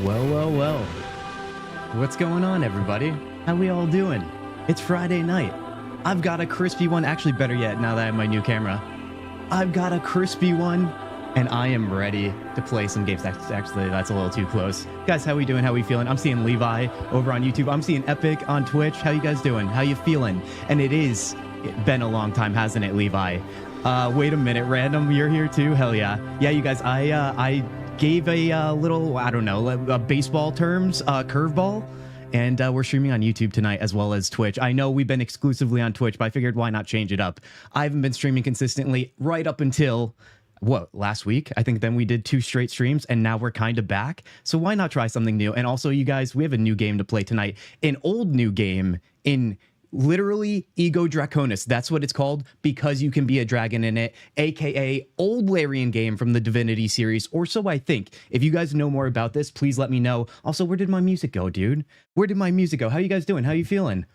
Well. What's going on, everybody? How we all doing? It's Friday night. I've got a crispy one. Actually, better yet, now that I have my new camera, I've got a crispy one, and I am ready to play some games. Actually, that's a little too close. Guys, how we doing? How we feeling? I'm seeing Levi over on YouTube. I'm seeing Epic on Twitch. How you guys doing? How you feeling? And it's been a long time, hasn't it, Levi? Wait a minute, Random, you're here too? Hell yeah. Yeah, you guys, I gave a little, I don't know, baseball terms, curveball, and we're streaming on YouTube tonight as well as Twitch. I know we've been exclusively on Twitch, but I figured why not change it up? I haven't been streaming consistently right up until, what, last week? I think then we did 2 straight streams, and now we're kind of back. So why not try something new? And also, you guys, we have a new game to play tonight. An old new game in literally Ego Draconis. That's what it's called, because you can be a dragon in it, aka old larian game from the Divinity series, or so I think. If you guys know more about this, please let me know. Also, where did my music go, dude? Where did my music go? How you guys doing? How you feeling?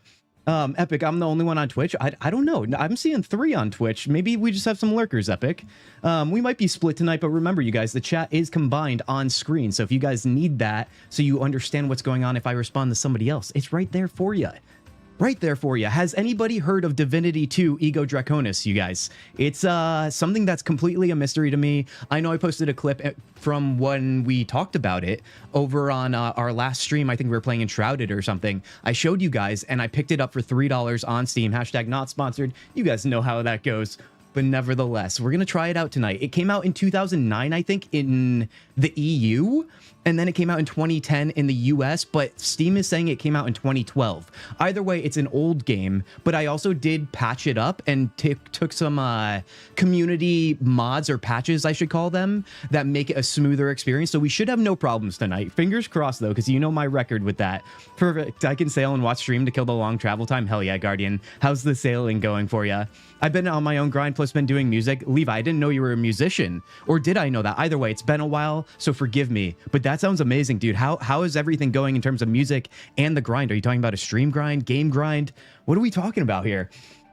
Epic, I'm the only one on Twitch. I don't know. I'm seeing 3 on Twitch. Maybe we just have some lurkers, Epic. We might be split tonight, but remember, you guys, the chat is combined on screen. So if you guys need that so you understand what's going on if I respond to somebody else, it's right there for you. Right there for you. Has anybody heard of Divinity 2 Ego Draconis, you guys? It's something that's completely a mystery to me. I know I posted a clip from when we talked about it over on our last stream. I think we were playing Enshrouded or something. I showed you guys, and I picked it up for $3 on Steam. Hashtag not sponsored. You guys know how that goes. But nevertheless, we're going to try it out tonight. It came out in 2009, I think, in the EU. And then it came out in 2010 in the US, but Steam is saying it came out in 2012. Either way, it's an old game, but I also did patch it up and took some community mods or patches, I should call them, that make it a smoother experience. So we should have no problems tonight. Fingers crossed, though, because you know my record with that. Perfect. I can sail and watch stream to kill the long travel time. Hell yeah, Guardian. How's the sailing going for you? I've been on my own grind, plus been doing music. Levi, I didn't know you were a musician. Or did I know that? Either way, it's been a while, so forgive me. But that sounds amazing, dude. How is everything going in terms of music and the grind? Are you talking about a stream grind, game grind? What are we talking about here?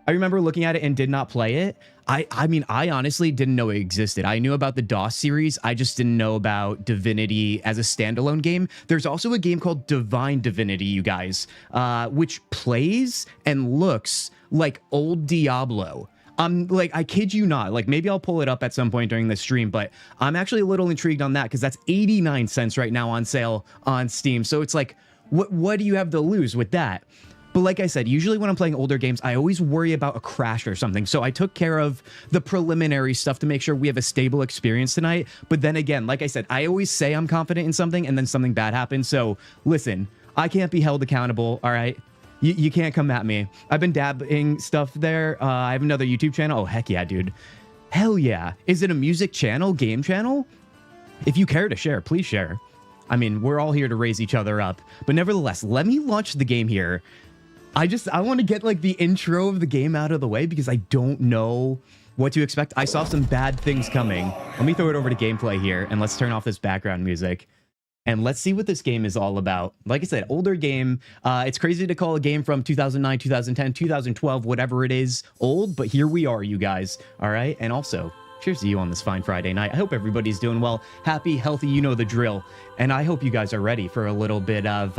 I remember looking at it and did not play it. I mean, I honestly didn't know it existed. I knew about the DOS series. I just didn't know about Divinity as a standalone game. There's also a game called Divine Divinity, you guys, which plays and looks like old Diablo. Like, I kid you not, like, maybe I'll pull it up at some point during the stream, but I'm actually a little intrigued on that because that's 89 cents right now on sale on Steam. So it's like, what do you have to lose with that? But like I said, usually when I'm playing older games, I always worry about a crash or something. So I took care of the preliminary stuff to make sure we have a stable experience tonight. But then again, like I said, I always say I'm confident in something and then something bad happens. So listen, I can't be held accountable, all right? You can't come at me. I've been dabbing stuff there. I have another YouTube channel. Oh, heck yeah, dude. Hell yeah. Is it a music channel, game channel? If you care to share, please share. I mean, we're all here to raise each other up. But nevertheless, let me launch the game here. I want to get like the intro of the game out of the way because I don't know what to expect. I saw some bad things coming. Let me throw it over to gameplay here and let's turn off this background music. And let's see what this game is all about. Like I said, older game. It's crazy to call a game from 2009, 2010, 2012, whatever it is, old. But here we are, you guys. All right. And also, cheers to you on this fine Friday night. I hope everybody's doing well. Happy, healthy, you know the drill. And I hope you guys are ready for a little bit of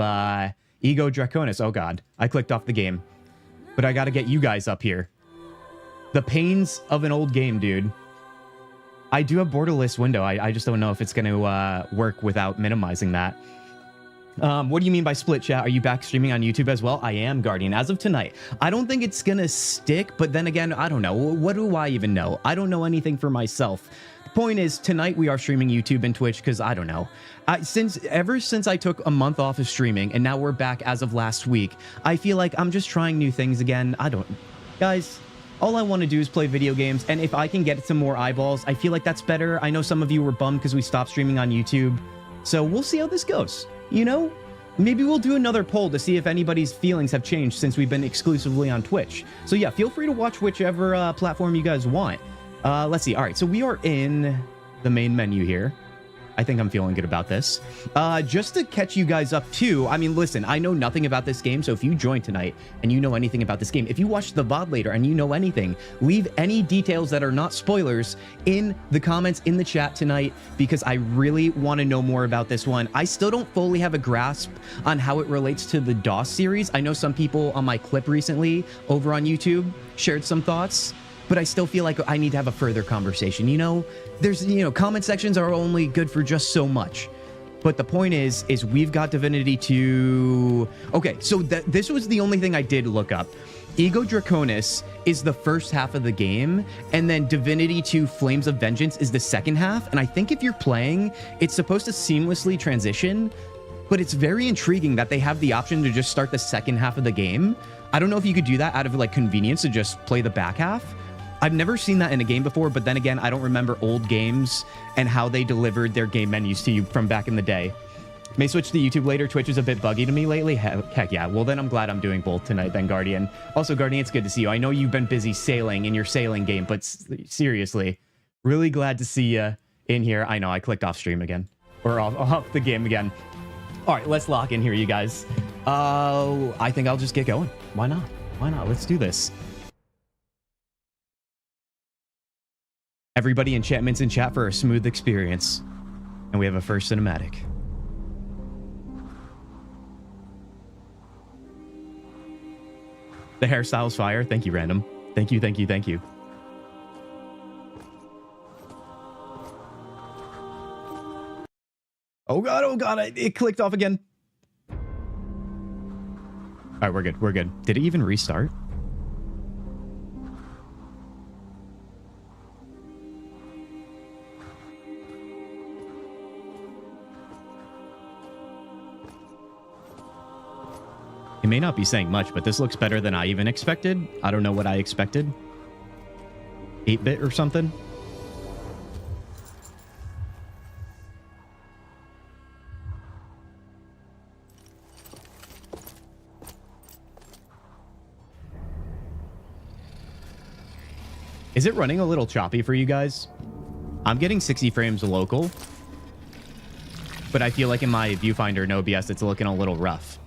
Ego Draconis. Oh, God. I clicked off the game. But I got to get you guys up here. The pains of an old game, dude. I do have borderless window. I just don't know if it's going to work without minimizing that. What do you mean by split chat? Are you back streaming on YouTube as well? I am, Guardian, as of tonight. I don't think it's going to stick, but then again, I don't know. What do I even know? I don't know anything for myself. The point is, tonight we are streaming YouTube and Twitch because I don't know. Ever since I took a month off of streaming and now we're back as of last week, I feel like I'm just trying new things again. Guys, all I want to do is play video games, and if I can get some more eyeballs, I feel like that's better. I know some of you were bummed because we stopped streaming on YouTube, so we'll see how this goes. You know, maybe we'll do another poll to see if anybody's feelings have changed since we've been exclusively on Twitch. So yeah, feel free to watch whichever platform you guys want. Let's see. All right, so we are in the main menu here. I think I'm feeling good about this. Just to catch you guys up too, I mean, listen, I know nothing about this game, so if you join tonight and you know anything about this game, if you watch the VOD later and you know anything, leave any details that are not spoilers in the comments in the chat tonight, because I really want to know more about this one. I still don't fully have a grasp on how it relates to the DOS series. I know some people on my clip recently over on YouTube shared some thoughts, but I still feel like I need to have a further conversation. You know, there's, you know, comment sections are only good for just so much. But the point is we've got Divinity 2. Okay, so this was the only thing I did look up. Ego Draconis is the first half of the game, and then Divinity 2 Flames of Vengeance is the second half. And I think if you're playing, it's supposed to seamlessly transition, but it's very intriguing that they have the option to just start the second half of the game. I don't know if you could do that out of like convenience to just play the back half. I've never seen that in a game before, but then again, I don't remember old games and how they delivered their game menus to you from back in the day. May switch to YouTube later. Twitch is a bit buggy to me lately. Heck yeah. Well, then I'm glad I'm doing both tonight then, Guardian. Also, Guardian, it's good to see you. I know you've been busy sailing in your sailing game, but seriously, really glad to see you in here. I know I clicked off stream again, or off the game again. All right, let's lock in here, you guys. I think I'll just get going. Why not? Why not? Let's do this. Everybody, enchantments in chat for a smooth experience. And we have a first cinematic. The hairstyle's fire. Thank you, Random. Thank you, thank you, thank you. Oh god, it clicked off again. All right, we're good, we're good. Did it even restart? It may not be saying much, but this looks better than I even expected. I don't know what I expected. 8-bit or something. Is it running a little choppy for you guys? I'm getting 60 frames local, but I feel like in my viewfinder and OBS, it's looking a little rough.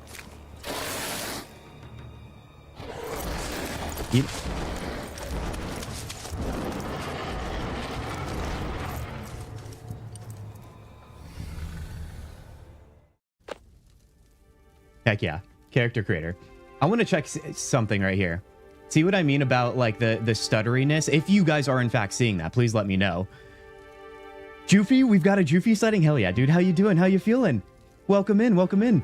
Heck yeah. Character creator. I want to check something right here. See what I mean about like the stutteriness? If you guys are in fact seeing that, please let me know. Joofy, we've got a Joofy sighting. Hell yeah, dude. How you doing? How you feeling? Welcome in. Welcome in.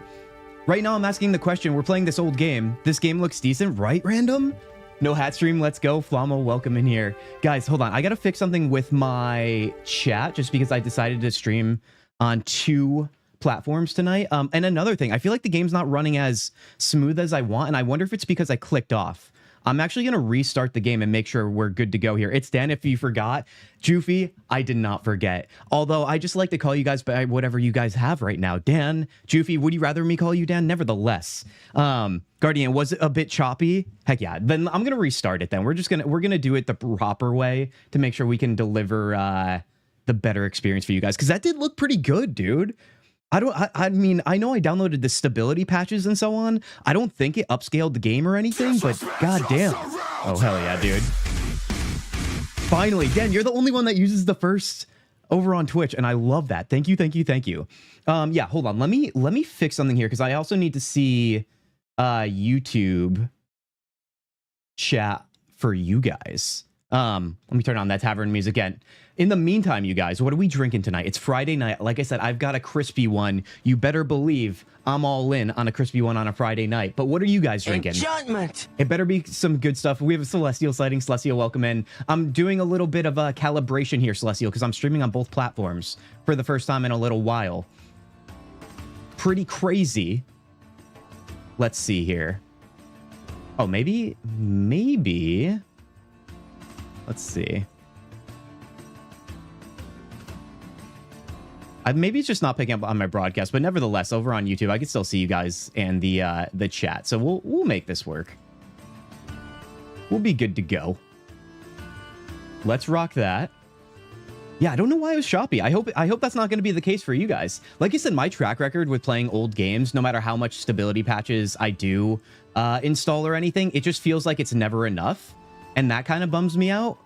Right now I'm asking the question. We're playing this old game. This game looks decent, right, Random? No hat stream, let's go. Flamo, welcome in here. Guys, hold on. I gotta fix something with my chat just because I decided to stream on 2 platforms tonight. And another thing, I feel like the game's not running as smooth as I want, and I wonder if it's because I clicked off. I'm actually going to restart the game and make sure we're good to go here. It's Dan, if you forgot. Joofy, I did not forget. Although, I just like to call you guys by whatever you guys have right now. Dan, Joofy, would you rather me call you Dan? Nevertheless. Guardian, was it a bit choppy? Heck yeah. Then I'm going to restart it then. We're going to do it the proper way to make sure we can deliver the better experience for you guys. Because that did look pretty good, dude. I mean, I know I downloaded the stability patches and so on. I don't think it upscaled the game or anything, but goddamn. Oh, hell yeah, dude. Finally, Dan, you're the only one that uses the first over on Twitch, and I love that. Thank you, thank you, thank you. Yeah, hold on. Let me fix something here, because I also need to see YouTube chat for you guys. Let me turn on that tavern music again. In the meantime, you guys, what are we drinking tonight? It's Friday night. Like I said, I've got a crispy one. You better believe I'm all in on a crispy one on a Friday night. But what are you guys drinking? Enchantment. It better be some good stuff. We have a Celestial sighting. Celestial, welcome in. I'm doing a little bit of a calibration here, Celestial, because I'm streaming on both platforms for the first time in a little while. Pretty crazy. Let's see here. Oh, maybe. Let's see. Maybe it's just not picking up on my broadcast, but nevertheless, over on YouTube, I can still see you guys and the chat. So we'll make this work. We'll be good to go. Let's rock that. Yeah, I don't know why it was choppy. I hope that's not going to be the case for you guys. Like I said, my track record with playing old games, no matter how much stability patches I do install or anything, it just feels like it's never enough. And that kind of bums me out.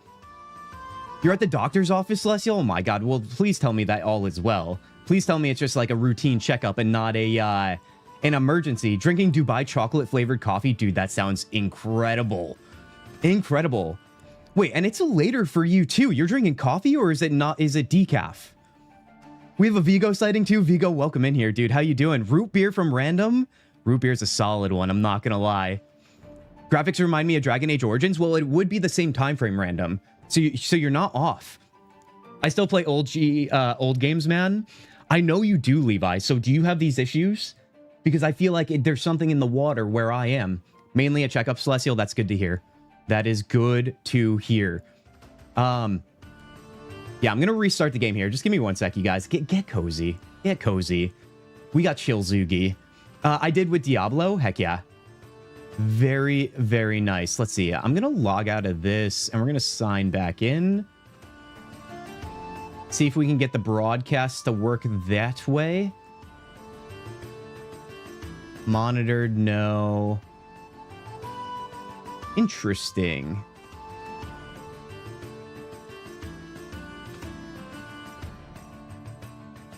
You're at the doctor's office, Celestial? Oh my god, well, please tell me that all is well. Please tell me it's just like a routine checkup and not a an emergency. Drinking Dubai chocolate-flavored coffee? Dude, that sounds incredible. Incredible. Wait, and it's later for you too. You're drinking coffee, or is it not? Is it decaf? We have a Vigo sighting too. Vigo, welcome in here, dude. How you doing? Root beer from Random? Root beer's a solid one, I'm not gonna lie. Graphics remind me of Dragon Age Origins. Well, it would be the same time frame, Random. So you're not off. I still play old games, man. I know you do, Levi. So do you have these issues? Because I feel like there's something in the water where I am. Mainly a checkup, Celestial. That's good to hear. That is good to hear. Yeah, I'm gonna restart the game here. Just give me 1 sec, you guys. Get cozy. Get cozy. We got Kintzugi. I did with Diablo. Heck yeah. Very, very nice. Let's see. I'm gonna log out of this and we're gonna sign back in. See if we can get the broadcast to work that way. Monitored, no. Interesting.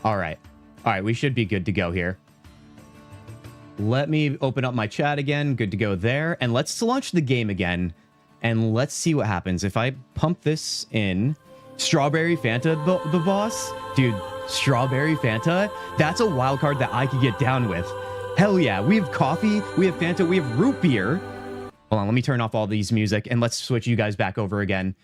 All right. All right, we should be good to go here. Let me open up my chat again. Good to go there. And let's launch the game again. And let's see what happens. If I pump this in. Strawberry Fanta, the boss? Dude, Strawberry Fanta? That's a wild card that I could get down with. Hell yeah. We have coffee. We have Fanta. We have root beer. Hold on, let me turn off all these music and let's switch you guys back over again.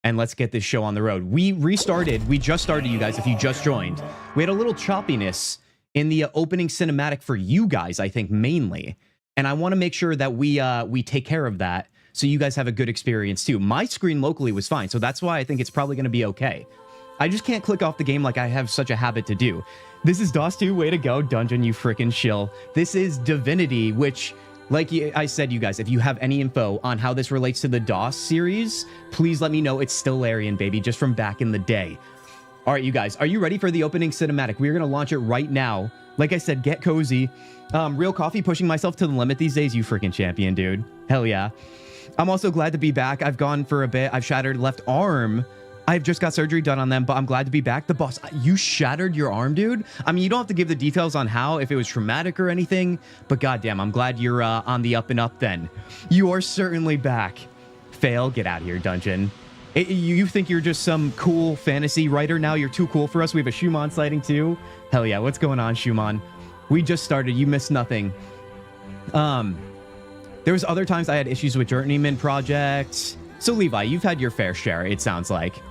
And let's get this show on the road. We restarted. We just started, you guys, if you just joined. We had a little choppiness in the opening cinematic for you guys, I think, mainly. And I want to make sure that we take care of that so you guys have a good experience, too. My screen locally was fine, so that's why I think it's probably going to be okay. I just can't click off the game like I have such a habit to do. This is DOS 2. Way to go, Dungeon, you frickin' shill. This is Divinity, which... Like I said, you guys, if you have any info on how this relates to the DOS series, please let me know. It's still Larian, baby, just from back in the day. All right, you guys, are you ready for the opening cinematic? We're going to launch it right now. Like I said, get cozy. Real coffee pushing myself to the limit these days, you freaking champion, dude. Hell yeah. I'm also glad to be back. I've gone for a bit. I've shattered left arm. I've just got surgery done on them, but I'm glad to be back. The boss, you shattered your arm, dude? I mean, you don't have to give the details on how, if it was traumatic or anything, but goddamn, I'm glad you're on the up and up then. You are certainly back. Fail, get out of here, Dungeon. You think you're just some cool fantasy writer now? You're too cool for us? We have a Schumann sighting too? Hell yeah, what's going on, Schumann? We just started, you missed nothing. There was other times I had issues with Journeyman Project. So Levi, you've had your fair share, it sounds like.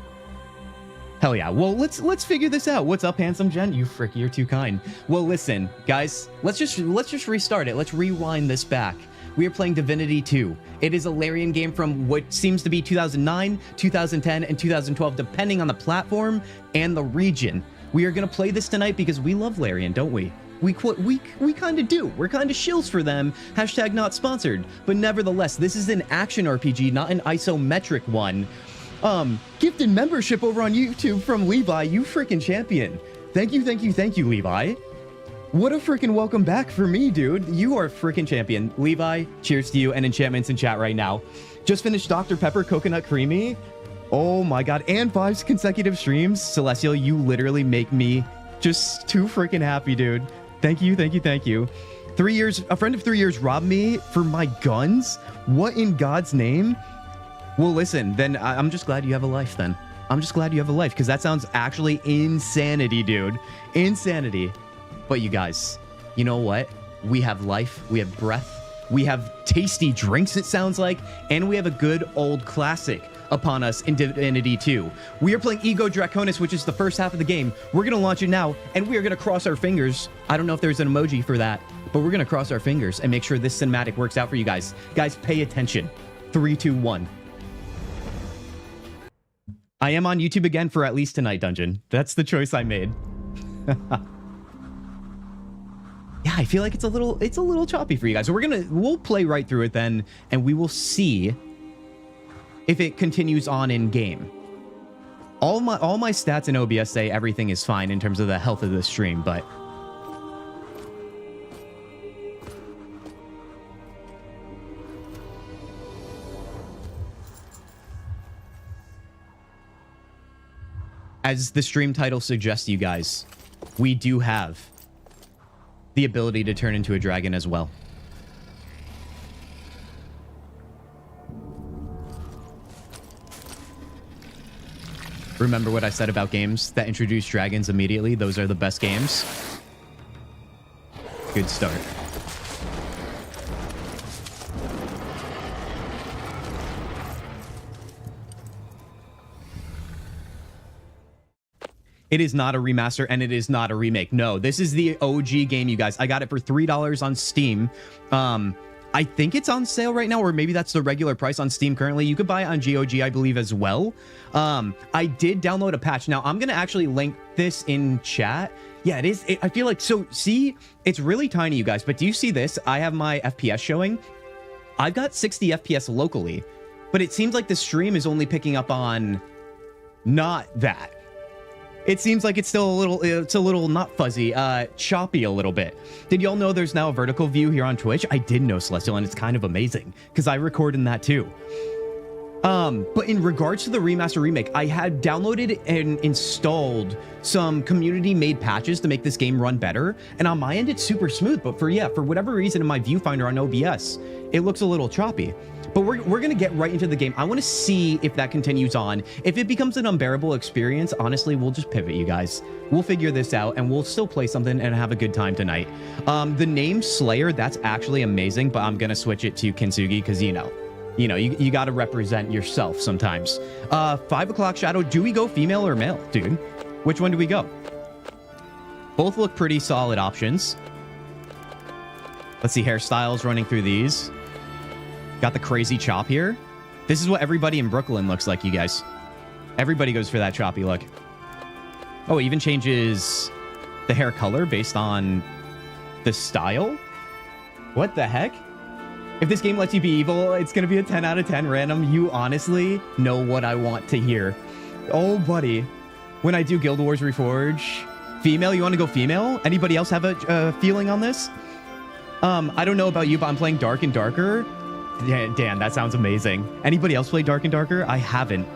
Hell yeah. Well, let's figure this out. What's up, handsome Jen? You frick, you're too kind. Well, listen, guys, let's just restart it. Let's rewind this back. We are playing Divinity 2. It is a Larian game from what seems to be 2009, 2010, and 2012, depending on the platform and the region. We are going to play this tonight because we love Larian, don't we? We kind of do. We're kind of shills for them. Hashtag not sponsored. But nevertheless, this is an action RPG, not an isometric one. Gifted membership over on YouTube from Levi, you freaking champion. Thank you, Levi. What a freaking welcome back for me, dude. You are a freaking champion. Levi, cheers to you and enchantments in chat right now. Just finished Dr. Pepper Coconut Creamy. Oh my god, and 5 consecutive streams. Celestial, you literally make me just too freaking happy, dude. Thank you. 3 years, a friend of 3 years robbed me for my guns? What in God's name? Well, listen, then I'm just glad you have a life then. I'm just glad you have a life because that sounds actually insanity, dude. Insanity. But you guys, you know what? We have life, we have breath, we have tasty drinks, it sounds like, and we have a good old classic upon us in Divinity 2. We are playing Ego Draconis, which is the first half of the game. We're going to launch it now, and we are going to cross our fingers. I don't know if there's an emoji for that, but we're going to cross our fingers and make sure this cinematic works out for you guys. Guys, pay attention. 3, 2, 1. I am on YouTube again for at least tonight, Dungeon. That's the choice I made. Yeah, I feel like it's a little choppy for you guys. So we'll play right through it then, and we will see if it continues on in game. All my stats in OBS say everything is fine in terms of the health of the stream, but as the stream title suggests, you guys, we do have the ability to turn into a dragon as well. Remember what I said about games that introduce dragons immediately? Those are the best games. Good start. It is not a remaster and it is not a remake. No, this is the OG game, you guys. I got it for $3 on Steam. I think it's on sale right now, or maybe that's the regular price on Steam currently. You could buy it on GOG, I believe, as well. I did download a patch. Now, I'm going to actually link this in chat. Yeah, it is. I feel like, so see, it's really tiny, you guys, but do you see this? I have my FPS showing. I've got 60 FPS locally, but it seems like the stream is only picking up on not that. It seems like it's still a little not fuzzy, choppy a little bit. Did y'all know there's now a vertical view here on Twitch? I did know, Celestial, and it's kind of amazing because I record in that too. But in regards to the remaster remake, I had downloaded and installed some community-made patches to make this game run better. And on my end, it's super smooth. But for whatever reason in my viewfinder on OBS, it looks a little choppy. But we're going to get right into the game. I want to see if that continues on. If it becomes an unbearable experience, honestly, we'll just pivot, you guys. We'll figure this out, and we'll still play something and have a good time tonight. The name Slayer, that's actually amazing, but I'm going to switch it to Kintzugi because, you got to represent yourself sometimes. 5 o'clock shadow. Do we go female or male, dude? Which one do we go? Both look pretty solid options. Let's see hairstyles running through these. Got the crazy chop here. This is what everybody in Brooklyn looks like, you guys. Everybody goes for that choppy look. Oh, it even changes the hair color based on the style. What the heck? If this game lets you be evil, it's going to be a 10 out of 10 random. You honestly know what I want to hear. Oh, buddy. When I do Guild Wars Reforge, female, you want to go female? Anybody else have a feeling on this? I don't know about you, but I'm playing Dark and Darker. Dan, that sounds amazing. Anybody else play Dark and Darker? I haven't.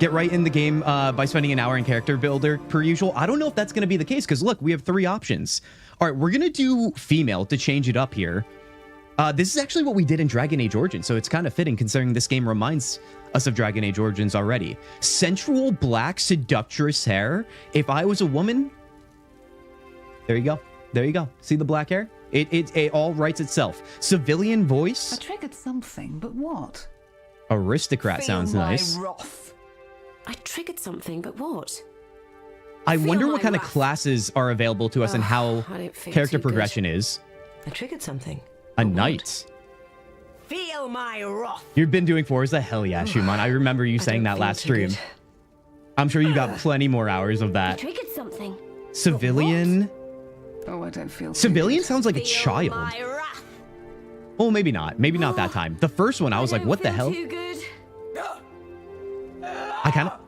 Get right in the game by spending an hour in character builder per usual. I don't know if that's going to be the case because look, we have 3 options. All right, we're going to do female to change it up here. This is actually what we did in Dragon Age Origins, so it's kind of fitting considering this game reminds us of Dragon Age Origins already. Sensual black seductress hair. If I was a woman, there you go. There you go. See the black hair? It all writes itself. Civilian voice. I triggered something, but what? Aristocrat sounds nice. Wrath. I triggered something, but what? I wonder what kind of classes are available to us and how character progression is. I triggered something. A knight. Feel my wrath. You've been doing Forza? Hell yeah, Schumann. I remember you saying that last stream. I'm sure you got plenty more hours of that. I triggered something. Civilian. Oh, I don't feel Civilian good. sounds like a child. Oh, maybe not. Maybe not that time. The first one, I was like, what the hell? Too good. I kind of...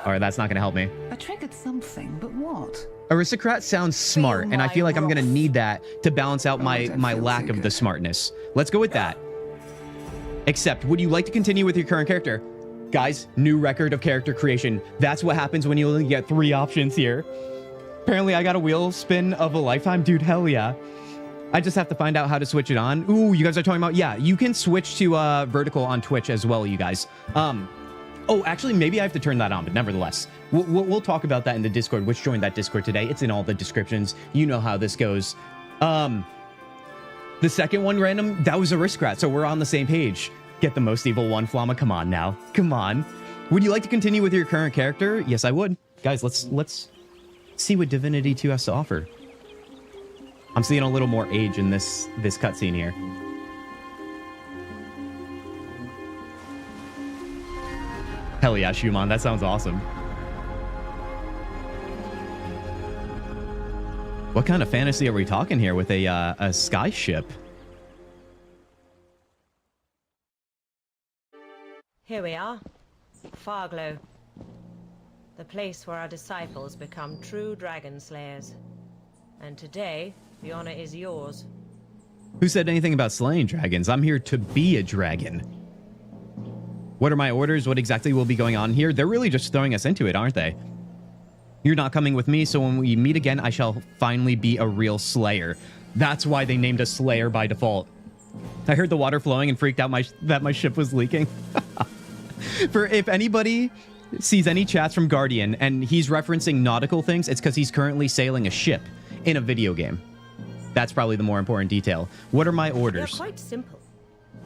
All right, that's not going to help me. I triggered something, but what? Aristocrat sounds smart, and I feel like I'm going to need that to balance out my lack of the smartness. Let's go with that. Except, would you like to continue with your current character? Guys, new record of character creation. That's what happens when you only get 3 options here. Apparently, I got a wheel spin of a lifetime. Dude, hell yeah. I just have to find out how to switch it on. Ooh, you guys are talking about... Yeah, you can switch to vertical on Twitch as well, you guys. Oh, actually, maybe I have to turn that on, but nevertheless, we'll talk about that in the Discord, which joined that Discord today. It's in all the descriptions. You know how this goes. The second one, random, that was Aristocrat, so we're on the same page. Get the most evil one, Flama. Come on now. Come on. Would you like to continue with your current character? Yes, I would. Guys, let's see what Divinity 2 has to offer. I'm seeing a little more age in this cutscene here. Hell yeah, Schumann, that sounds awesome. What kind of fantasy are we talking here with a sky ship? Here we are. Farglow. the place where our disciples become true dragon slayers. And today, the honor is yours. Who said anything about slaying dragons? I'm here to be a dragon. What are my orders? What exactly will be going on here? They're really just throwing us into it, aren't they? You're not coming with me, so when we meet again, I shall finally be a real slayer. That's why they named us Slayer by default. I heard the water flowing and freaked out that my ship was leaking. For if anybody sees any chats from Guardian and he's referencing nautical things, it's because he's currently sailing a ship in a video game. That's probably the more important detail. What are my orders? They're quite simple.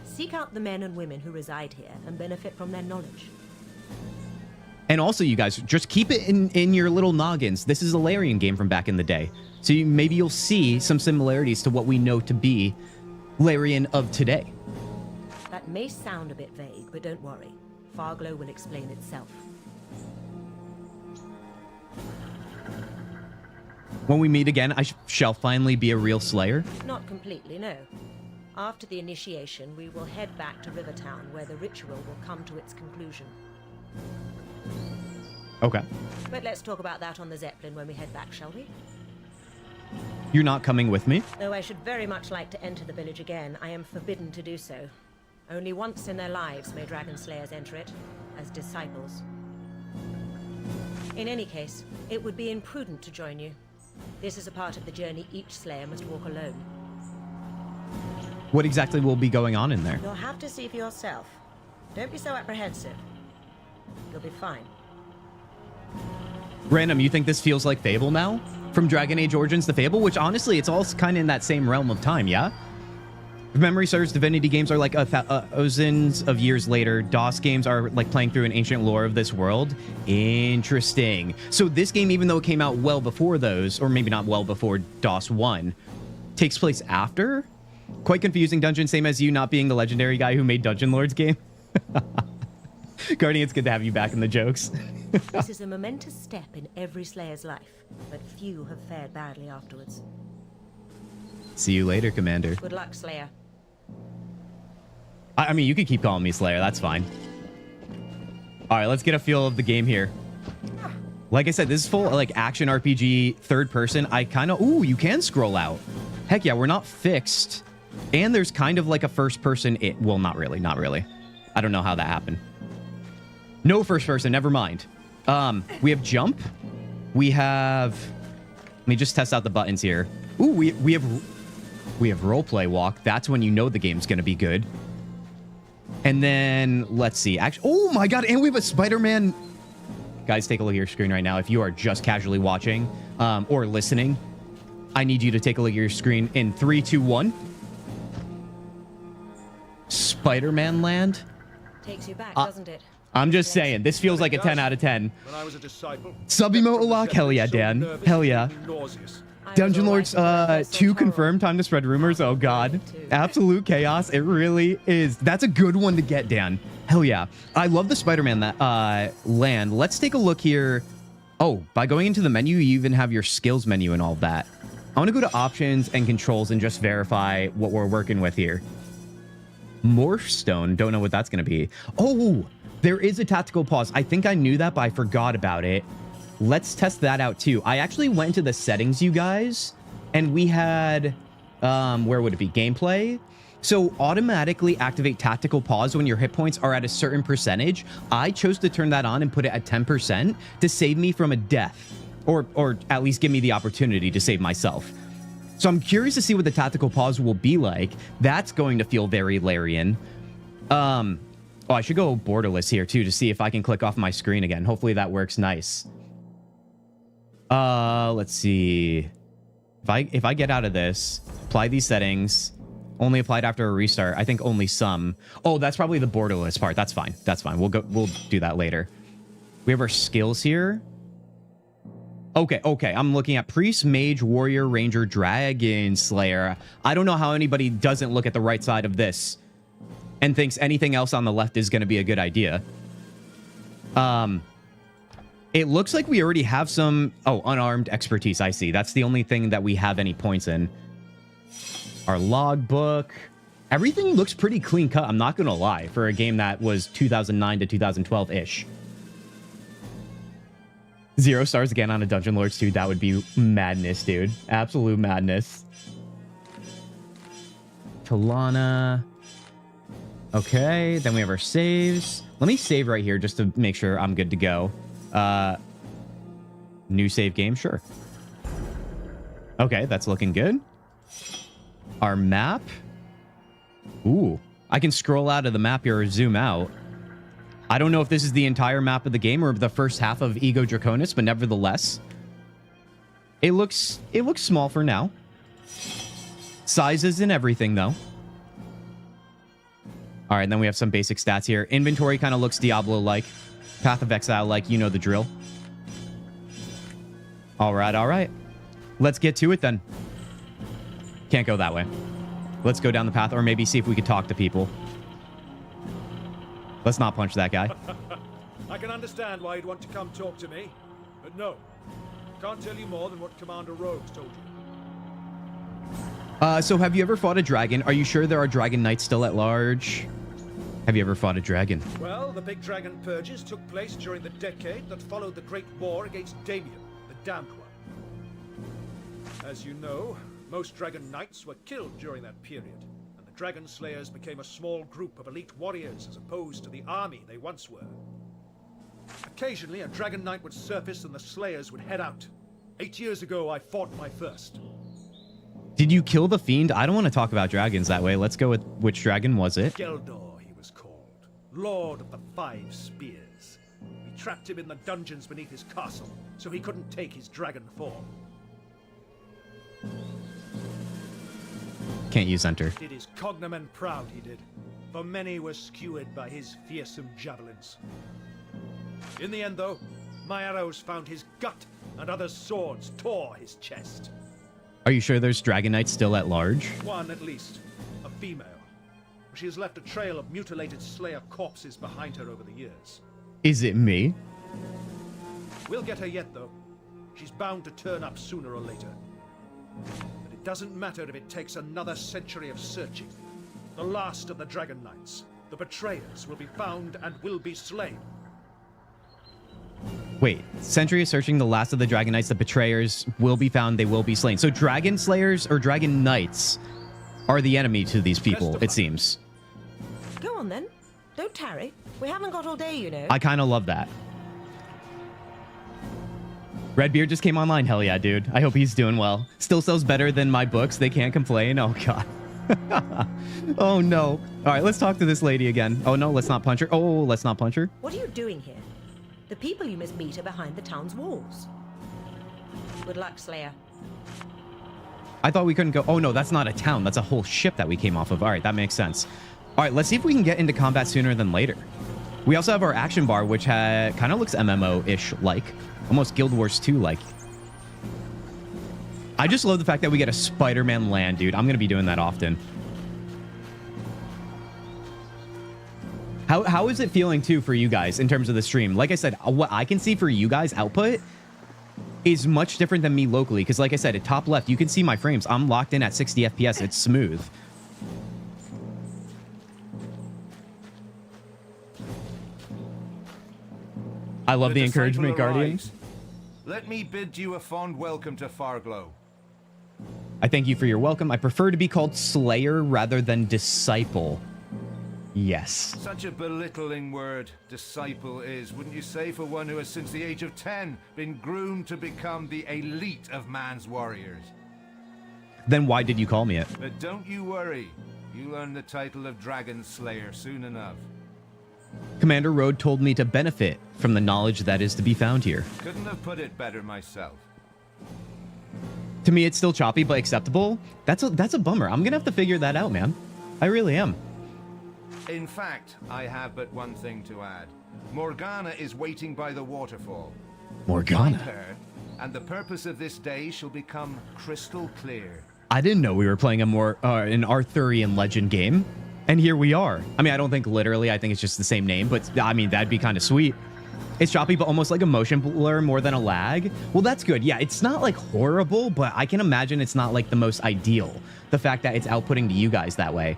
Seek out the men and women who reside here and benefit from their knowledge. And also, you guys, just keep it in your little noggins. This is a Larian game from back in the day. So maybe you'll see some similarities to what we know to be Larian of today. That may sound a bit vague, but don't worry. Farglow will explain itself. When we meet again, I shall finally be a real slayer. Not completely, no. After the initiation, we will head back to Rivertown, where the ritual will come to its conclusion. Okay. But let's talk about that on the Zeppelin when we head back, shall we? You're not coming with me? Though I should very much like to enter the village again, I am forbidden to do so. Only once in their lives may Dragon Slayers enter it, as disciples. In any case, it would be imprudent to join you. This is a part of the journey each Slayer must walk alone. What exactly will be going on in there? You'll have to see for yourself. Don't be so apprehensive. You'll be fine. Random, you think this feels like Fable now? From Dragon Age Origins to Fable, which honestly, it's all kind of in that same realm of time, yeah? If memory serves, Divinity games are like thousands of years later. DOS games are like playing through an ancient lore of this world. Interesting. So this game, even though it came out well before those, or maybe not well before DOS 1, takes place after? Quite confusing, Dungeon, same as you not being the legendary guy who made Dungeon Lords game. Guardian, it's good to have you back in the jokes. This is a momentous step in every Slayer's life, but few have fared badly afterwards. See you later, Commander. Good luck, Slayer. I mean, you could keep calling me Slayer. That's fine. All right, let's get a feel of the game here. Like I said, this is full like action RPG, third person. I kind of... Ooh, you can scroll out. Heck yeah, we're not fixed. And there's kind of like a first person... Well, not really. Not really. I don't know how that happened. No first person. Never mind. We have jump. We have... Let me just test out the buttons here. Ooh, we have roleplay walk. That's when you know the game's going to be good. And then, let's see. Actually, oh my god, and we have a Spider-Man. Guys, take a look at your screen right now. If you are just casually watching or listening, I need you to take a look at your screen in 3, 2, 1. Spider-Man land. Takes you back, doesn't it? I'm just saying, this feels like a 10 out of 10. When I was a disciple, Sub-emote lock? Hell yeah, Dan. Hell yeah. Dungeon Lords 2 confirmed. Time to spread rumors. Oh god. Absolute chaos. It really is. That's a good one to get, Dan. Hell yeah. I love the Spider-Man land. Let's take a look here. Oh, by going into the menu, you even have your skills menu and all that. I want to go to options and controls and just verify what we're working with here. Morph Stone. Don't know what that's going to be. Oh, there is a tactical pause. I think I knew that, but I forgot about it. Let's test that out too. I actually went into the settings, you guys, and we had, where would it be? Gameplay. So automatically activate tactical pause when your hit points are at a certain percentage. I chose to turn that on and put it at 10% to save me from a death, or at least give me the opportunity to save myself. So I'm curious to see what the tactical pause will be like. That's going to feel very Larian. Oh, I should go borderless here too to see if I can click off my screen again. Hopefully that works nice. Let's see. If I get out of this, apply these settings, only applied after a restart. I think only some. Oh, that's probably the borderless part. That's fine. That's fine. We'll do that later. We have our skills here. Okay. I'm looking at Priest, Mage, Warrior, Ranger, Dragon Slayer. I don't know how anybody doesn't look at the right side of this and thinks anything else on the left is going to be a good idea. It looks like we already have some... Oh, unarmed expertise. I see. That's the only thing that we have any points in. Our logbook. Everything looks pretty clean cut. I'm not going to lie. For a game that was 2009 to 2012-ish. 0 stars again on a Dungeon Lords 2. That would be madness, dude. Absolute madness. Talana. Okay, then we have our saves. Let me save right here just to make sure I'm good to go. New save game, sure. Okay, that's looking good. Our map. Ooh, I can scroll out of the map here or zoom out. I don't know if this is the entire map of the game or the first half of Ego Draconis, but nevertheless, it looks small for now. Sizes and everything, though. All right, and then we have some basic stats here. Inventory kind of looks Diablo-like. Path of Exile-like, you know the drill. All right, all right. Let's get to it then. Can't go that way. Let's go down the path, or maybe see if we could talk to people. Let's not punch that guy. I can understand why you'd want to come talk to me, but no. Can't tell you more than what Commander Rogues told you. So have you ever fought a dragon? Are you sure there are dragon knights still at large? Have you ever fought a dragon? Well, the big dragon purges took place during the decade that followed the Great War against Damien, the Damned One. As you know, most dragon knights were killed during that period, and the dragon slayers became a small group of elite warriors as opposed to the army they once were. Occasionally, a dragon knight would surface and the slayers would head out. 8 years ago, I fought my first. Did you kill the fiend? I don't want to talk about dragons that way. Let's go with which dragon was it? Geldor, he was called. Lord of the 5 Spears. We trapped him in the dungeons beneath his castle, so he couldn't take his dragon form. Can't use enter. Did his cognomen proud, he did. For many were skewered by his fearsome javelins. In the end, though, my arrows found his gut, and others' swords tore his chest. Are you sure there's dragon knights still at large? One at least, a female. She has left a trail of mutilated Slayer corpses behind her over the years. Is it me? We'll get her yet, though. She's bound to turn up sooner or later. But it doesn't matter if it takes another century of searching. The last of the Dragon Knights, the betrayers, will be found and will be slain. Wait, century is searching, the last of the dragon knights, the betrayers will be found, they will be slain. So dragon slayers or dragon knights are the enemy to these people, it seems. Go on then. Don't tarry. We haven't got all day, you know. I kind of love that. Redbeard just came online. Hell yeah, dude. I hope he's doing well. Still sells better than my books. They can't complain. Oh, God. Oh, no. All right, let's talk to this lady again. Oh, no, let's not punch her. Oh, let's not punch her. What are you doing here? The people you must meet are behind the town's walls. Good luck, Slayer. I thought we couldn't go. Oh, no, that's not a town. That's a whole ship that we came off of. All right, that makes sense. All right, let's see if we can get into combat sooner than later. We also have our action bar, which kind of looks MMO-ish like. Almost Guild Wars 2-like. I just love the fact that we get a Spider-Man land, dude. I'm going to be doing that often. How is it feeling, too, for you guys in terms of the stream? Like I said, what I can see for you guys output is much different than me locally. Because like I said, at top left, you can see my frames. I'm locked in at 60 FPS. It's smooth. I love the encouragement, Guardian. Let me bid you a fond welcome to Farglow. I thank you for your welcome. I prefer to be called Slayer rather than Disciple. Yes. Such a belittling word, disciple is, wouldn't you say, for one who has since the age of 10 been groomed to become the elite of man's warriors? Then why did you call me it? But don't you worry. You'll earn the title of Dragon Slayer soon enough. Commander Road told me to benefit from the knowledge that is to be found here. Couldn't have put it better myself. To me, it's still choppy, but acceptable. That's a bummer. I'm going to have to figure that out, man. I really am. In fact, I have but one thing to add. Morgana is waiting by the waterfall. Morgana? Find her, and the purpose of this day shall become crystal clear. I didn't know we were playing an Arthurian legend game. And here we are. I mean, I don't think literally, I think it's just the same name, but I mean, that'd be kind of sweet. It's choppy, but almost like a motion blur more than a lag. Well, that's good. Yeah, it's not like horrible, but I can imagine it's not like the most ideal. The fact that it's outputting to you guys that way.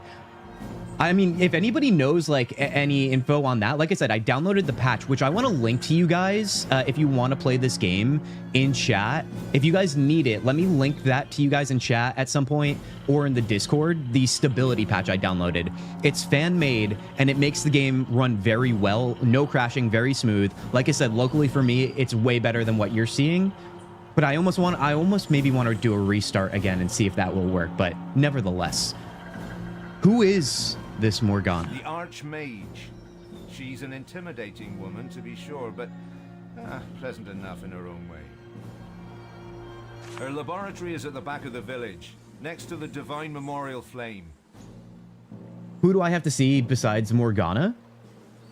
I mean, if anybody knows like any info on that, like I said, I downloaded the patch, which I want to link to you guys if you want to play this game in chat. If you guys need it, let me link that to you guys in chat at some point or in the Discord, the stability patch I downloaded. It's fan-made and it makes the game run very well, no crashing, very smooth. Like I said, locally for me, it's way better than what you're seeing. But I almost maybe want to do a restart again and see if that will work. But nevertheless, who is this Morgana? The Archmage. She's an intimidating woman, to be sure, but pleasant enough in her own way. Her laboratory is at the back of the village, next to the Divine Memorial Flame. Who do I have to see besides Morgana?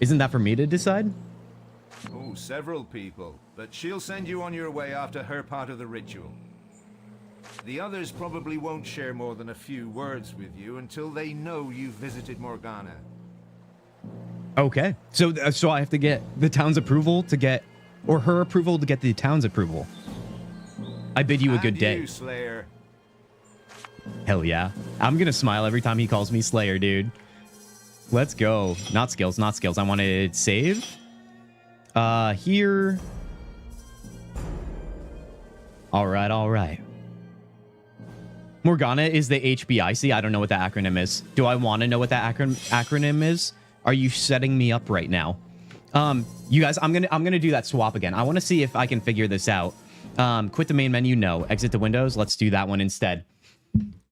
Isn't that for me to decide? Oh, several people, but she'll send you on your way after her part of the ritual. The others probably won't share more than a few words with you until they know you've visited Morgana. Okay. So I have to get the town's approval to get, or her approval to get the town's approval. I bid you a good day. You, Slayer. Hell yeah. I'm going to smile every time he calls me Slayer, dude. Let's go. Not skills, not skills. I want to save. Here. All right, all right. Morgana is the HBIC. I don't know what that acronym is. Do I want to know what that acronym is? Are you setting me up right now? You guys, I'm gonna do that swap again. I want to see if I can figure this out. Quit the main menu. No. Exit the windows. Let's do that one instead.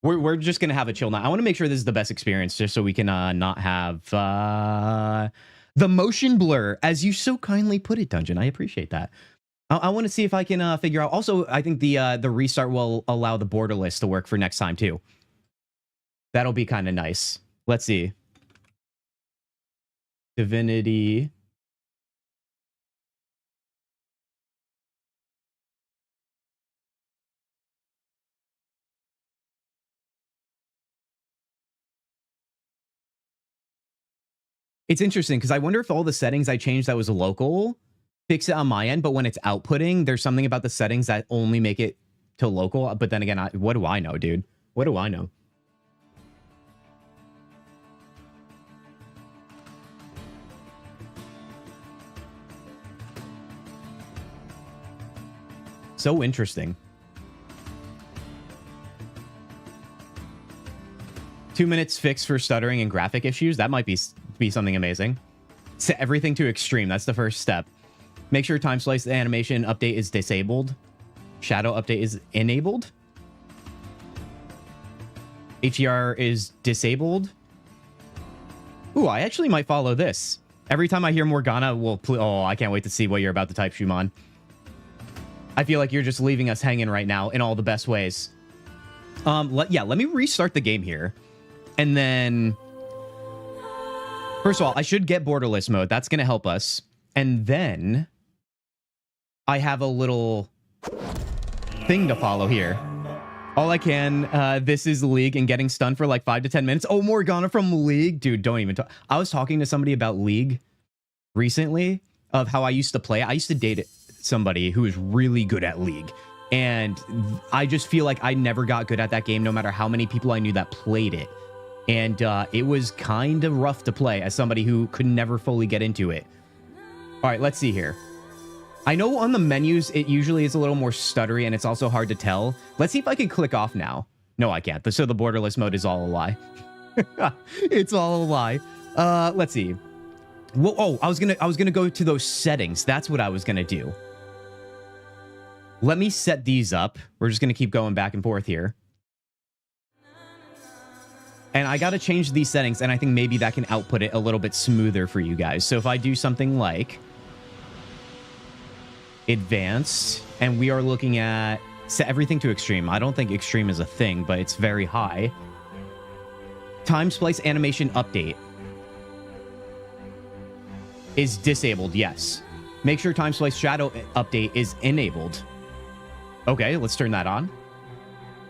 We're just gonna have a chill night. I want to make sure this is the best experience, just so we can not have the motion blur, as you so kindly put it, Dungeon. I appreciate that. I want to see if I can figure out. Also, I think the restart will allow the border list to work for next time too. That'll be kind of nice. Let's see. Divinity. It's interesting because I wonder if all the settings I changed that was local fix it on my end, but when it's outputting, there's something about the settings that only make it to local. But then again, what do I know, dude? What do I know? So interesting. 2 minutes fix for stuttering and graphic issues. That might be something amazing. Set everything to extreme. That's the first step. Make sure time slice animation update is disabled. Shadow update is enabled. HDR is disabled. Ooh, I actually might follow this. Every time I hear Morgana, oh, I can't wait to see what you're about to type, Shuman. I feel like you're just leaving us hanging right now in all the best ways. Let me restart the game here. And then, first of all, I should get borderless mode. That's going to help us. And then I have a little thing to follow here. All I can, this is League and getting stunned for like 5 to 10 minutes. Oh, Morgana from League. Dude, don't even talk. I was talking to somebody about League recently of how I used to play. I used to date somebody who was really good at League. And I just feel like I never got good at that game, no matter how many people I knew that played it. And it was kind of rough to play as somebody who could never fully get into it. All right, let's see here. I know on the menus, it usually is a little more stuttery and it's also hard to tell. Let's see if I can click off now. No, I can't. So the borderless mode is all a lie. It's all a lie. Let's see. Whoa, oh, I was gonna go to those settings. That's what I was gonna do. Let me set these up. We're just gonna keep going back and forth here. And I gotta change these settings, and I think maybe that can output it a little bit smoother for you guys. So if I do something like advanced, and we are looking at set everything to extreme. I don't think extreme is a thing, but it's very high. Time splice animation update is disabled, yes. Make sure time splice shadow update is enabled. Okay, let's turn that on.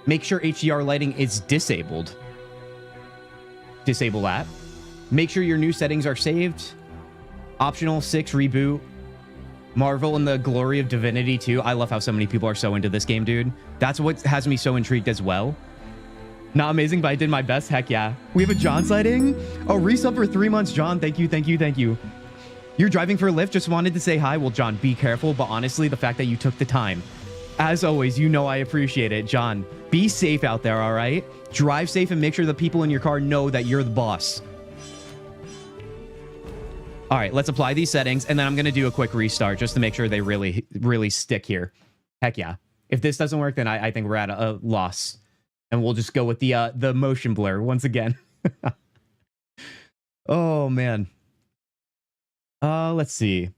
Make sure HDR lighting is disabled. Disable that. Make sure your new settings are saved. Optional 6 reboot. Marvel and the glory of Divinity 2. I love how so many people are so into this game, dude. That's what has me so intrigued as well. Not amazing, but I did my best. Heck yeah. We have a John sighting. Oh, resub for 3 months, John. Thank you, thank you, thank you. You're driving for a lift? Just wanted to say hi. Well, John, be careful. But honestly, the fact that you took the time, as always, you know I appreciate it. John, be safe out there, all right? Drive safe and make sure the people in your car know that you're the boss. All right, let's apply these settings, and then I'm going to do a quick restart just to make sure they really, really stick here. Heck yeah. If this doesn't work, then I think we're at a loss. And we'll just go with the motion blur once again. Oh, man. Let's see.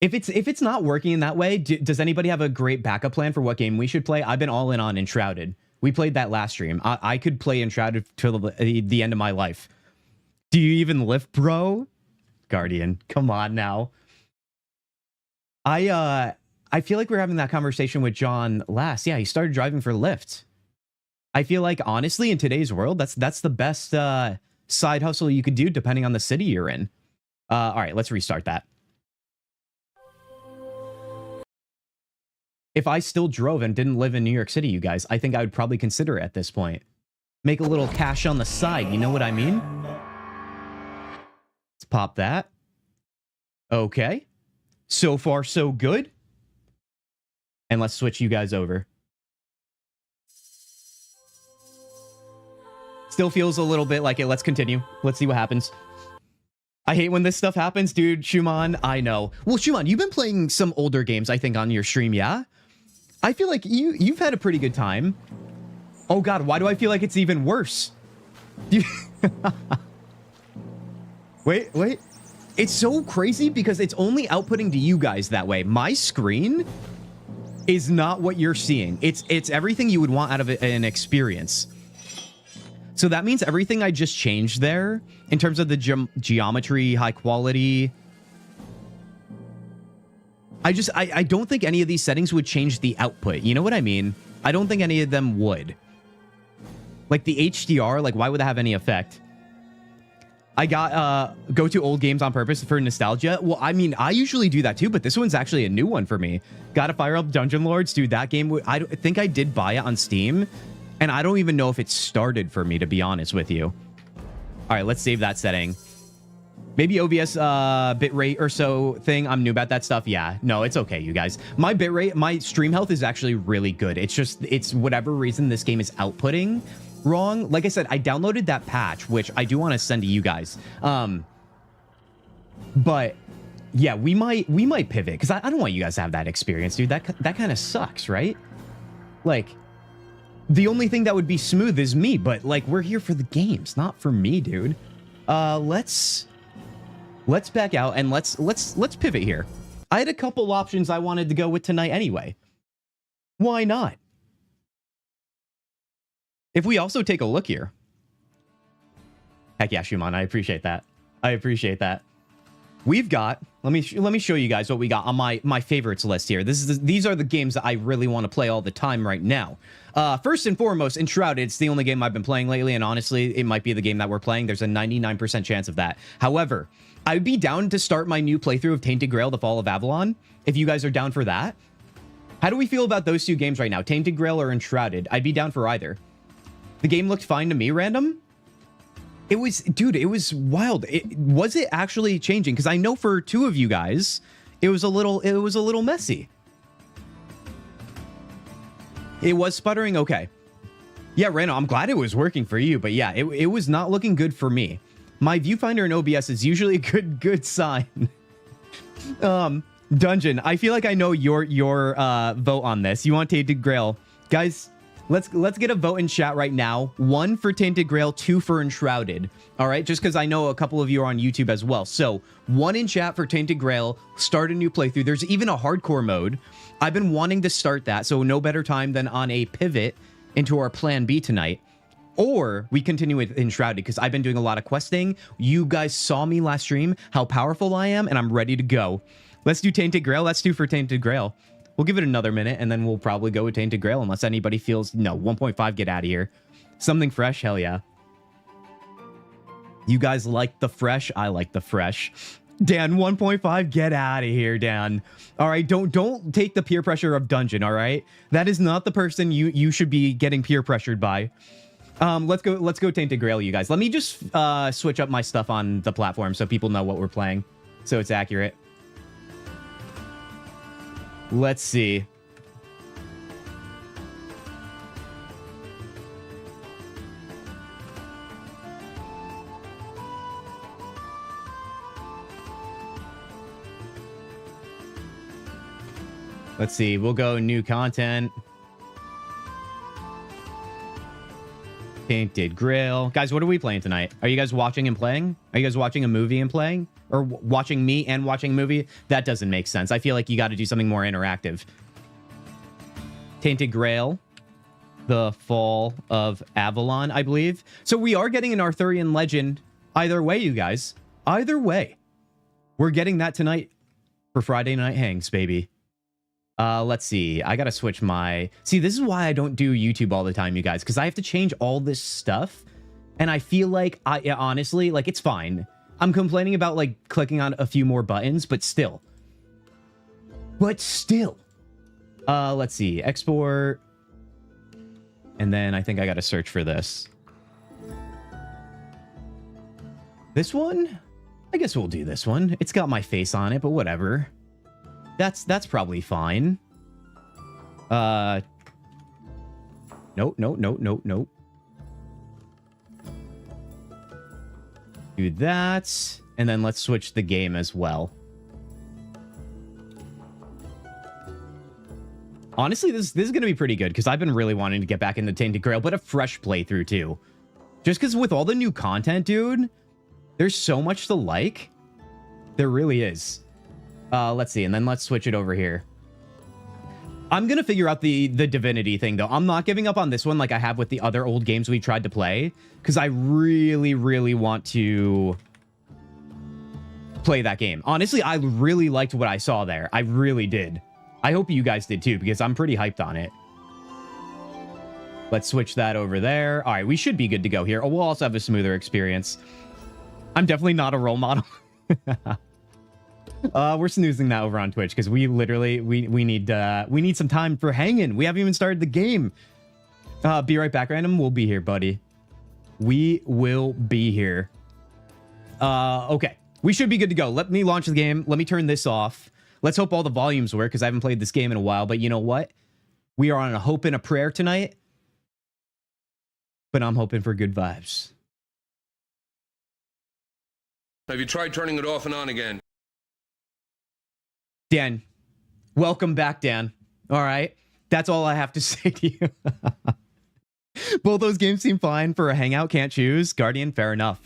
If it's not working in that way, does anybody have a great backup plan for what game we should play? I've been all in on Enshrouded. We played that last stream. I could play Enshrouded till the end of my life. Do you even lift, bro? Guardian, come on now. I feel like we were having that conversation with John last. Yeah, he started driving for Lyft. I feel like, honestly, in today's world, that's the best side hustle you could do, depending on the city you're in. All right, let's restart that. If I still drove and didn't live in New York City, you guys, I think I would probably consider it at this point. Make a little cash on the side, you know what I mean? Let's pop that. Okay. So far, so good. And let's switch you guys over. Still feels a little bit like it. Let's continue. Let's see what happens. I hate when this stuff happens, dude. Shuman, I know. Well, Shuman, you've been playing some older games, I think, on your stream, yeah? I feel like you've had a pretty good time. Oh, God, why do I feel like it's even worse? Wait. It's so crazy because it's only outputting to you guys that way. My screen is not what you're seeing. It's everything you would want out of an experience. So that means everything I just changed there in terms of the geometry, high quality. I don't think any of these settings would change the output. You know what I mean? I don't think any of them would. Like the HDR, like why would that have any effect? I got go to old games on purpose for nostalgia. Well, I mean, I usually do that too, but this one's actually a new one for me. Gotta fire up Dungeon Lords, dude. That game, I think I did buy it on Steam. And I don't even know if it started for me, to be honest with you. All right, let's save that setting. Maybe OBS bitrate or so thing. I'm new about that stuff. Yeah, no, it's okay, you guys. My bitrate, my stream health is actually really good. It's just, it's whatever reason this game is outputting wrong. Like I said, I downloaded that patch, which I do want to send to you guys. But yeah, we might pivot because I don't want you guys to have that experience, dude. That kind of sucks, right? Like, the only thing that would be smooth is me, but like we're here for the games, not for me, dude. Let's back out and let's pivot here. I had a couple options I wanted to go with tonight anyway. Why not? If we also take a look here. Heck yeah, Shuman, I appreciate that. I appreciate that. We've got, let me show you guys what we got on my favorites list here. These are the games that I really want to play all the time right now. First and foremost, Enshrouded. It's the only game I've been playing lately, and honestly, it might be the game that we're playing. There's a 99% chance of that. However, I'd be down to start my new playthrough of Tainted Grail: The Fall of Avalon, if you guys are down for that. How do we feel about those two games right now? Tainted Grail or Enshrouded? I'd be down for either. The game looked fine to me, random. It was, dude, it was wild. Was it actually changing? Because I know for two of you guys, it was a little messy. It was sputtering? Okay. Yeah, Reno, I'm glad it was working for you, but yeah, it was not looking good for me. My viewfinder in OBS is usually a good sign. Dungeon, I feel like I know your vote on this. You want Tainted Grail. Guys, let's get a vote in chat right now. 1 for Tainted Grail, 2 for Enshrouded. All right, just because I know a couple of you are on YouTube as well. So 1 in chat for Tainted Grail. Start a new playthrough. There's even a hardcore mode. I've been wanting to start that, so no better time than on a pivot into our plan B tonight. Or we continue with Enshrouded, because I've been doing a lot of questing. You guys saw me last stream, how powerful I am, and I'm ready to go. Let's do Tainted Grail. That's 2 for Tainted Grail. We'll give it another minute, and then we'll probably go with Tainted Grail, unless anybody feels, no, 1.5, get out of here. Something fresh, hell yeah. You guys like the fresh? I like the fresh. Dan, 1.5, get out of here, Dan. All right, don't take the peer pressure of Dungeon, all right? That is not the person you should be getting peer pressured by. Let's go Tainted Grail, you guys. Let me just switch up my stuff on the platform so people know what we're playing, so it's accurate. Let's see. Let's see. We'll go new content. Tainted Grail. Guys, what are we playing tonight? Are you guys watching and playing? Are you guys watching a movie and playing? Or watching me and watching a movie? That doesn't make sense. I feel like you got to do something more interactive. Tainted Grail. The Fall of Avalon, I believe. So we are getting an Arthurian legend. Either way, you guys. Either way. We're getting that tonight for Friday Night Hangs, baby. Let's see. I gotta switch my... See, this is why I don't do YouTube all the time, you guys, because I have to change all this stuff. And I feel like, honestly, like, it's fine. I'm complaining about, like, clicking on a few more buttons, but still. But still. Let's see. Export. And then I think I gotta search for this. This one? I guess we'll do this one. It's got my face on it, but whatever. That's probably fine. Nope. Do that. And then let's switch the game as well. Honestly, this is going to be pretty good because I've been really wanting to get back into Tainted Grail, but a fresh playthrough too. Just because with all the new content, dude, there's so much to like. There really is. Let's see, and then let's switch it over here. I'm gonna figure out the Divinity thing, though. I'm not giving up on this one like I have with the other old games we tried to play, because I really, really want to play that game. Honestly, I really liked what I saw there. I really did. I hope you guys did too, because I'm pretty hyped on it. Let's switch that over there. All right, we should be good to go here. Oh, we'll also have a smoother experience. I'm definitely not a role model. We're snoozing that over on Twitch because we literally we need some time for hanging. We haven't even started the game. Be right back, Random. We'll be here, buddy. We will be here. Okay, we should be good to go. Let me launch the game. Let me turn this off. Let's hope all the volumes work because I haven't played this game in a while. But you know what? We are on a hope and a prayer tonight. But I'm hoping for good vibes. Have you tried turning it off and on again? Dan, welcome back, Dan. All right. That's all I have to say to you. Both those games seem fine for a hangout. Can't choose. Guardian, fair enough.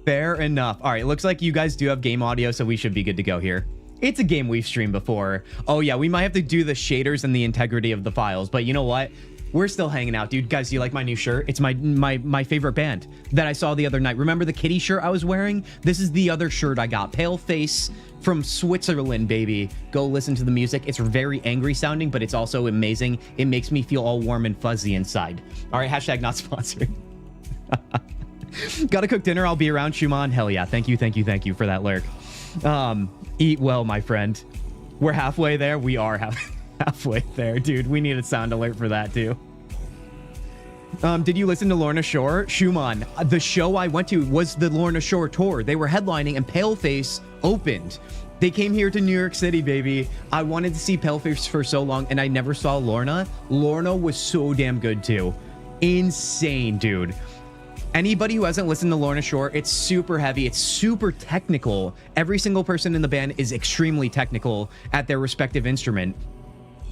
Fair enough. All right. It looks like you guys do have game audio, so we should be good to go here. It's a game we've streamed before. Oh, yeah. We might have to do the shaders and the integrity of the files, but you know what? We're still hanging out, dude. Guys, do you like my new shirt? It's my favorite band that I saw the other night. Remember the kitty shirt I was wearing? This is the other shirt I got. Pale Face from Switzerland, baby. Go listen to the music. It's very angry sounding, but it's also amazing. It makes me feel all warm and fuzzy inside. All right, hashtag not sponsored. Gotta cook dinner. I'll be around, Shuman. Hell yeah. Thank you for that lurk. Eat well, my friend. We're halfway there. We are halfway there, dude. We need a sound alert for that too. Did you listen to Lorna Shore? Schumann, the show I went to was the Lorna Shore tour. They were headlining and Paleface opened. They came here to New York City, baby. I wanted to see Paleface for so long and I never saw Lorna. Lorna was so damn good too. Insane, dude. Anybody who hasn't listened to Lorna Shore, it's super heavy. It's super technical. Every single person in the band is extremely technical at their respective instrument.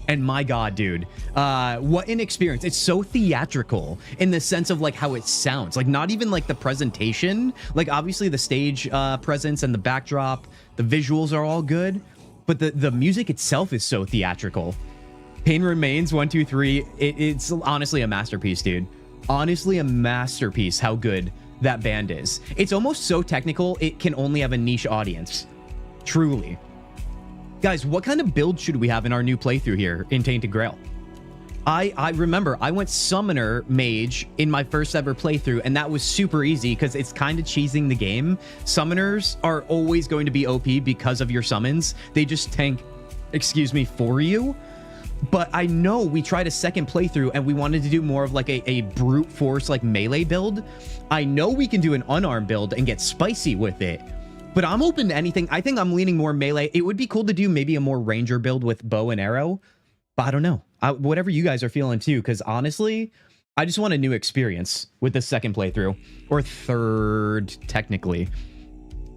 And my God, dude, what an experience. It's so theatrical in the sense of like how it sounds, like not even like the presentation, like obviously the stage presence and the backdrop, the visuals are all good, but the music itself is so theatrical. Pain Remains 1, 2, 3. It's honestly a masterpiece, dude. Honestly, a masterpiece. How good that band is. It's almost so technical. It can only have a niche audience. Truly. Guys, what kind of build should we have in our new playthrough here in Tainted Grail? I remember I went Summoner Mage in my first ever playthrough, and that was super easy because it's kind of cheesing the game. Summoners are always going to be OP because of your summons. They just tank, excuse me, for you. But I know we tried a second playthrough and we wanted to do more of like a brute force like melee build. I know we can do an unarmed build and get spicy with it, but I'm open to anything. I think I'm leaning more melee. It would be cool to do maybe a more ranger build with bow and arrow, but I don't know. Whatever you guys are feeling too, because honestly, I just want a new experience with the second playthrough, or third technically.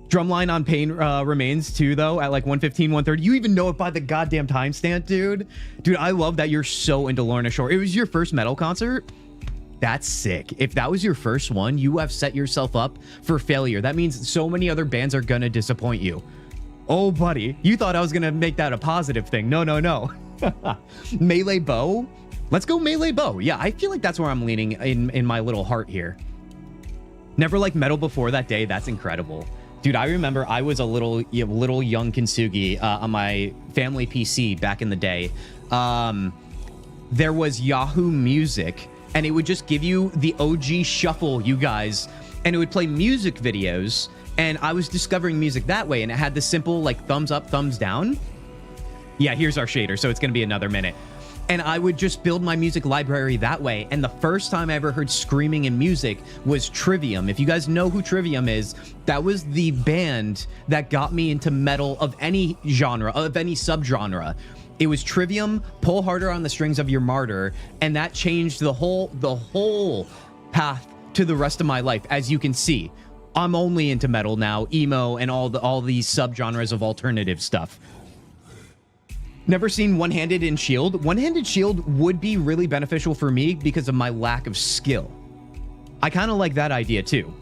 Drumline on Pain remains too, though, at like 115, 130. You even know it by the goddamn timestamp, dude. Dude, I love that you're so into Lorna Shore. It was your first metal concert? That's sick. If that was your first one, you have set yourself up for failure. That means so many other bands are gonna disappoint you. Oh, buddy, you thought I was gonna make that a positive thing. No, no, no. Melee bow? Let's go melee bow. Yeah, I feel like that's where I'm leaning in my little heart here. Never liked metal before that day. That's incredible. Dude, I remember I was a little young Kintzugi on my family PC back in the day. There was Yahoo Music, and it would just give you the OG shuffle, you guys, and it would play music videos, and I was discovering music that way, and it had the simple, like, thumbs up, thumbs down. Yeah, here's our shader, so it's going to be another minute. And I would just build my music library that way. And the first time I ever heard screaming in music was Trivium. If you guys know who Trivium is, that was the band that got me into metal of any genre, of any subgenre. It was Trivium, Pull Harder on the Strings of Your Martyr, and that changed the whole path to the rest of my life. As you can see, I'm only into metal now, emo, and all these subgenres of alternative stuff. Never seen one-handed in shield. One-handed shield would be really beneficial for me because of my lack of skill. I kind of like that idea too.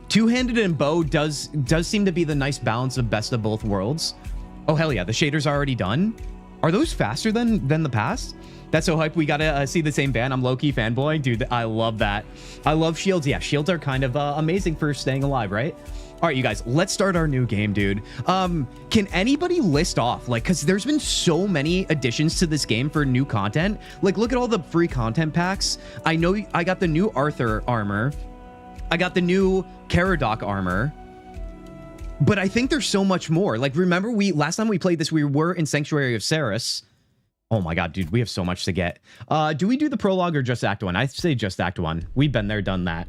Two-handed and bow does seem to be the nice balance of best of both worlds. Oh, hell yeah. The shaders are already done. Are those faster than the past? That's so hype. We gotta see the same band. I'm low-key fanboying. Dude, I love that. I love shields. Yeah, shields are kind of amazing for staying alive, right? All right, you guys, let's start our new game, dude. Can anybody list off, like, because there's been so many additions to this game for new content. Like, look at all the free content packs. I know I got the new Arthur armor. I got the new Caradoc armor. But I think there's so much more. Like, remember, last time we played this, we were in Sanctuary of Ceres. Oh my god, dude, we have so much to get. Do we do the prologue or just Act 1? I say just Act 1. We've been there, done that.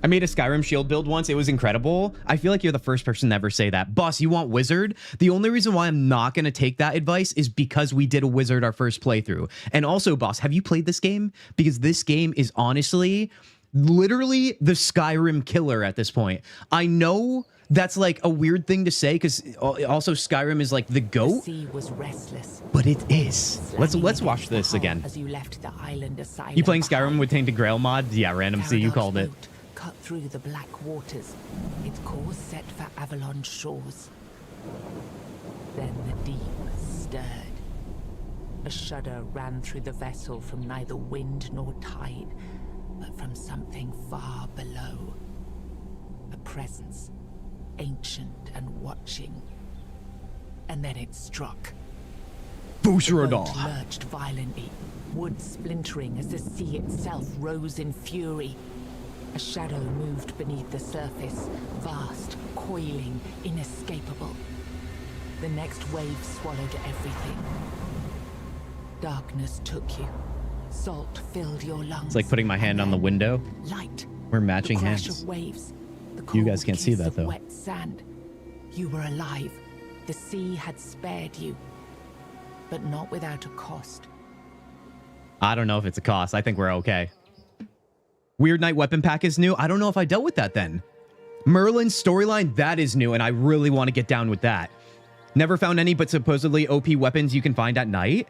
I made a Skyrim shield build once. It was incredible. I feel like you're the first person to ever say that. Boss, you want wizard? The only reason why I'm not going to take that advice is because we did a wizard our first playthrough. And also, boss, have you played this game? Because this game is honestly, literally the Skyrim killer at this point. I know that's like a weird thing to say because also Skyrim is like the GOAT. The sea was restless. But it is. Let's watch this again. As you left the island asylum You playing Skyrim with Tainted Grail mod? Yeah, random C, you called it. Cut through the black waters, its course set for Avalon shores. Then the deep stirred. A shudder ran through the vessel from neither wind nor tide, but from something far below. A presence, ancient and watching. And then it struck. The boat lurched violently, wood splintering as the sea itself rose in fury. A shadow moved beneath the surface, vast, coiling, inescapable. The next wave swallowed everything. Darkness took you. Salt filled your lungs. It's like putting my hand on the window. Light. We're matching the crash hands. Of waves, the You guys can't see kiss that of though. Wet sand. You were alive. The sea had spared you, but not without a cost. I don't know if it's a cost. I think we're okay. Weird Night weapon pack is new. I don't know if I dealt with that then. Merlin's storyline, that is new, and I really want to get down with that. Never found any but supposedly OP weapons you can find at night.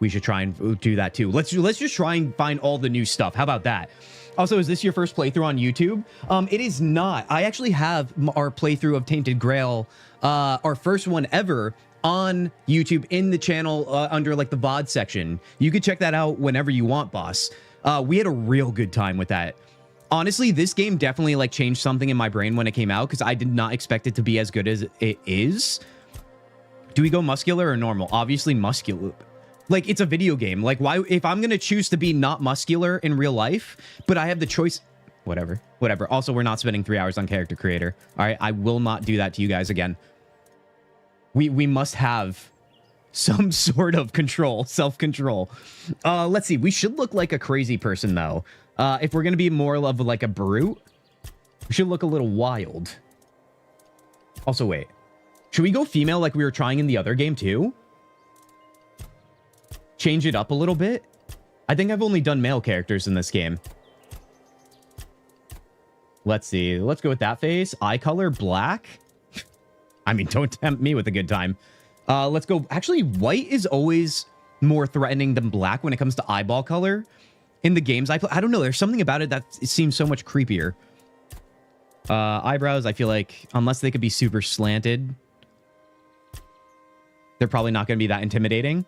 We should try and do that too. Let's just try and find all the new stuff. How about that? Also, is this your first playthrough on YouTube? It is not. I actually have our playthrough of Tainted Grail, our first one ever, on YouTube in the channel under like the VOD section. You can check that out whenever you want, boss. We had a real good time with that. Honestly, this game definitely like changed something in my brain when it came out because I did not expect it to be as good as it is. Do we go muscular or normal? Obviously muscular. Like, it's a video game. Like, why, if I'm going to choose to be not muscular in real life, but I have the choice, whatever. Also, we're not spending 3 hours on character creator. All right, I will not do that to you guys again. We must have some sort of control, self-control. Let's see. We should look like a crazy person, though. If we're going to be more of like a brute, we should look a little wild. Also, wait. Should we go female like we were trying in the other game, too? Change it up a little bit? I think I've only done male characters in this game. Let's see. Let's go with that face. Eye color, black. I mean, don't tempt me with a good time. Let's go. Actually, white is always more threatening than black when it comes to eyeball color. In the games I play, I don't know. There's something about it that it seems so much creepier. Eyebrows, I feel like, unless they could be super slanted, they're probably not going to be that intimidating.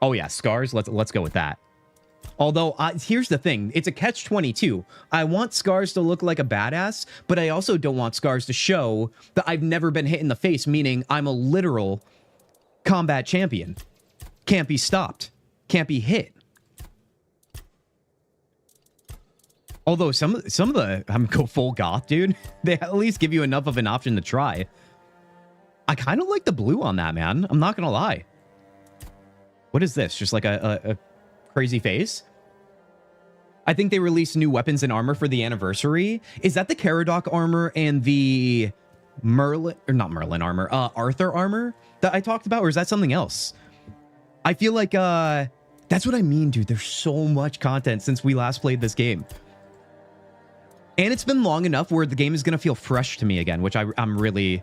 Oh yeah, scars. Let's go with that. Although, here's the thing. It's a catch-22. I want Scars to look like a badass, but I also don't want Scars to show that I've never been hit in the face, meaning I'm a literal combat champion. Can't be stopped. Can't be hit. Although some of the... I'm go full goth, dude. They at least give you enough of an option to try. I kind of like the blue on that, man. I'm not going to lie. What is this? Just like a crazy face? I think they released new weapons and armor for the anniversary. Is that the Caradoc armor and the Merlin, or not Merlin armor, Arthur armor that I talked about, or is that something else? I feel like that's what I mean, dude. There's so much content since we last played this game. And it's been long enough where the game is going to feel fresh to me again, which I'm really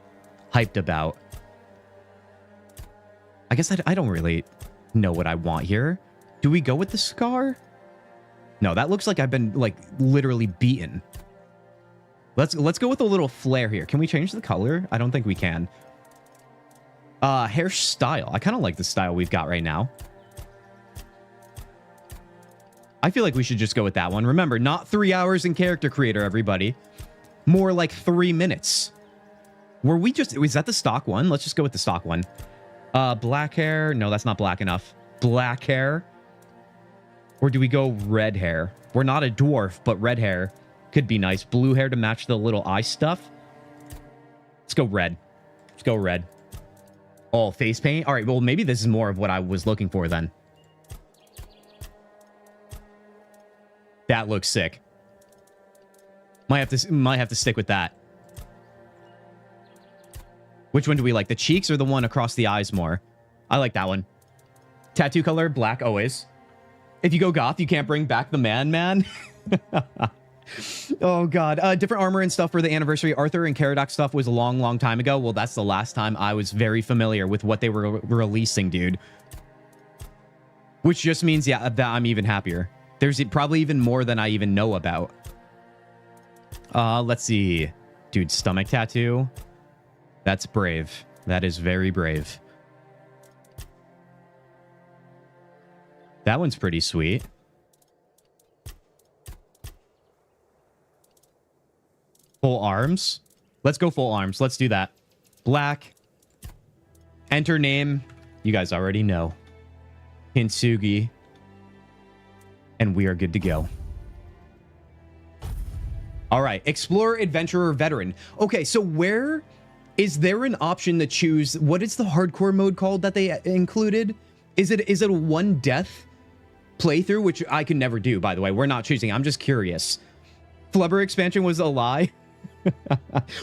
hyped about. I guess I don't really know what I want here. Do we go with the scar? No, that looks like I've been, like, literally beaten. Let's go with a little flare here. Can we change the color? I don't think we can. Hairstyle. I kind of like the style we've got right now. I feel like we should just go with that one. Remember, not 3 hours in character creator, everybody. More like 3 minutes. Were we just... Was that the stock one? Let's just go with the stock one. Black hair. No, that's not black enough. Black hair. Or do we go red hair? We're not a dwarf, but red hair could be nice. Blue hair to match the little eye stuff. Let's go red. Let's go red. Oh, face paint. All right, well, maybe this is more of what I was looking for then. That looks sick. Might have to stick with that. Which one do we like? The cheeks or the one across the eyes more? I like that one. Tattoo color, black always. If you go goth, you can't bring back the man. Oh, God. Different armor and stuff for the anniversary. Arthur and Caradoc stuff was a long, long time ago. Well, that's the last time I was very familiar with what they were releasing, dude. Which just means, yeah, that I'm even happier. There's probably even more than I even know about. Let's see. Dude, stomach tattoo. That's brave. That is very brave. That one's pretty sweet. Full arms. Let's go full arms. Let's do that. Black. Enter name. You guys already know. Kintzugi. And we are good to go. All right. Explorer, adventurer, veteran. Okay, so where... Is there an option to choose... What is the hardcore mode called that they included? Is it a one death playthrough, which I can never do, by the way. We're not choosing. I'm just curious. Flubber expansion was a lie?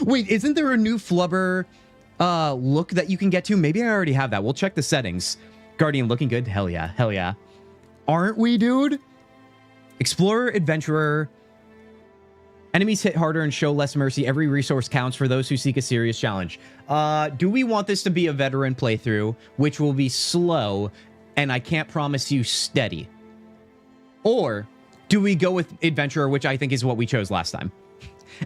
Wait, isn't there a new Flubber look that you can get to? Maybe I already have that. We'll check the settings. Guardian looking good? Hell yeah. Hell yeah. Aren't we, dude? Explorer, adventurer... Enemies hit harder and show less mercy. Every resource counts for those who seek a serious challenge. Do we want this to be a veteran playthrough, which will be slow, and I can't promise you steady? Or do we go with adventurer, which I think is what we chose last time?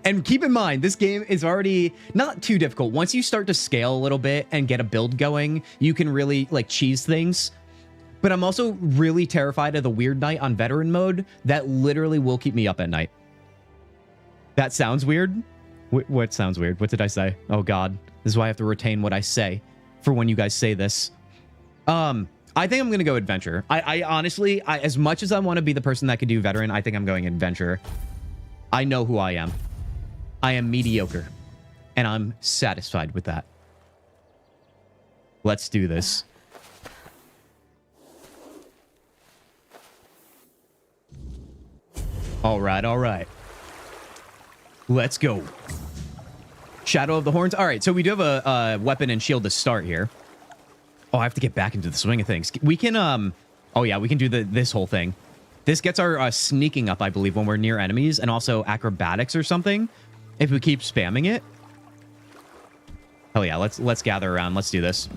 And keep in mind, this game is already not too difficult. Once you start to scale a little bit and get a build going, you can really, like, cheese things. But I'm also really terrified of the Weird Night on veteran mode. That literally will keep me up at night. That sounds weird. What sounds weird? What did I say? Oh, God. This is why I have to retain what I say for when you guys say this. I think I'm going to go adventure. I honestly, as much as I want to be the person that could do veteran, I think I'm going adventure. I know who I am. I am mediocre. And I'm satisfied with that. Let's do this. All right, all right. Let's go. Shadow of the Horns. All right, so we do have a weapon and shield to start here. Oh, I have to get back into the swing of things. We can, oh yeah, we can do this whole thing. This gets our sneaking up, I believe, when we're near enemies, and also acrobatics or something, if we keep spamming it. Hell yeah, let's gather around. Let's do this.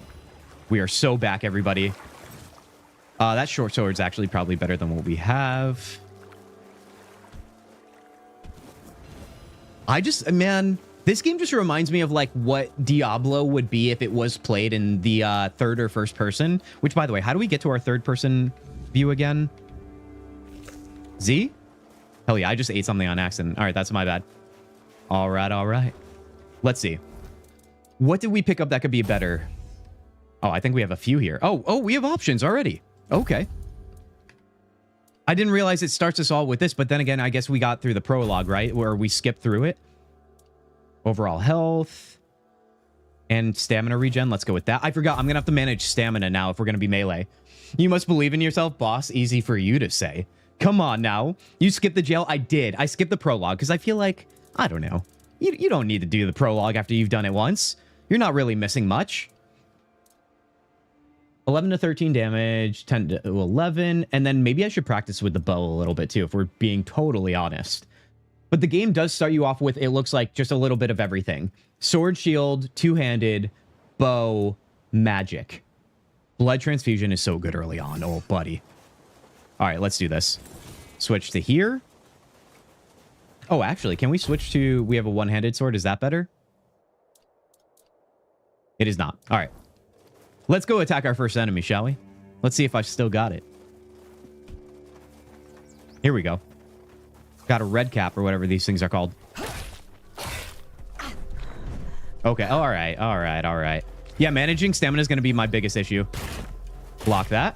We are so back, everybody. That short sword's actually probably better than what we have. Man, this game just reminds me of like what Diablo would be if it was played in the third or first person. Which, by the way, how do we get to our third person view again? Z? Hell yeah, I just ate something on accident. All right, that's my bad. All right, all right. Let's see. What did we pick up that could be better? Oh, I think we have a few here. Oh, we have options already. Okay. I didn't realize it starts us all with this, but then again, I guess we got through the prologue, right? Where we skipped through it. Overall health and stamina regen. Let's go with that. I forgot. I'm going to have to manage stamina now if we're going to be melee. You must believe in yourself, boss. Easy for you to say. Come on now. You skipped the jail? I did. I skipped the prologue because I feel like, I don't know. You don't need to do the prologue after you've done it once. You're not really missing much. 11 to 13 damage, 10 to 11, and then maybe I should practice with the bow a little bit too, if we're being totally honest. But the game does start you off with, it looks like, just a little bit of everything. Sword, shield, two-handed, bow, magic. Blood transfusion is so good early on. Oh, buddy. All right, let's do this. Switch to here. Oh, actually, can we switch to... We have a one-handed sword. Is that better? It is not. All right. Let's go attack our first enemy, shall we? Let's see if I've still got it. Here we go. Got a red cap or whatever these things are called. Okay. All right. All right. All right. Yeah, managing stamina is going to be my biggest issue. Block that.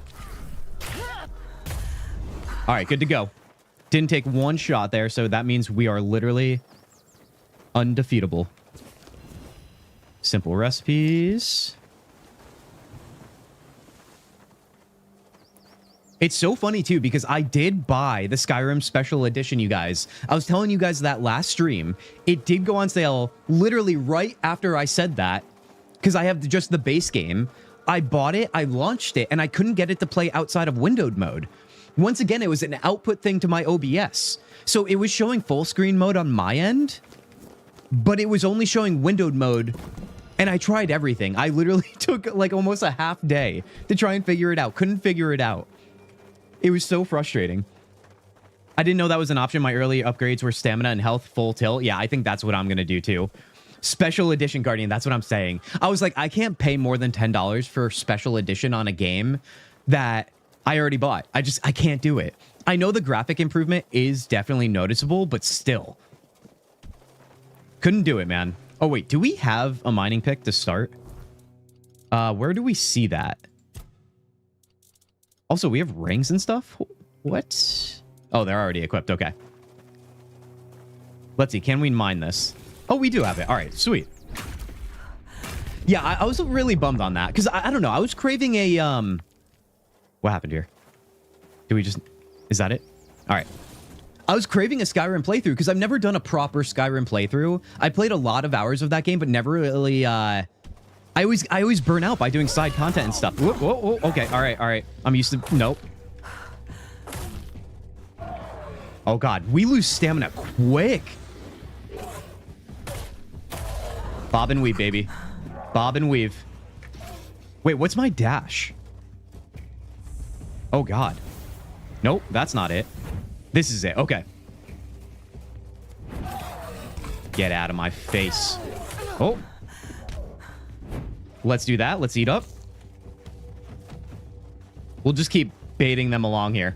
All right. Good to go. Didn't take one shot there, so that means we are literally undefeatable. Simple recipes. It's so funny, too, because I did buy the Skyrim Special Edition, you guys. I was telling you guys that last stream. It did go on sale literally right after I said that, because I have just the base game. I bought it, I launched it, and I couldn't get it to play outside of windowed mode. Once again, it was an output thing to my OBS. So it was showing full screen mode on my end, but it was only showing windowed mode, and I tried everything. I literally took like almost a half day to try and figure it out. Couldn't figure it out. It was so frustrating. I didn't know that was an option. My early upgrades were stamina and health full tilt. Yeah, I think that's what I'm going to do too. Special edition Guardian, that's what I'm saying. I was like, I can't pay more than $10 for special edition on a game that I already bought. I can't do it. I know the graphic improvement is definitely noticeable, but still. Couldn't do it, man. Oh, wait, do we have a mining pick to start? Where do we see that? Also, we have rings and stuff? What? Oh, they're already equipped. Okay. Let's see. Can we mine this? Oh, we do have it. All right. Sweet. Yeah, I was really bummed on that. Because, I don't know. I was craving a... What happened here? Do we just... Is that it? All right. I was craving a Skyrim playthrough because I've never done a proper Skyrim playthrough. I played a lot of hours of that game, but never really... I always burn out by doing side content and stuff. Whoa, whoa, whoa. Okay, all right. I'm used to... Nope. Oh, God. We lose stamina quick. Bob and weave, baby. Bob and weave. Wait, what's my dash? Oh, God. Nope, that's not it. This is it. Okay. Get out of my face. Oh. Let's do that. Let's eat up. We'll just keep baiting them along here.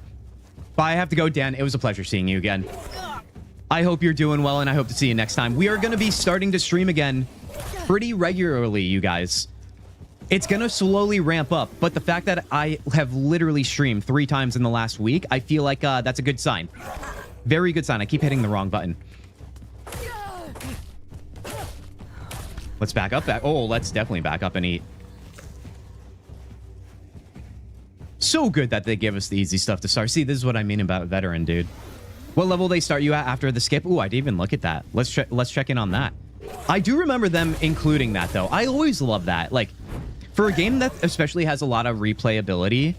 Bye, I have to go, Dan. It was a pleasure seeing you again. I hope you're doing well, and I hope to see you next time. We are going to be starting to stream again pretty regularly, you guys. It's going to slowly ramp up, but the fact that I have literally streamed 3 times in the last week, I feel like that's a good sign. Very good sign. I keep hitting the wrong button. Let's back up. Oh, let's definitely back up and eat. So good that they give us the easy stuff to start. See, this is what I mean about veteran, dude. What level they start you at after the skip? Ooh, I didn't even look at that. Let's check in on that. I do remember them including that, though. I always love that. Like, for a game that especially has a lot of replayability,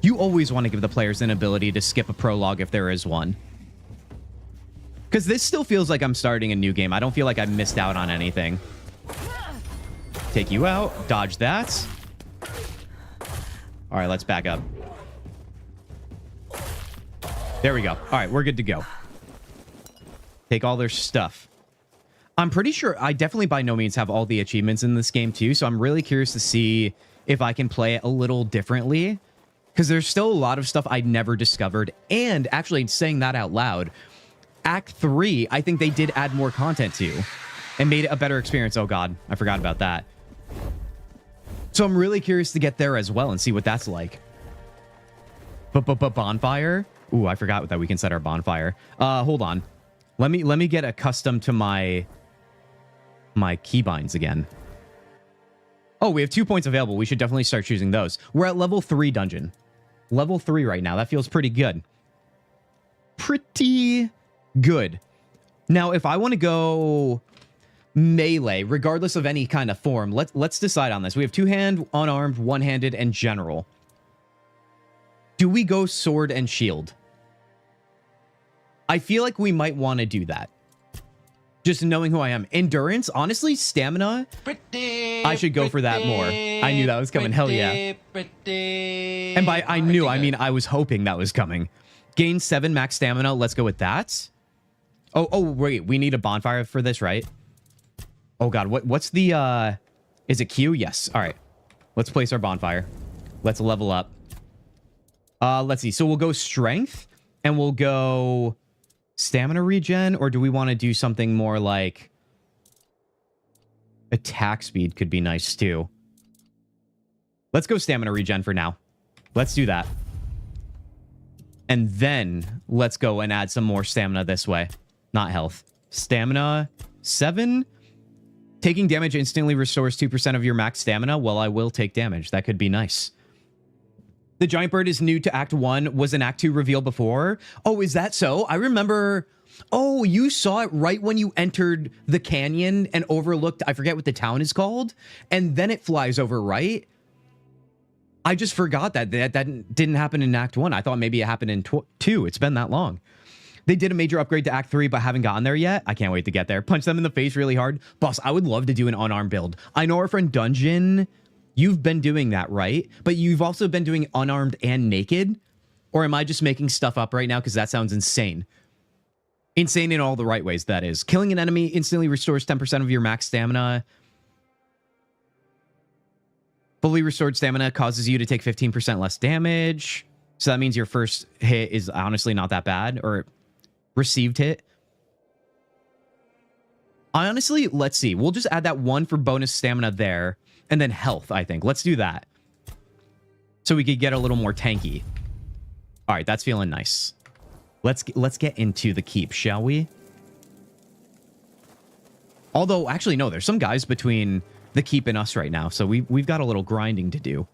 you always want to give the players an ability to skip a prologue if there is one. Because this still feels like I'm starting a new game. I don't feel like I missed out on anything. Take you out. Dodge that. All right, let's back up. There we go. All right, we're good to go. Take all their stuff. I'm pretty sure I definitely by no means have all the achievements in this game too, so I'm really curious to see if I can play it a little differently, because there's still a lot of stuff I never discovered. And actually, saying that out loud, Act 3, I think they did add more content to and made it a better experience. Oh god, I forgot about that. So I'm really curious to get there as well and see what that's like. Bonfire? Ooh, I forgot that we can set our bonfire. Hold on. Let me get accustomed to my keybinds again. Oh, we have 2 points available. We should definitely start choosing those. We're at level 3 dungeon. Level 3 right now. That feels pretty good. Pretty good. Now, if I want to go melee, regardless of any kind of form, let's decide on this. We have two-hand, unarmed, one-handed, and general. Do we go sword and shield? I feel like we might want to do that. Just knowing who I am. Endurance, honestly, stamina. I should go for that more. I knew that was coming. Hell yeah. And by I knew, I mean I was hoping that was coming. Gain 7 max stamina. Let's go with that. Oh, wait. We need a bonfire for this, right? Oh, God. What's the... Is it Q? Yes. All right. Let's place our bonfire. Let's level up. Let's see. So we'll go strength. And we'll go... stamina regen, or do we want to do something more like attack speed could be nice too. Let's go stamina regen for now. Let's do that. And then let's go and add some more stamina this way. Not health. Stamina 7. Taking damage instantly restores 2% of your max stamina. Well, I will take damage. That could be nice. The giant bird is new to Act 1. Was an Act 2 reveal before? Oh, is that so? I remember... Oh, you saw it right when you entered the canyon and overlooked... I forget what the town is called. And then it flies over, right? I just forgot that didn't happen in Act 1. I thought maybe it happened in 2. It's been that long. They did a major upgrade to Act 3, but haven't gotten there yet. I can't wait to get there. Punch them in the face really hard. Boss, I would love to do an unarmed build. I know our friend Dungeon... You've been doing that, right? But you've also been doing unarmed and naked? Or am I just making stuff up right now? Because that sounds insane. Insane in all the right ways, that is. Killing an enemy instantly restores 10% of your max stamina. Fully restored stamina causes you to take 15% less damage. So that means your first hit is honestly not that bad. Or received hit. Honestly, let's see. We'll just add that 1 for bonus stamina there. And then health, I think. Let's do that. So we could get a little more tanky. All right, that's feeling nice. Let's get into the keep, shall we? Although, actually, no. There's some guys between the keep and us right now. So we've got a little grinding to do.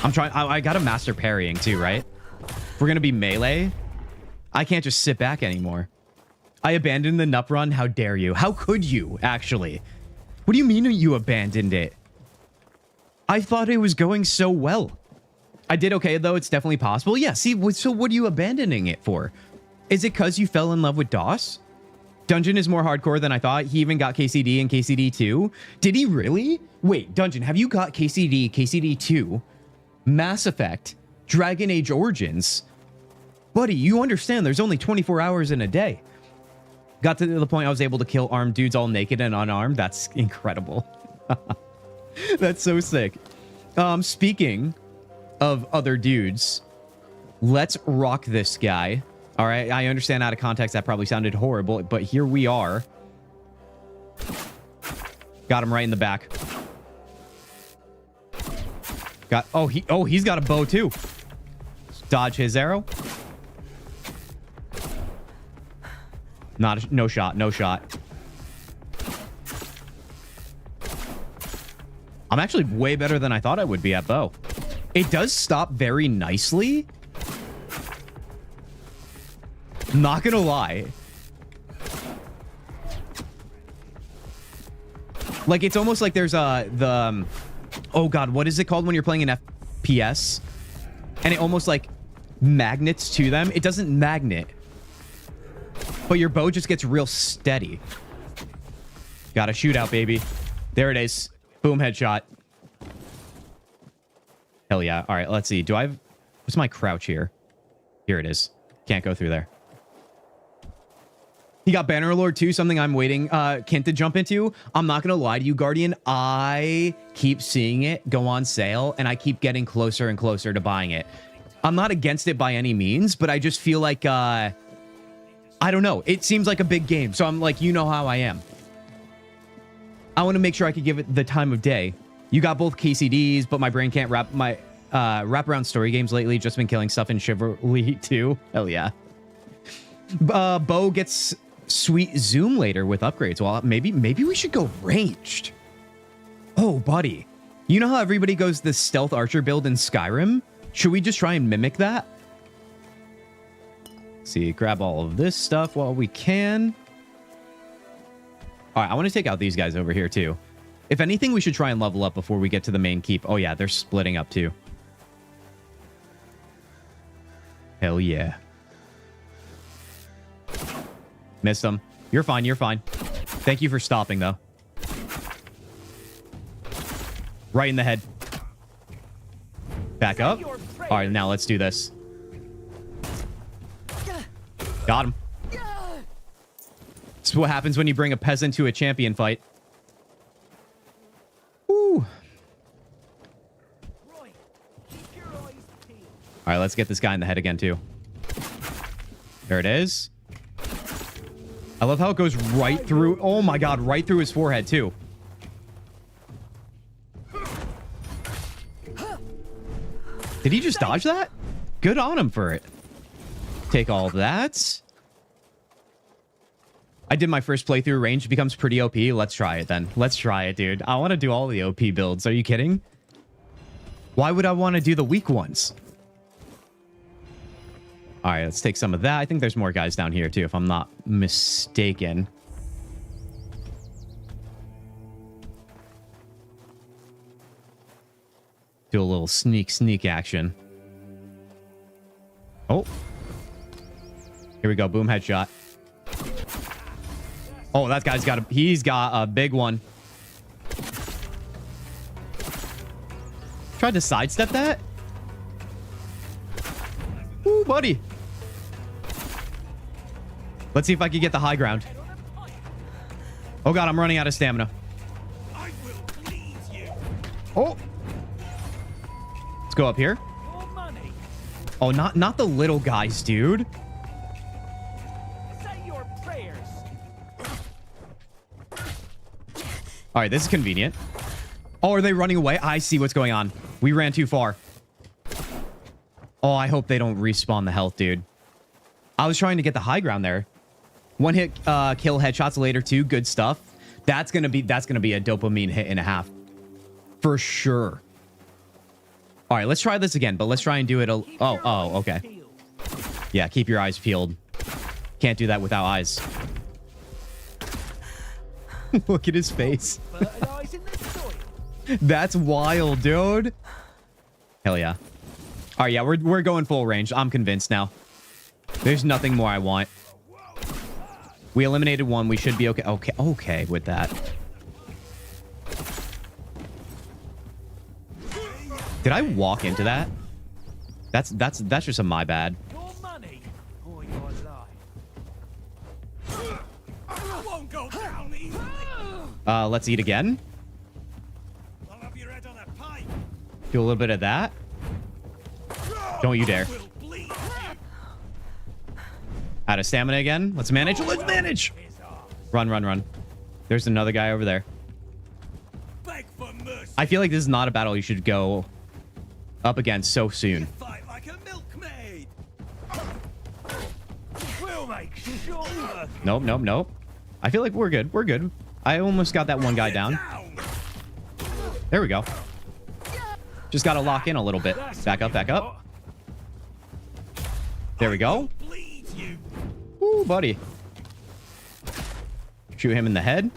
I'm trying... I got to master parrying too, right? If we're going to be melee, I can't just sit back anymore. I abandoned the Nup run. How dare you? How could you, actually? What do you mean you abandoned it? I thought it was going so well. I did okay, though. It's definitely possible. Yeah, see, so what are you abandoning it for? Is it because you fell in love with DOS? Dungeon is more hardcore than I thought. He even got KCD and KCD 2. Did he really? Wait, Dungeon, have you got KCD, KCD 2, Mass Effect, Dragon Age Origins? Buddy, you understand there's only 24 hours in a day. Got to the point I was able to kill armed dudes all naked and unarmed. That's incredible. That's so sick. Speaking of other dudes, let's rock this guy. All right, I understand out of context that probably sounded horrible, but here we are. Got him right in the back. He's got a bow too. Dodge his arrow. No shot. I'm actually way better than I thought I would be at bow. It does stop very nicely, Not gonna lie. Like, it's almost like there's oh god, what is it called when you're playing an FPS? And it almost like magnets to them. It doesn't magnet, but your bow just gets real steady. Got a shootout, baby. There it is. Boom, headshot. Hell yeah. All right, let's see. Do I have... What's my crouch here? Here it is. Can't go through there. He got Bannerlord too, something I'm waiting Kint to jump into. I'm not gonna lie to you, Guardian. I keep seeing it go on sale, and I keep getting closer and closer to buying it. I'm not against it by any means, but I just feel like, I don't know. It seems like a big game, so I'm like, you know how I am. I want to make sure I could give it the time of day. You got both KCDs, but my brain can't wrap around story games lately. Just been killing stuff in Chivalry too. Hell yeah. Bo gets sweet zoom later with upgrades. Well, maybe we should go ranged. Oh, buddy. You know how everybody goes the stealth archer build in Skyrim? Should we just try and mimic that? See, grab all of this stuff while we can. All right, I want to take out these guys over here too. If anything, we should try and level up before we get to the main keep. Oh yeah, they're splitting up too. Hell yeah. Missed them. You're fine, you're fine. Thank you for stopping though. Right in the head. Back up. All right, now let's do this. Got him. This is what happens when you bring a peasant to a champion fight. Woo. All right, let's get this guy in the head again, too. There it is. I love how it goes right through. Oh, my God. Right through his forehead, too. Did he just dodge that? Good on him for it. Take all of that. I did my first playthrough. Range becomes pretty OP. Let's try it then. Let's try it, dude. I want to do all the OP builds. Are you kidding? Why would I want to do the weak ones? All right, let's take some of that. I think there's more guys down here too, if I'm not mistaken. Do a little sneak action. Oh. Here we go. Boom, headshot. Oh, that guy's got he's got a big one. Tried to sidestep that. Ooh, buddy. Let's see if I can get the high ground. Oh, God, I'm running out of stamina. Oh. Let's go up here. Oh, not the little guys, dude. All right, this is convenient. Oh, are they running away? I see what's going on. We ran too far. Oh, I hope they don't respawn the health, dude. I was trying to get the high ground there. One hit kill headshots later too. Good stuff. That's gonna be a dopamine hit and a half. For sure. All right, let's try this again, but let's try and do it. Oh, okay. Yeah, keep your eyes peeled. Can't do that without eyes. Look at his face. That's wild, dude. Hell yeah. All right, yeah, we're going full range. I'm convinced now. There's nothing more I want. We eliminated one. We should be okay. Okay with that. Did I walk into that? That's just a my bad. Let's eat again. Do a little bit of that. Don't you dare. Out of stamina again. Let's manage. Let's manage. Run. There's another guy over there. I feel like this is not a battle you should go up against so soon. Nope. I feel like we're good. I almost got that one guy down. There we go. Just got to lock in a little bit. Back up. There we go. Ooh, buddy. Shoot him in the head.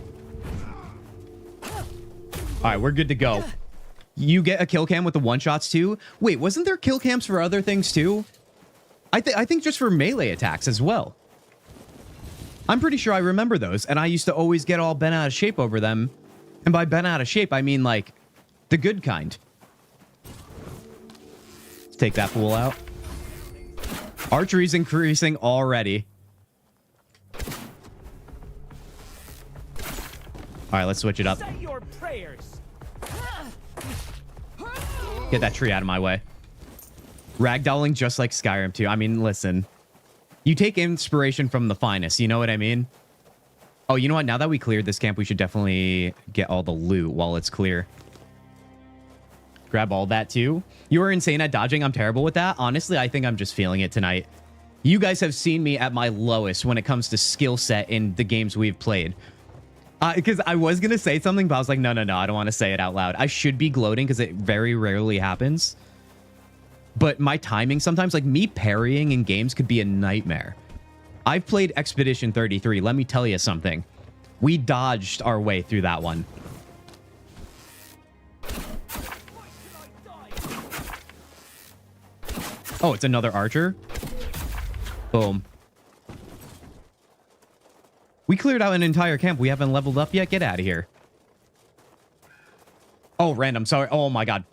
All right, we're good to go. You get a kill cam with the one-shots too? Wait, wasn't there kill cams for other things too? I think just for melee attacks as well. I'm pretty sure I remember those, and I used to always get all bent out of shape over them. And by bent out of shape, I mean, like, the good kind. Let's take that fool out. Archery's increasing already. All right, let's switch it up. Say your prayers. Get that tree out of my way. Ragdolling just like Skyrim too. I mean, listen. You take inspiration from the finest, you know what I mean? Oh, you know what? Now that we cleared this camp, we should definitely get all the loot while it's clear. Grab all that too. You are insane at dodging. I'm terrible with that. Honestly, I think I'm just feeling it tonight. You guys have seen me at my lowest when it comes to skill set in the games we've played. Because I was going to say something, but I was like, no, I don't want to say it out loud. I should be gloating because it very rarely happens. But my timing sometimes, like me parrying in games could be a nightmare. I've played Expedition 33. Let me tell you something. We dodged our way through that one. Oh, it's another archer. Boom. We cleared out an entire camp. We haven't leveled up yet. Get out of here. Oh, random. Sorry. Oh, my God.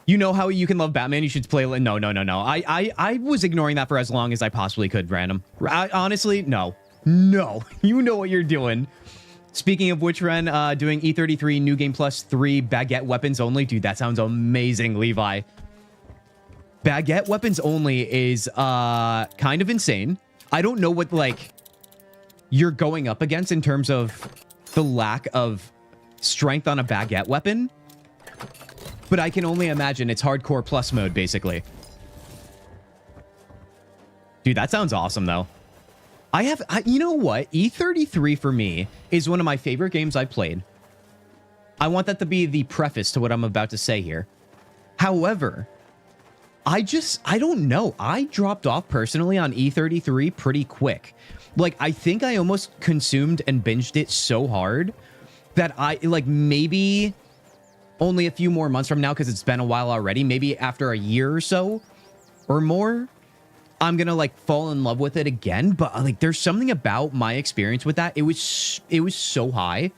You know how you can love Batman? You should play... No. I was ignoring that for as long as I possibly could, random. Honestly, no. No. You know what you're doing. Speaking of which, Ren, doing E33 New Game Plus 3 baguette weapons only. Dude, that sounds amazing, Levi. Baguette weapons only is kind of insane. I don't know what, like... you're going up against in terms of the lack of strength on a baguette weapon. But I can only imagine it's hardcore plus mode, basically. Dude, that sounds awesome, though. You know what? E33 for me is one of my favorite games I've played. I want that to be the preface to what I'm about to say here. However, I don't know. I dropped off personally on E33 pretty quick. Like, I think I almost consumed and binged it so hard that maybe only a few more months from now, because it's been a while already, maybe after a year or so or more, I'm gonna like fall in love with it again. But like, there's something about my experience with that. It was so high.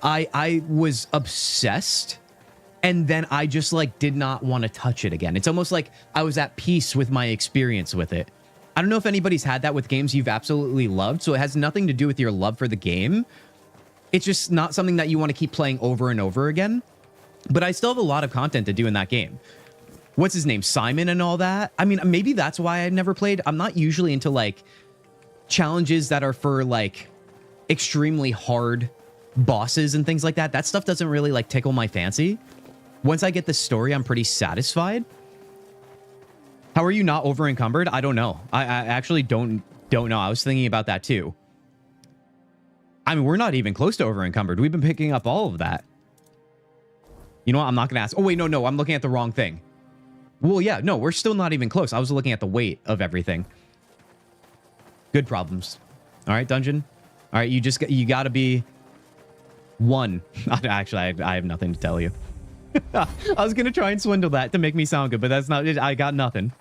I was obsessed, and then I just like did not want to touch it again. It's almost like I was at peace with my experience with it. I don't know if anybody's had that with games you've absolutely loved, so it has nothing to do with your love for the game. It's just not something that you want to keep playing over and over again. But I still have a lot of content to do in that game. What's his name? Simon and all that? I mean, maybe that's why I've never played. I'm not usually into, like, challenges that are for, like, extremely hard bosses and things like that. That stuff doesn't really, like, tickle my fancy. Once I get the story, I'm pretty satisfied. How are you not over encumbered? I don't know. I actually don't know. I was thinking about that too. I mean, we're not even close to over encumbered. We've been picking up all of that. You know what? I'm not going to ask. Oh, wait, no. I'm looking at the wrong thing. Well, yeah, no, we're still not even close. I was looking at the weight of everything. Good problems. All right, dungeon. All right, you got to be one. Actually, I have nothing to tell you. I was going to try and swindle that to make me sound good, but that's not it. I got nothing.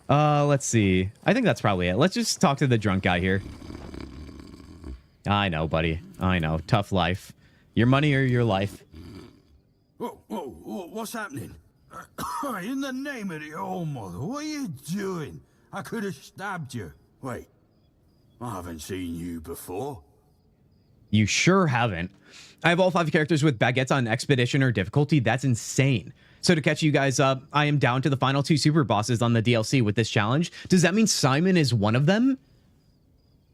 Let's see. I think that's probably it. Let's just talk to the drunk guy here. I know, buddy. I know. Tough life. Your money or your life. Whoa, what's happening? In the name of the old mother, what are you doing? I could have stabbed you. Wait, I haven't seen you before. You sure haven't. I have all 5 characters with baguettes on expedition or difficulty. That's insane. So to catch you guys up, I am down to the final 2 super bosses on the DLC with this challenge. Does that mean Simon is one of them?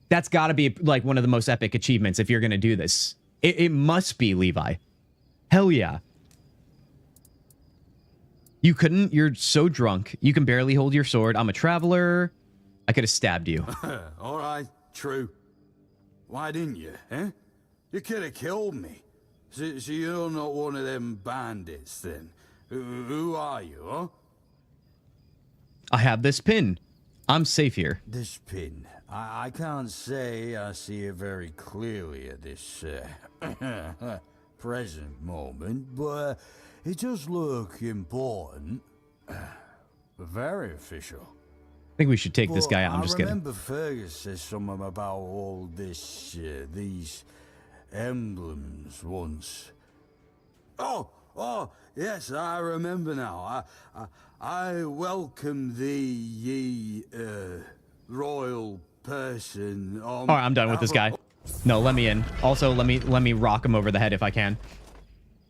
That's got to be like one of the most epic achievements if you're going to do this. It must be, Levi. Hell yeah. You couldn't? You're so drunk. You can barely hold your sword. I'm a traveler. I could have stabbed you. All right, true. Why didn't you, eh? You could have killed me. So you're not one of them bandits, then? Who are you, huh? I have this pin. I'm safe here. This pin. I can't say I see it very clearly at this present moment, but it does look important. Very official. I think we should take this guy out. I'm just I kidding. remember Fergus said something about all this, these emblems once. Oh, yes, I remember now. I welcome thee, ye, royal person. All right, I'm done with this guy. No, let me in. Also, let me rock him over the head if I can.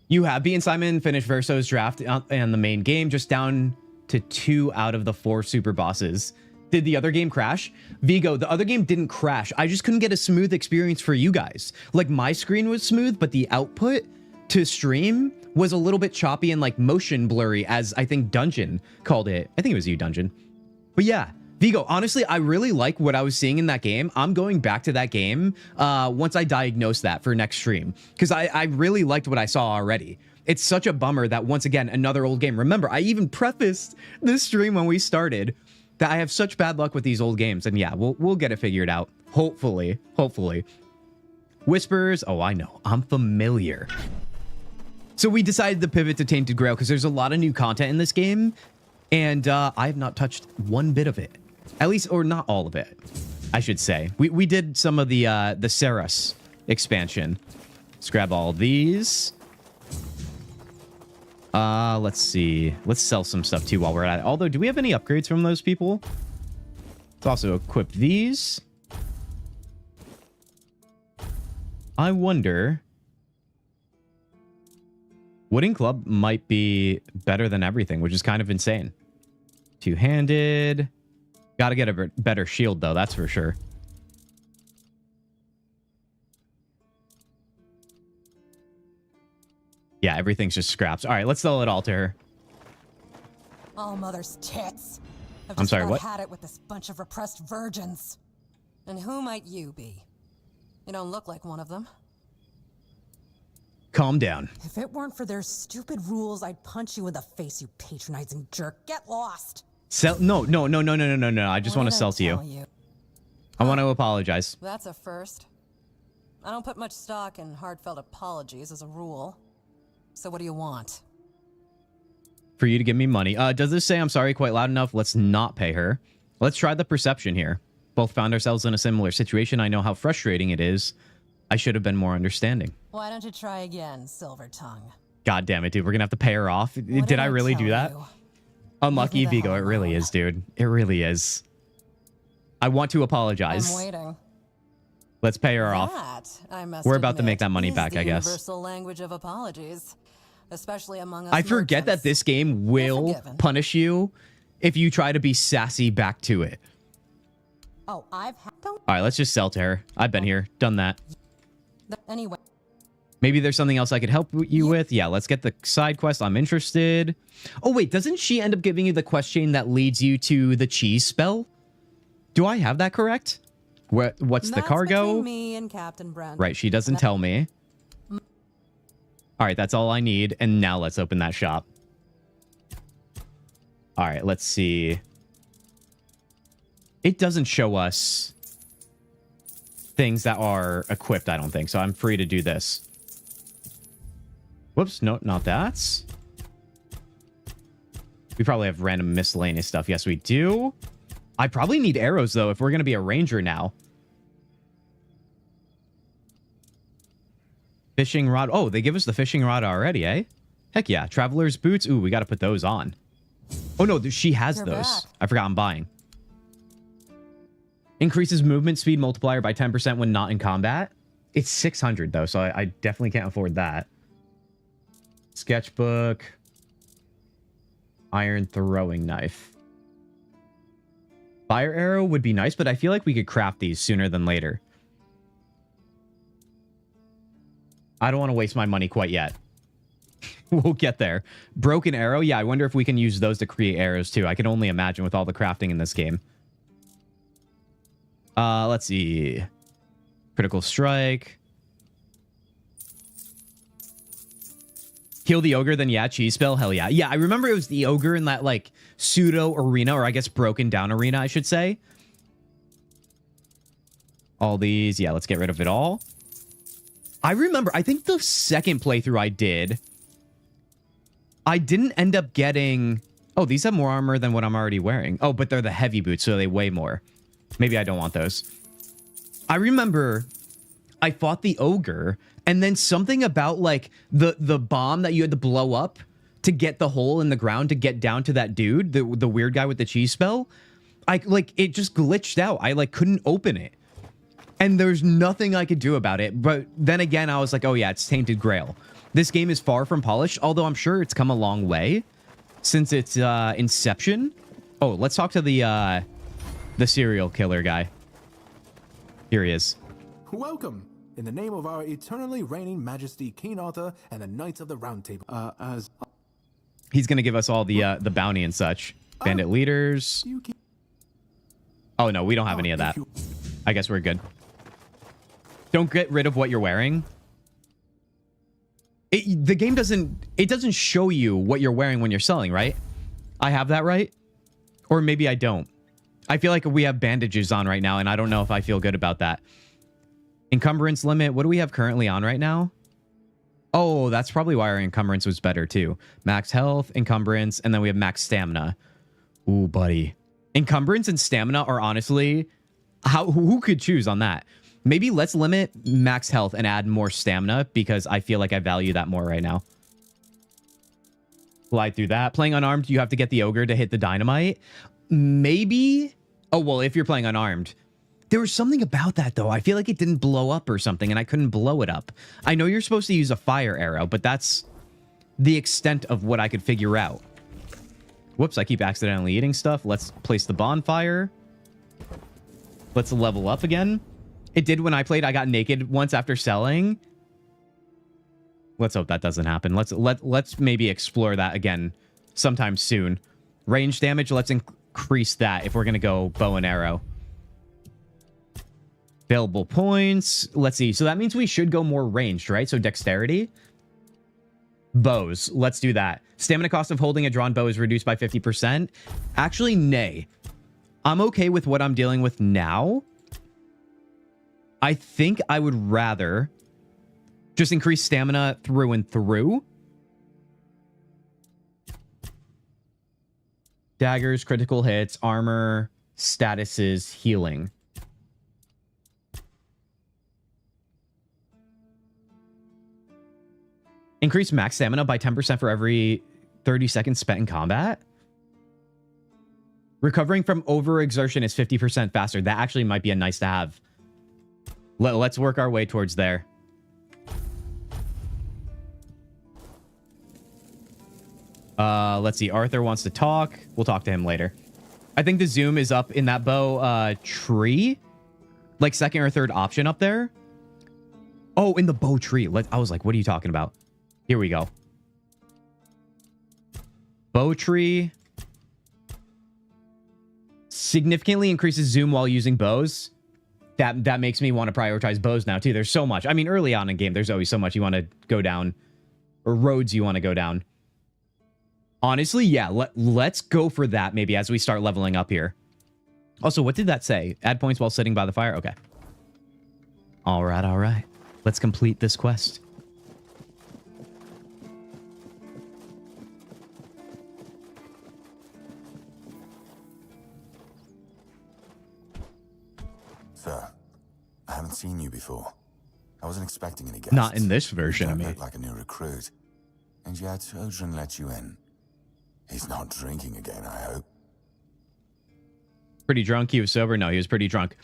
You have B and Simon finished Verso's draft and the main game, just down to 2 out of the 4 super bosses. Did the other game crash? Vigo, the other game didn't crash. I just couldn't get a smooth experience for you guys. Like, my screen was smooth, but the output to stream was a little bit choppy and like motion blurry, as I think Dungeon called it. I think it was you, Dungeon. But yeah, Vigo, honestly, I really like what I was seeing in that game. I'm going back to that game once I diagnose that for next stream, because I really liked what I saw already. It's such a bummer that, once again, another old game. Remember, I even prefaced this stream when we started that I have such bad luck with these old games. And yeah, we'll get it figured out. Hopefully. Whispers. Oh, I know. I'm familiar. So we decided to pivot to Tainted Grail because there's a lot of new content in this game. And I have not touched one bit of it. At least, or not all of it, I should say. We did some of the Saras expansion. Let's grab all these. Let's see. Let's sell some stuff too while we're at it. Although, do we have any upgrades from those people? Let's also equip these. I wonder. Wooden Club might be better than everything, which is kind of insane. Two-handed. Gotta get a better shield, though. That's for sure. Yeah, everything's just scraps. All right, let's sell it all to her. Oh, mother's tits. I'm sorry, what? Had it with this bunch of repressed virgins. And who might you be? You don't look like one of them. Calm down. If it weren't for their stupid rules, I'd punch you in the face, you patronizing jerk. Get lost. Sell? No. I just want to sell to you. I want to apologize. That's a first. I don't put much stock in heartfelt apologies as a rule. So what do you want? For you to give me money. Does this say I'm sorry quite loud enough? Let's not pay her. Let's try the perception here. Both found ourselves in a similar situation. I know how frustrating it is. I should have been more understanding. Why don't you try again, Silver Tongue? God damn it, dude. We're gonna have to pay her off. Did I really do that? Unlucky, Vigo. It really is, dude. It really is. I want to apologize. I'm waiting. Let's pay her off. We're about to make that money back, I guess. Universal language of apologies, especially among us. I forget that this game will punish you if you try to be sassy back to it. Oh, all right, let's just sell to her. I've been here, done that. Anyway. Maybe there's something else I could help you with. Yeah, let's get the side quest. I'm interested. Oh, wait, doesn't she end up giving you the quest chain that leads you to the cheese spell? Do I have that correct? What's the cargo? Me and Captain Brand. Right, she doesn't tell me. All right, that's all I need. And now let's open that shop. All right, let's see. It doesn't show us things that are equipped, I don't think. So I'm free to do this. Whoops, no, not that. We probably have random miscellaneous stuff. Yes, we do. I probably need arrows, though, if we're going to be a ranger now. Fishing rod. Oh, they give us the fishing rod already, eh? Heck yeah. Traveler's boots. Ooh, we got to put those on. Oh, no, she has those. I forgot I'm buying. Increases movement speed multiplier by 10% when not in combat. It's 600, though, so I definitely can't afford that. Sketchbook. Iron throwing knife. Fire arrow would be nice, but I feel like we could craft these sooner than later. I don't want to waste my money quite yet. We'll get there. Broken arrow. Yeah, I wonder if we can use those to create arrows too. I can only imagine with all the crafting in this game. Let's see. Critical strike. Kill the ogre, then yeah, cheese spell. Hell yeah. Yeah, I remember it was the ogre in that like pseudo arena, or I guess broken down arena, I should say. All these. Yeah, let's get rid of it all. I remember, I think the second playthrough I did, I didn't end up getting... Oh, these have more armor than what I'm already wearing. Oh, but they're the heavy boots, so they weigh more. Maybe I don't want those. I remember I fought the ogre, and then something about like the bomb that you had to blow up to get the hole in the ground to get down to that dude, the weird guy with the cheese spell. It just glitched out. I like couldn't open it. And there's nothing I could do about it. But then again, I was like, oh yeah, it's Tainted Grail. This game is far from polished, although I'm sure it's come a long way since its inception. Oh, let's talk to the serial killer guy. Here he is. Welcome, in the name of our eternally reigning majesty, King Arthur, and the Knights of the Round Table. He's gonna give us all the bounty and such. Bandit leaders. Oh no, we don't have any of that. I guess we're good. Don't get rid of what you're wearing. The game doesn't show you what you're wearing when you're selling, right? I have that right? Or maybe I don't. I feel like we have bandages on right now, and I don't know if I feel good about that. Encumbrance limit. What do we have currently on right now? Oh, that's probably why our encumbrance was better too. Max health, encumbrance, and then we have max stamina. Ooh, buddy. Encumbrance and stamina are honestly... Who could choose on that? Maybe let's limit max health and add more stamina because I feel like I value that more right now. Glide through that. Playing unarmed, you have to get the ogre to hit the dynamite. Maybe... Oh, well, if you're playing unarmed. There was something about that, though. I feel like it didn't blow up or something, and I couldn't blow it up. I know you're supposed to use a fire arrow, but that's the extent of what I could figure out. Whoops, I keep accidentally eating stuff. Let's place the bonfire. Let's level up again. It did when I played. I got naked once after selling. Let's hope that doesn't happen. Let's maybe explore that again sometime soon. Range damage, let's increase that if we're going to go bow and arrow. Available points. Let's see. So that means we should go more ranged, right? So dexterity. Bows. Let's do that. Stamina cost of holding a drawn bow is reduced by 50%. Actually, nay. I'm okay with what I'm dealing with now. I think I would rather just increase stamina through and through. Daggers, critical hits, armor, statuses, healing. Increase max stamina by 10% for every 30 seconds spent in combat. Recovering from overexertion is 50% faster. That actually might be a nice to have. Let's work our way towards there. Let's see. Arthur wants to talk. We'll talk to him later. I think the zoom is up in that bow tree. Like second or third option up there. Oh, in the bow tree. I was like, what are you talking about? Here we go. Bow tree. Significantly increases zoom while using bows. That makes me want to prioritize bows now too. There's so much. I mean, early on in game, there's always so much you want to go down. Or roads you want to go down. Honestly, yeah, let's go for that maybe as we start leveling up here. Also, what did that say? Add points while sitting by the fire? Okay. All right, all right. Let's complete this quest. Sir, I haven't seen you before. I wasn't expecting any guests. Not in this version of me. You look like a new recruit. And yet, Odrin let you in. He's not drinking again, I hope. Pretty drunk? He was sober? No, he was pretty drunk.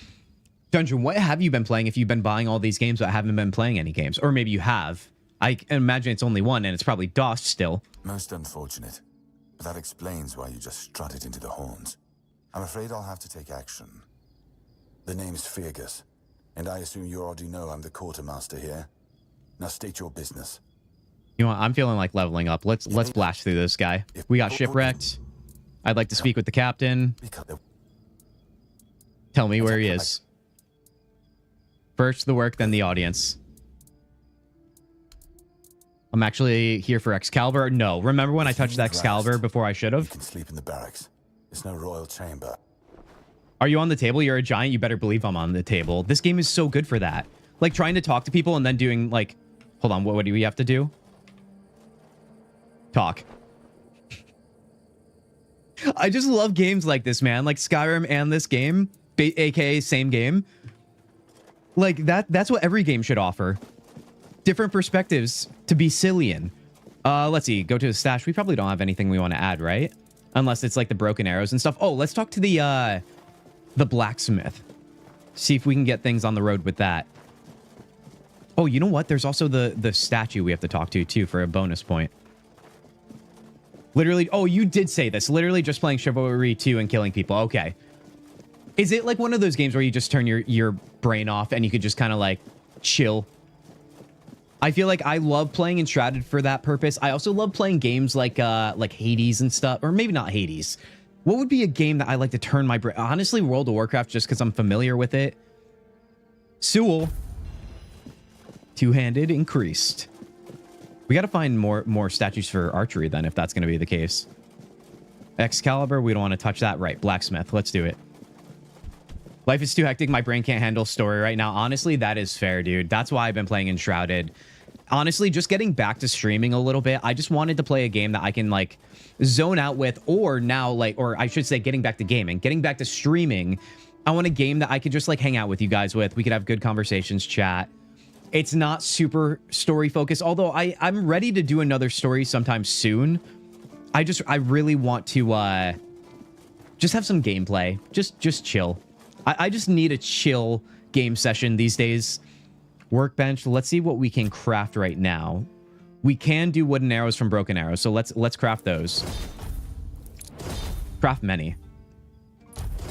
Dungeon, what have you been playing if you've been buying all these games but haven't been playing any games? Or maybe you have. I imagine it's only one, and it's probably DOS still. Most unfortunate. But that explains why you just strutted into the horns. I'm afraid I'll have to take action. The name's Fergus, and I assume you already know I'm the quartermaster here. Now state your business. You know what? I'm feeling like leveling up. Let's blast through this guy. We got shipwrecked. I'd like to speak with the captain. Tell me where he is. First the work, then the audience. I'm actually here for Excalibur. No, remember when I touched Need Excalibur rest. before I should You have? can sleep in the barracks. It's no royal chamber. Are you on the table? You're a giant. You better believe I'm on the table. This game is so good for that. Like trying to talk to people and then doing like, hold on, what do we have to do? Talk. I just love games like this, man. Like Skyrim and this game, aka same game. Like that's what every game should offer. Different perspectives to be silly in. Let's see. Go to the stash. We probably don't have anything we want to add, right? Unless it's like the broken arrows and stuff. Oh, let's talk to the blacksmith. See if we can get things on the road with that. Oh, you know what? There's also the statue we have to talk to too for a bonus point. Literally, oh, you did say this. Literally just playing Chivalry 2 and killing people. Okay. Is it like one of those games where you just turn your brain off and you could just kind of like chill? I feel like I love playing Enshrouded for that purpose. I also love playing games like Hades and stuff, or maybe not Hades. What would be a game that I like to turn my brain? Honestly, World of Warcraft, just because I'm familiar with it. Sewell. Two-handed increased. We got to find more statues for archery then, if that's going to be the case. Excalibur, we don't want to touch that. Right, blacksmith. Let's do it. Life is too hectic. My brain can't handle story right now. Honestly, that is fair, dude. That's why I've been playing Enshrouded. Honestly, just getting back to streaming a little bit. I just wanted to play a game that I can, like, zone out with, or now, like, or I should say getting back to gaming. Getting back to streaming. I want a game that I could just, like, hang out with you guys with. We could have good conversations, chat. It's not super story focused, although I'm ready to do another story sometime soon. I really want to just have some gameplay. Just chill. I just need a chill game session these days. Workbench. Let's see what we can craft right now. We can do wooden arrows from broken arrows, so let's craft those. Craft many.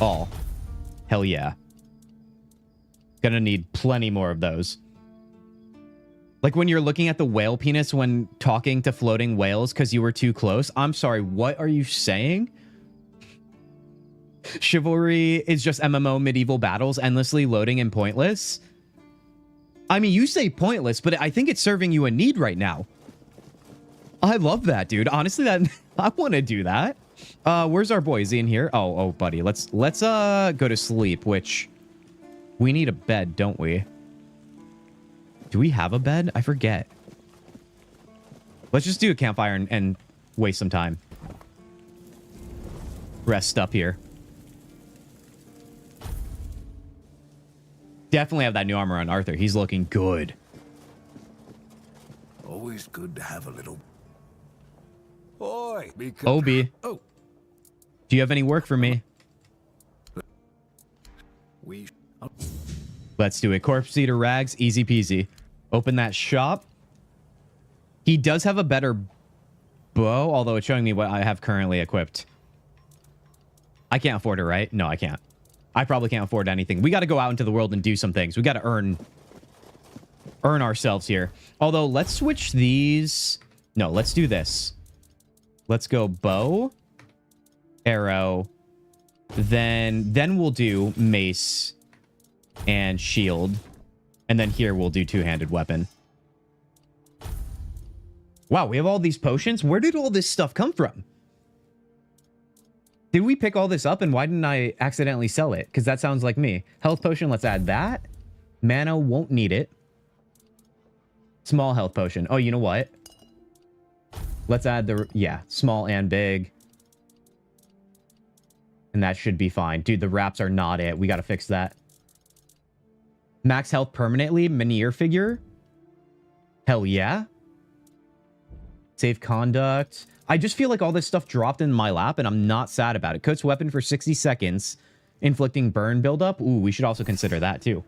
All. Hell yeah. Gonna need plenty more of those. Like when you're looking at the whale penis when talking to floating whales because you were too close. I'm sorry, what are you saying? Chivalry is just MMO medieval battles, endlessly loading and pointless. I mean, you say pointless, but I think it's serving you a need right now. I love that, dude. Honestly, that I want to do that. Where's our boy? Is he in here? Oh, buddy. Let's go to sleep, which we need a bed, don't we? Do we have a bed? I forget. Let's just do a campfire and waste some time. Rest up here. Definitely have that new armor on Arthur. He's looking good. Always good to have a little... Oi! Obi. Oh. Do you have any work for me? Let's do it. Corpse eater rags. Easy peasy. Open that shop. He does have a better bow, although it's showing me what I have currently equipped. I can't afford it, right? No, I can't. I probably can't afford anything. We got to go out into the world and do some things. We got to earn ourselves here. Although, let's switch these. No, let's do this. Let's go bow, arrow, then we'll do mace and shield. And then here we'll do two-handed weapon. Wow, we have all these potions? Where did all this stuff come from? Did we pick all this up and why didn't I accidentally sell it? Because that sounds like me. Health potion, let's add that. Mana, won't need it. Small health potion. Oh, you know what? Let's add the... Yeah, small and big. And that should be fine. Dude, the wraps are not it. We got to fix that. Max health permanently. Menhir figure. Hell yeah. Safe conduct. I just feel like all this stuff dropped in my lap and I'm not sad about it. Coats weapon for 60 seconds. Inflicting burn buildup. Ooh, we should also consider that too.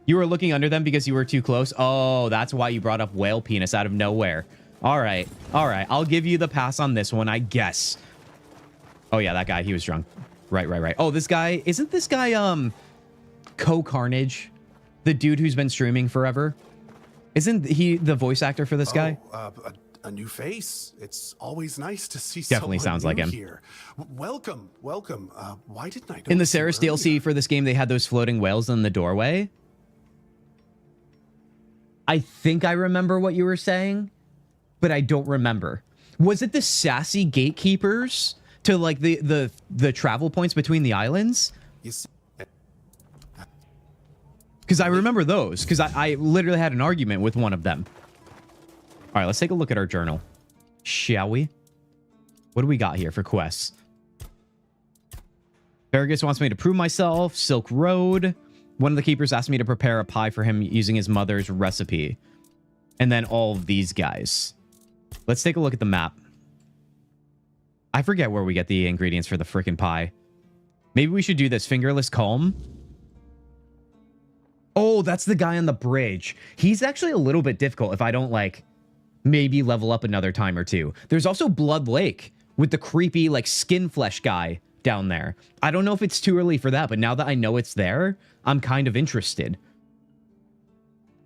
You were looking under them because you were too close. Oh, that's why you brought up whale penis out of nowhere. All right. All right. I'll give you the pass on this one, I guess. Oh yeah, that guy. He was drunk. Right. Oh, this guy. Isn't this guy, Co-Carnage? The dude who's been streaming forever? Isn't he the voice actor for this guy? A new face. It's always nice to see Definitely someone sounds like new him. Here. Welcome. Why didn't I? In the Saris DLC for this game, they had those floating whales in the doorway. I think I remember what you were saying. but I don't remember. Was it the sassy gatekeepers to like the travel points between the islands? Yes. Because I remember those, because I literally had an argument with one of them. All right, let's take a look at our journal, shall we? What do we got here for quests? Fergus wants me to prove myself. Silk Road. One of the keepers asked me to prepare a pie for him using his mother's recipe. And then all of these guys. Let's take a look at the map. I forget where we get the ingredients for the frickin' pie. Maybe we should do this. Fingerless Calm. Oh, that's the guy on the bridge. He's actually a little bit difficult if I don't, like, maybe level up another time or two. There's also Blood Lake with the creepy, like, skin flesh guy down there. I don't know if it's too early for that, but now that I know it's there, I'm kind of interested.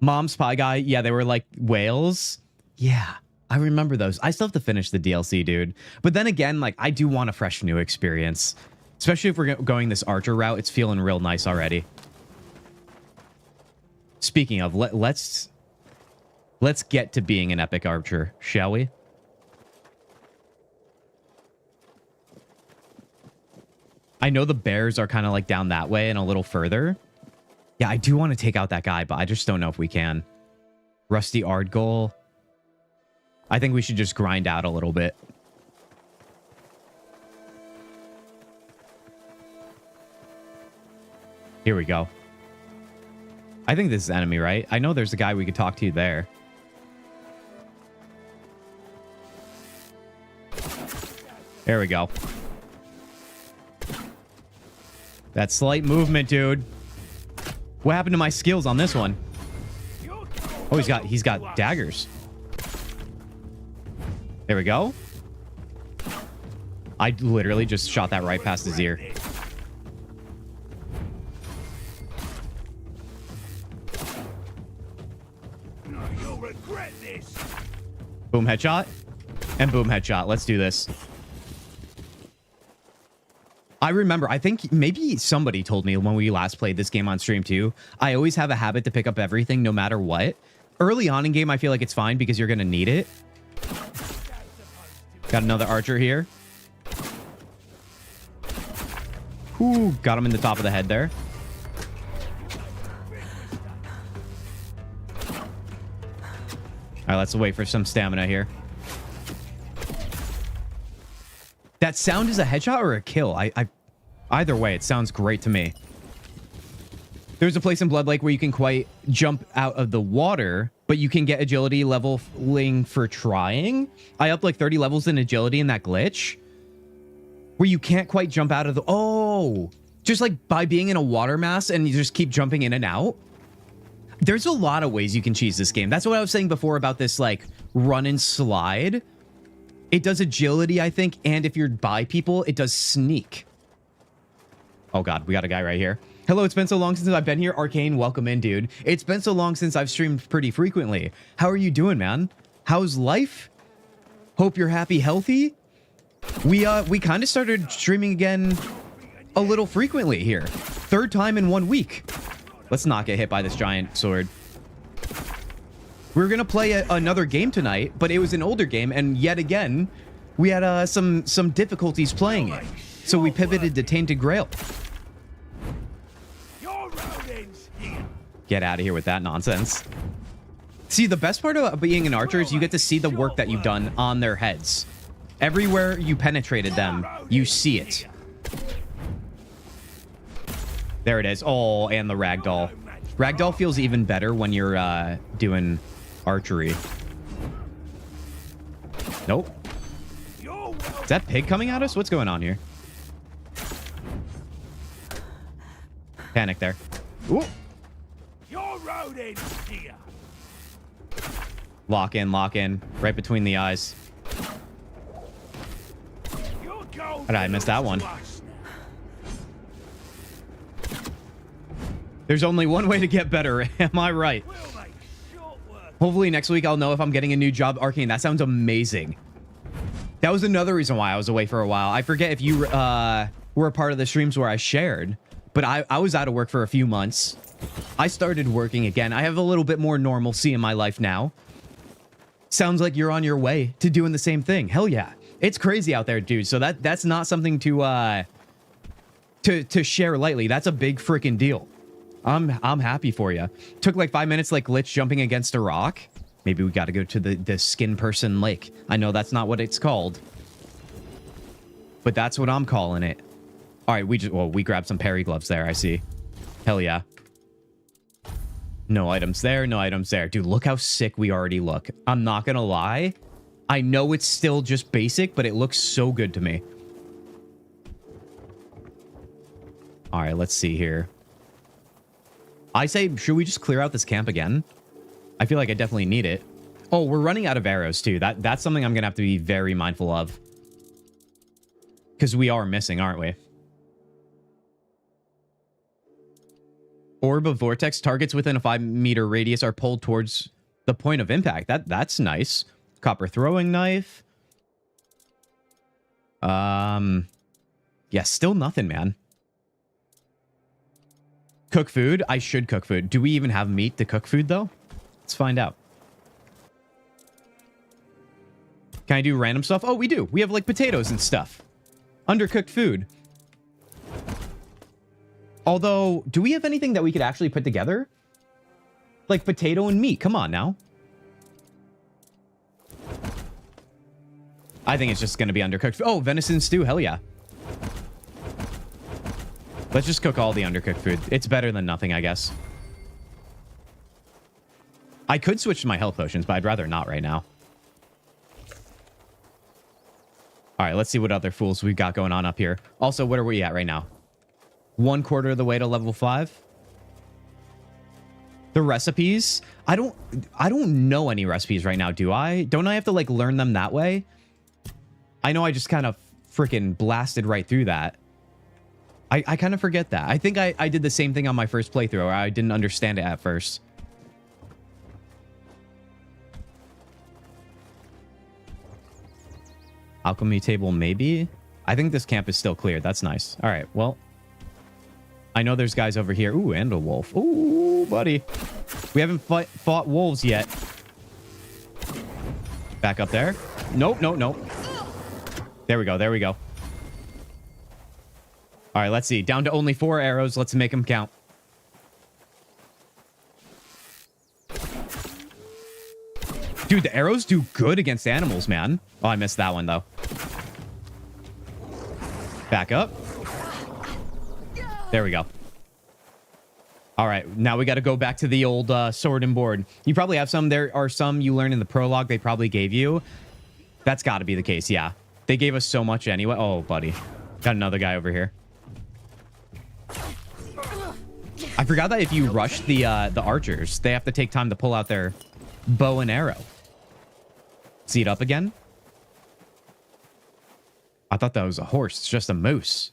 Mom's Pie Guy. Yeah, they were like whales. Yeah, I remember those. I still have to finish the DLC, dude. But then again, like, I do want a fresh new experience. Especially if we're going this archer route. It's feeling real nice already. Speaking of, let's get to being an epic archer, shall we? I know the bears are kind of like down that way and a little further. Yeah, I do want to take out that guy, but I just don't know if we can. Rusty Ardgoal. I think we should just grind out a little bit. Here we go. I think this is enemy, right? I know there's a guy we could talk to there. There we go. That slight movement, dude. What happened to my skills on this one? Oh, he's got daggers. There we go. I literally just shot that right past his ear. You'll regret this. Boom headshot. And boom headshot. Let's do this. I remember, I think maybe somebody told me when we last played this game on stream too, I always have a habit to pick up everything no matter what. Early on in game, I feel like it's fine because you're going to need it. Got another archer here. Ooh, got him in the top of the head there. All right, let's wait for some stamina here. That sound is a headshot or a kill? Either way, it sounds great to me. There's a place in Blood Lake where you can quite jump out of the water, but you can get agility leveling for trying. I upped like 30 levels in agility in that glitch. Where you can't quite jump out of the... Oh! Just like by being in a water mass and you just keep jumping in and out. There's a lot of ways you can cheese this game. That's what I was saying before about this like run and slide. It does agility, I think, and if you're by people, it does sneak. Oh god, we got a guy right here. Hello, it's been so long since I've been here. Arcane, welcome in, dude. It's been so long since I've streamed pretty frequently. How are you doing, man? How's life? Hope you're happy, healthy. We kind of started streaming again a little frequently here. Third time in 1 week. Let's not get hit by this giant sword. We were going to play another game tonight, but it was an older game, and yet again, we had some difficulties playing it. So we pivoted to Tainted Grail. Get out of here with that nonsense. See, the best part about being an archer is you get to see the work that you've done on their heads. Everywhere you penetrated them, you see it. There it is. Oh, and the ragdoll. Ragdoll feels even better when you're doing archery. Nope. Is that pig coming at us? What's going on here? Panic there. Ooh. Lock in, right between the eyes. How did I miss that one? There's only one way to get better, am I right? Hopefully next week I'll know if I'm getting a new job. Arcane, that sounds amazing. That was another reason why I was away for a while. I forget if you were a part of the streams where I shared, but I was out of work for a few months. I started working again. I have a little bit more normalcy in my life now. Sounds like you're on your way to doing the same thing. Hell yeah. It's crazy out there, dude. So that's not something to share lightly. That's a big freaking deal. I'm happy for you. Took like 5 minutes like glitch jumping against a rock. Maybe we got to go to the skin person lake. I know that's not what it's called, but that's what I'm calling it. All right, we grabbed some parry gloves there, I see. Hell yeah. No items there, no items there. Dude, look how sick we already look. I'm not gonna lie. I know it's still just basic, but it looks so good to me. All right, let's see here. I say, should we just clear out this camp again? I feel like I definitely need it. Oh, we're running out of arrows too. That's something I'm gonna have to be very mindful of. Because we are missing, aren't we? Orb of vortex. Targets within a 5-meter radius are pulled towards the point of impact. That's nice. Copper throwing knife. Yeah, still nothing, man. Cook food. I should cook food. Do we even have meat to cook food though? Let's find out. Can I do random stuff? Oh, we do. We have like potatoes and stuff. Undercooked food. Although, do we have anything that we could actually put together? Like potato and meat. Come on now. I think it's just going to be undercooked. Oh, venison stew. Hell yeah. Let's just cook all the undercooked food. It's better than nothing, I guess. I could switch to my health potions, but I'd rather not right now. All right, let's see what other fools we've got going on up here. Also, what are we at right now? 1/4 of the way to level 5. The recipes. I don't know any recipes right now, do I? Don't I have to like learn them that way? I know I just kind of freaking blasted right through that. I kind of forget that. I think I did the same thing on my first playthrough where I didn't understand it at first. Alchemy table, maybe? I think this camp is still cleared. That's nice. All right, well. I know there's guys over here. Ooh, and a wolf. Ooh, buddy. We haven't fought wolves yet. Back up there. Nope, nope, nope. There we go, there we go. All right, let's see. Down to only 4 arrows. Let's make them count. Dude, the arrows do good against animals, man. Oh, I missed that one, though. Back up. There we go. All right, now we got to go back to the old sword and board. You probably have some. There are some you learn in the prologue they probably gave you. That's got to be the case, yeah. They gave us so much anyway. Oh, buddy. Got another guy over here. I forgot that if you rush the archers, they have to take time to pull out their bow and arrow. See it up again? I thought that was a horse. It's just a moose.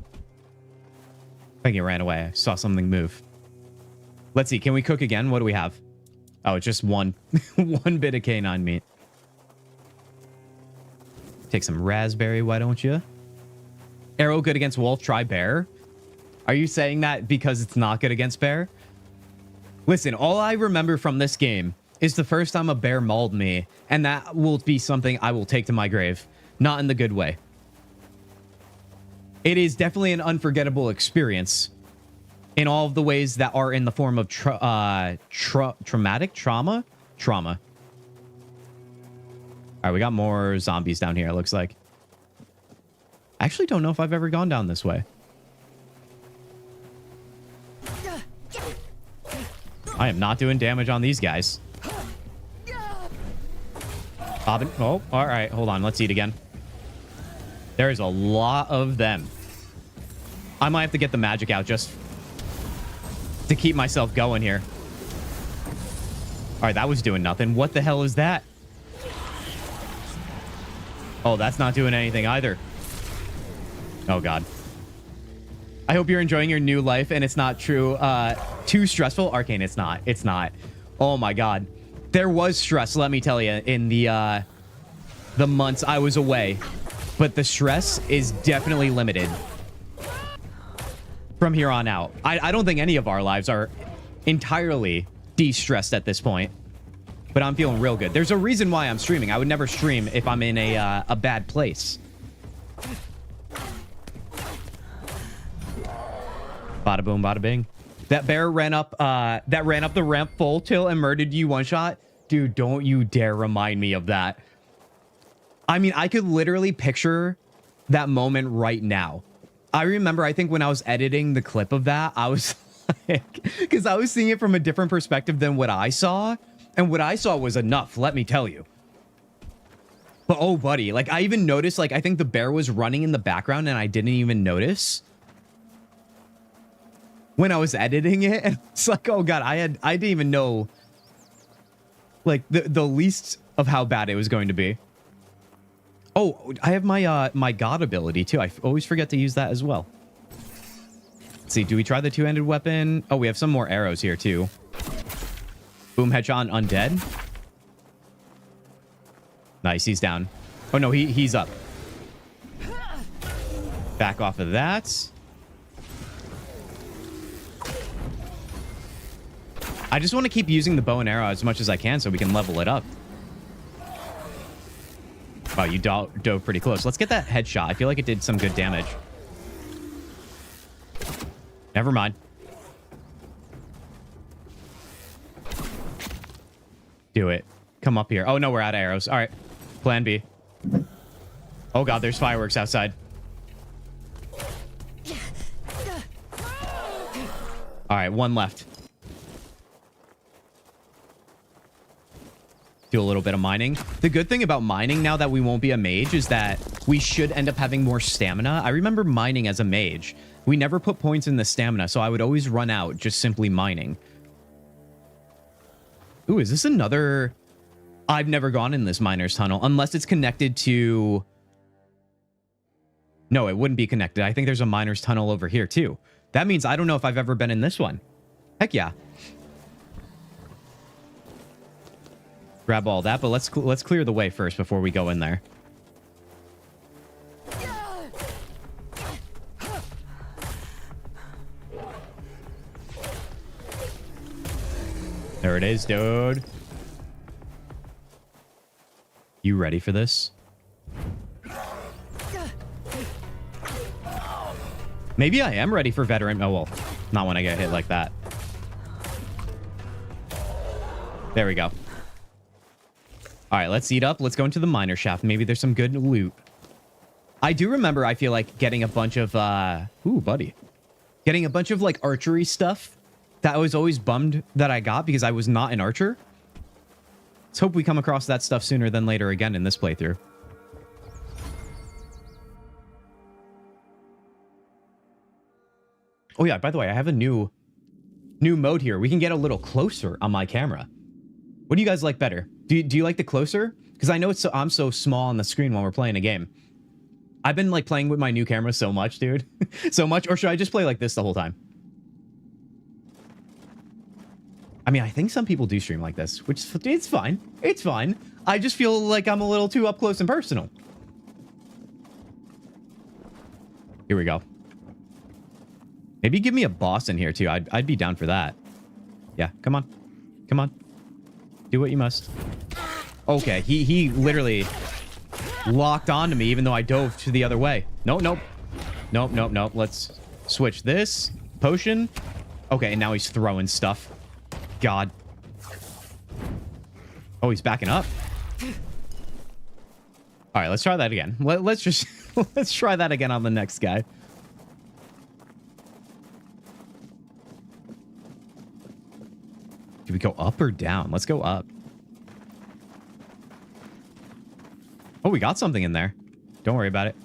I think it ran away. I saw something move. Let's see. Can we cook again? What do we have? Oh, it's just one bit of canine meat. Take some raspberry, why don't you? Arrow good against wolf, try bear. Are you saying that because it's not good against bear? Listen, all I remember from this game is the first time a bear mauled me, and that will be something I will take to my grave. Not in the good way. It is definitely an unforgettable experience in all of the ways that are in the form of trauma. All right, we got more zombies down here, it looks like. I actually don't know if I've ever gone down this way. I am not doing damage on these guys. Bobbin. Oh, all right. Hold on. Let's eat again. There's a lot of them. I might have to get the magic out just to keep myself going here. All right, that was doing nothing. What the hell is that? Oh, that's not doing anything either. Oh, God. I hope you're enjoying your new life and it's not too stressful. Arcane, it's not. It's not. Oh, my God. There was stress, let me tell you, in the months I was away. But the stress is definitely limited from here on out. I don't think any of our lives are entirely de-stressed at this point. But I'm feeling real good. There's a reason why I'm streaming. I would never stream if I'm in a bad place. Bada boom, bada bing. That bear ran up the ramp full tilt and murdered you one shot. Dude, don't you dare remind me of that. I mean, I could literally picture that moment right now. I remember, I think when I was editing the clip of that, I was like, because I was seeing it from a different perspective than what I saw. And what I saw was enough, let me tell you. But oh, buddy, like I even noticed, like I think the bear was running in the background and I didn't even notice when I was editing it. And it's like, oh God, I didn't even know like the least of how bad it was going to be. Oh, I have my my God ability too. I always forget to use that as well. Let's see, do we try the two-handed weapon? Oh, we have some more arrows here too. Boom, headshot, undead. Nice, he's down. Oh no, he's up. Back off of that. I just want to keep using the bow and arrow as much as I can so we can level it up. Wow, you dove pretty close. Let's get that headshot. I feel like it did some good damage. Never mind. Do it. Come up here. Oh, no, we're out of arrows. All right. Plan B. Oh, God, there's fireworks outside. All right, one left. Do a little bit of mining. The good thing about mining now that we won't be a mage is that we should end up having more stamina. I remember mining as a mage. We never put points in the stamina, so I would always run out just simply mining. Ooh, is this another... I've never gone in this miner's tunnel unless it's connected to... No, it wouldn't be connected. I think there's a miner's tunnel over here too. That means I don't know if I've ever been in this one. Heck yeah. Grab all that, but let's clear the way first before we go in there. There it is, dude. You ready for this? Maybe I am ready for veteran. Oh, well, not when I get hit like that. There we go. All right, let's eat up. Let's go into the miner shaft. Maybe there's some good loot. I do remember, I feel like, getting a bunch of... Ooh, buddy. Getting a bunch of, like, archery stuff that I was always bummed that I got because I was not an archer. Let's hope we come across that stuff sooner than later again in this playthrough. Oh, yeah, by the way, I have a new mode here. We can get a little closer on my camera. What do you guys like better? Do you like the closer? Because I know I'm so small on the screen when we're playing a game. I've been like playing with my new camera so much, dude. So much. Or should I just play like this the whole time? I mean, I think some people do stream like this, which it's fine. It's fine. I just feel like I'm a little too up close and personal. Here we go. Maybe give me a boss in here too. I'd be down for that. Yeah, come on. Come on. Do what you must. Okay, he literally locked onto me even though I dove to the other way. Nope, nope. Nope, nope, nope. Let's switch this. Potion. Okay, and now he's throwing stuff. God. Oh, he's backing up. All right, let's try that again. Let's just... let's try that again on the next guy. Do we go up or down? Let's go up. Oh, we got something in there. Don't worry about it.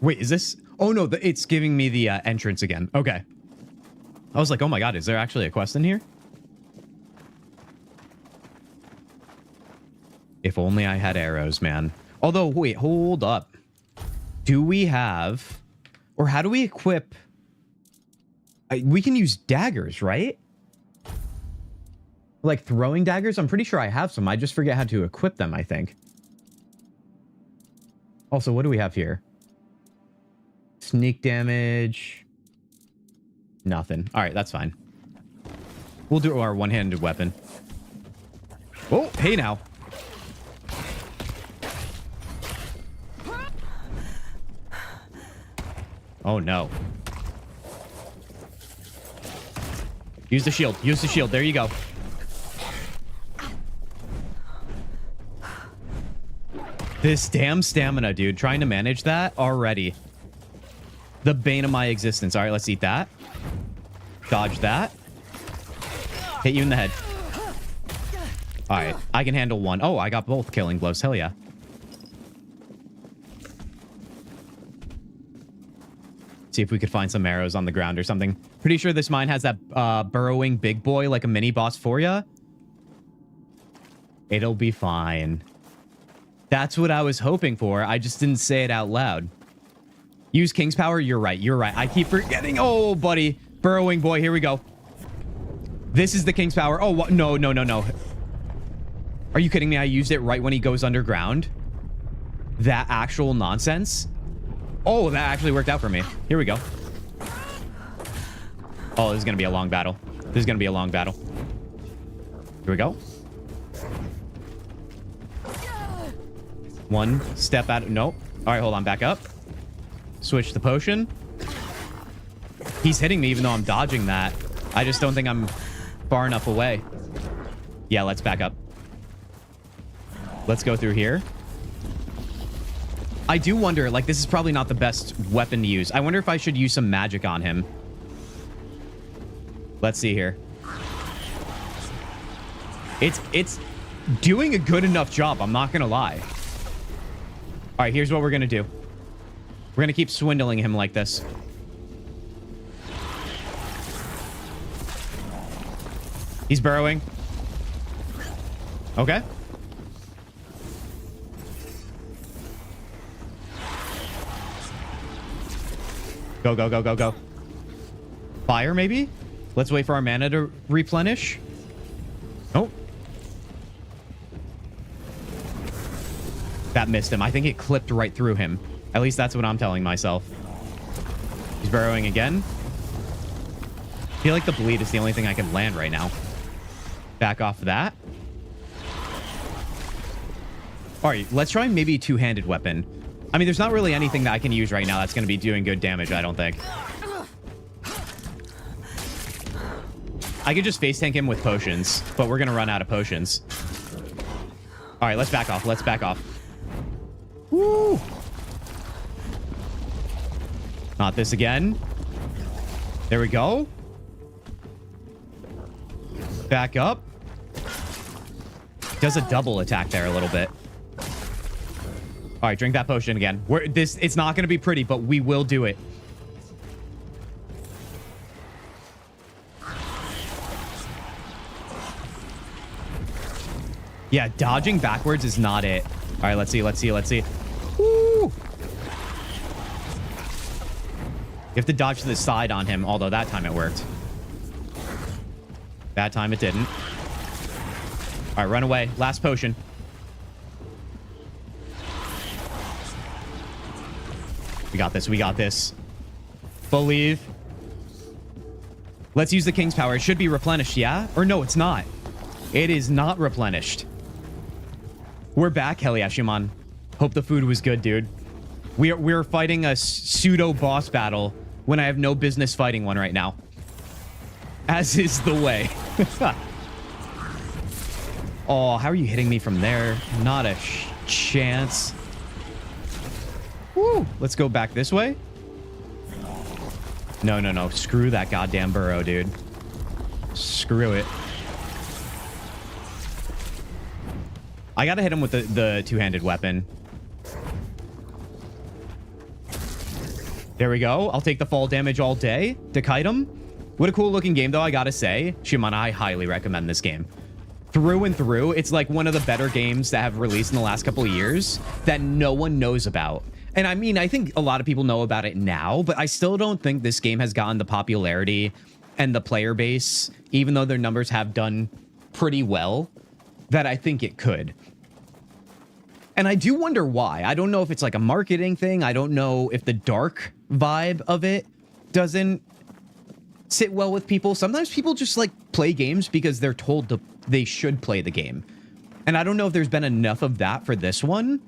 Wait, is this... Oh, no, it's giving me the entrance again. Okay. I was like, oh my god, is there actually a quest in here? If only I had arrows, man. Although, wait, hold up. Do we have... Or how do we equip... We can use daggers, right? Like throwing daggers? I'm pretty sure I have some. I just forget how to equip them, I think. Also, what do we have here? Sneak damage. Nothing. All right, that's fine. We'll do our one-handed weapon. Oh, hey now. Oh, no. Use the shield. Use the shield. There you go. This damn stamina, dude. Trying to manage that already. The bane of my existence. All right, let's eat that. Dodge that. Hit you in the head. All right, I can handle one. Oh, I got both killing blows. Hell yeah. See if we could find some arrows on the ground or something. Pretty sure this mine has that burrowing big boy, like a mini boss for ya. It'll be fine. That's what I was hoping for. I just didn't say it out loud. Use King's Power. You're right. You're right. I keep forgetting. Oh, buddy. Burrowing boy. Here we go. This is the King's Power. Oh, what? No, no, no, no. Are you kidding me? I used it right when he goes underground. That actual nonsense. Oh, that actually worked out for me. Here we go. Oh, this is going to be a long battle. This is going to be a long battle. Here we go. One step out. Nope. All right, hold on. Back up. Switch the potion. He's hitting me even though I'm dodging that. I just don't think I'm far enough away. Yeah, let's back up. Let's go through here. I do wonder, like, this is probably not the best weapon to use. I wonder if I should use some magic on him. Let's see here. It's doing a good enough job. I'm not going to lie. All right, here's what we're going to do. We're going to keep swindling him like this. He's burrowing. Okay. Go, go, go, go, go. Fire, maybe? Let's wait for our mana to replenish. Nope. That missed him. I think it clipped right through him. At least that's what I'm telling myself. He's burrowing again. I feel like the bleed is the only thing I can land right now. Back off of that. All right, let's try maybe a two-handed weapon. I mean, there's not really anything that I can use right now that's going to be doing good damage, I don't think. I could just face tank him with potions, but we're going to run out of potions. All right, let's back off. Let's back off. Woo! Not this again. There we go. Back up. Does a double attack there a little bit. All right, drink that potion again. It's not going to be pretty, but we will do it. Yeah, dodging backwards is not it. All right, let's see, let's see, let's see. Woo! You have to dodge to the side on him, although that time it worked. That time it didn't. All right, run away. Last potion. We got this. We got this. Believe. Let's use the King's Power. It should be replenished, yeah? Or no, it's not. It is not replenished. We're back. Hell yeah, Shimon. Hope the food was good, dude. We're fighting a pseudo boss battle when I have no business fighting one right now. As is the way. Oh, how are you hitting me from there? Not a chance. Woo! Let's go back this way. No, no, no. Screw that goddamn burrow, dude. Screw it. I gotta hit him with the two-handed weapon. There we go. I'll take the fall damage all day to kite him. What a cool looking game, though, I gotta say. Shimon, I highly recommend this game. Through and through, it's like one of the better games that have released in the last couple of years that no one knows about. And I mean, I think a lot of people know about it now, but I still don't think this game has gotten the popularity and the player base, even though their numbers have done pretty well, that I think it could. And I do wonder why. I don't know if it's like a marketing thing. I don't know if the dark vibe of it doesn't sit well with people. Sometimes people just like play games because they're told they should play the game. And I don't know if there's been enough of that for this one,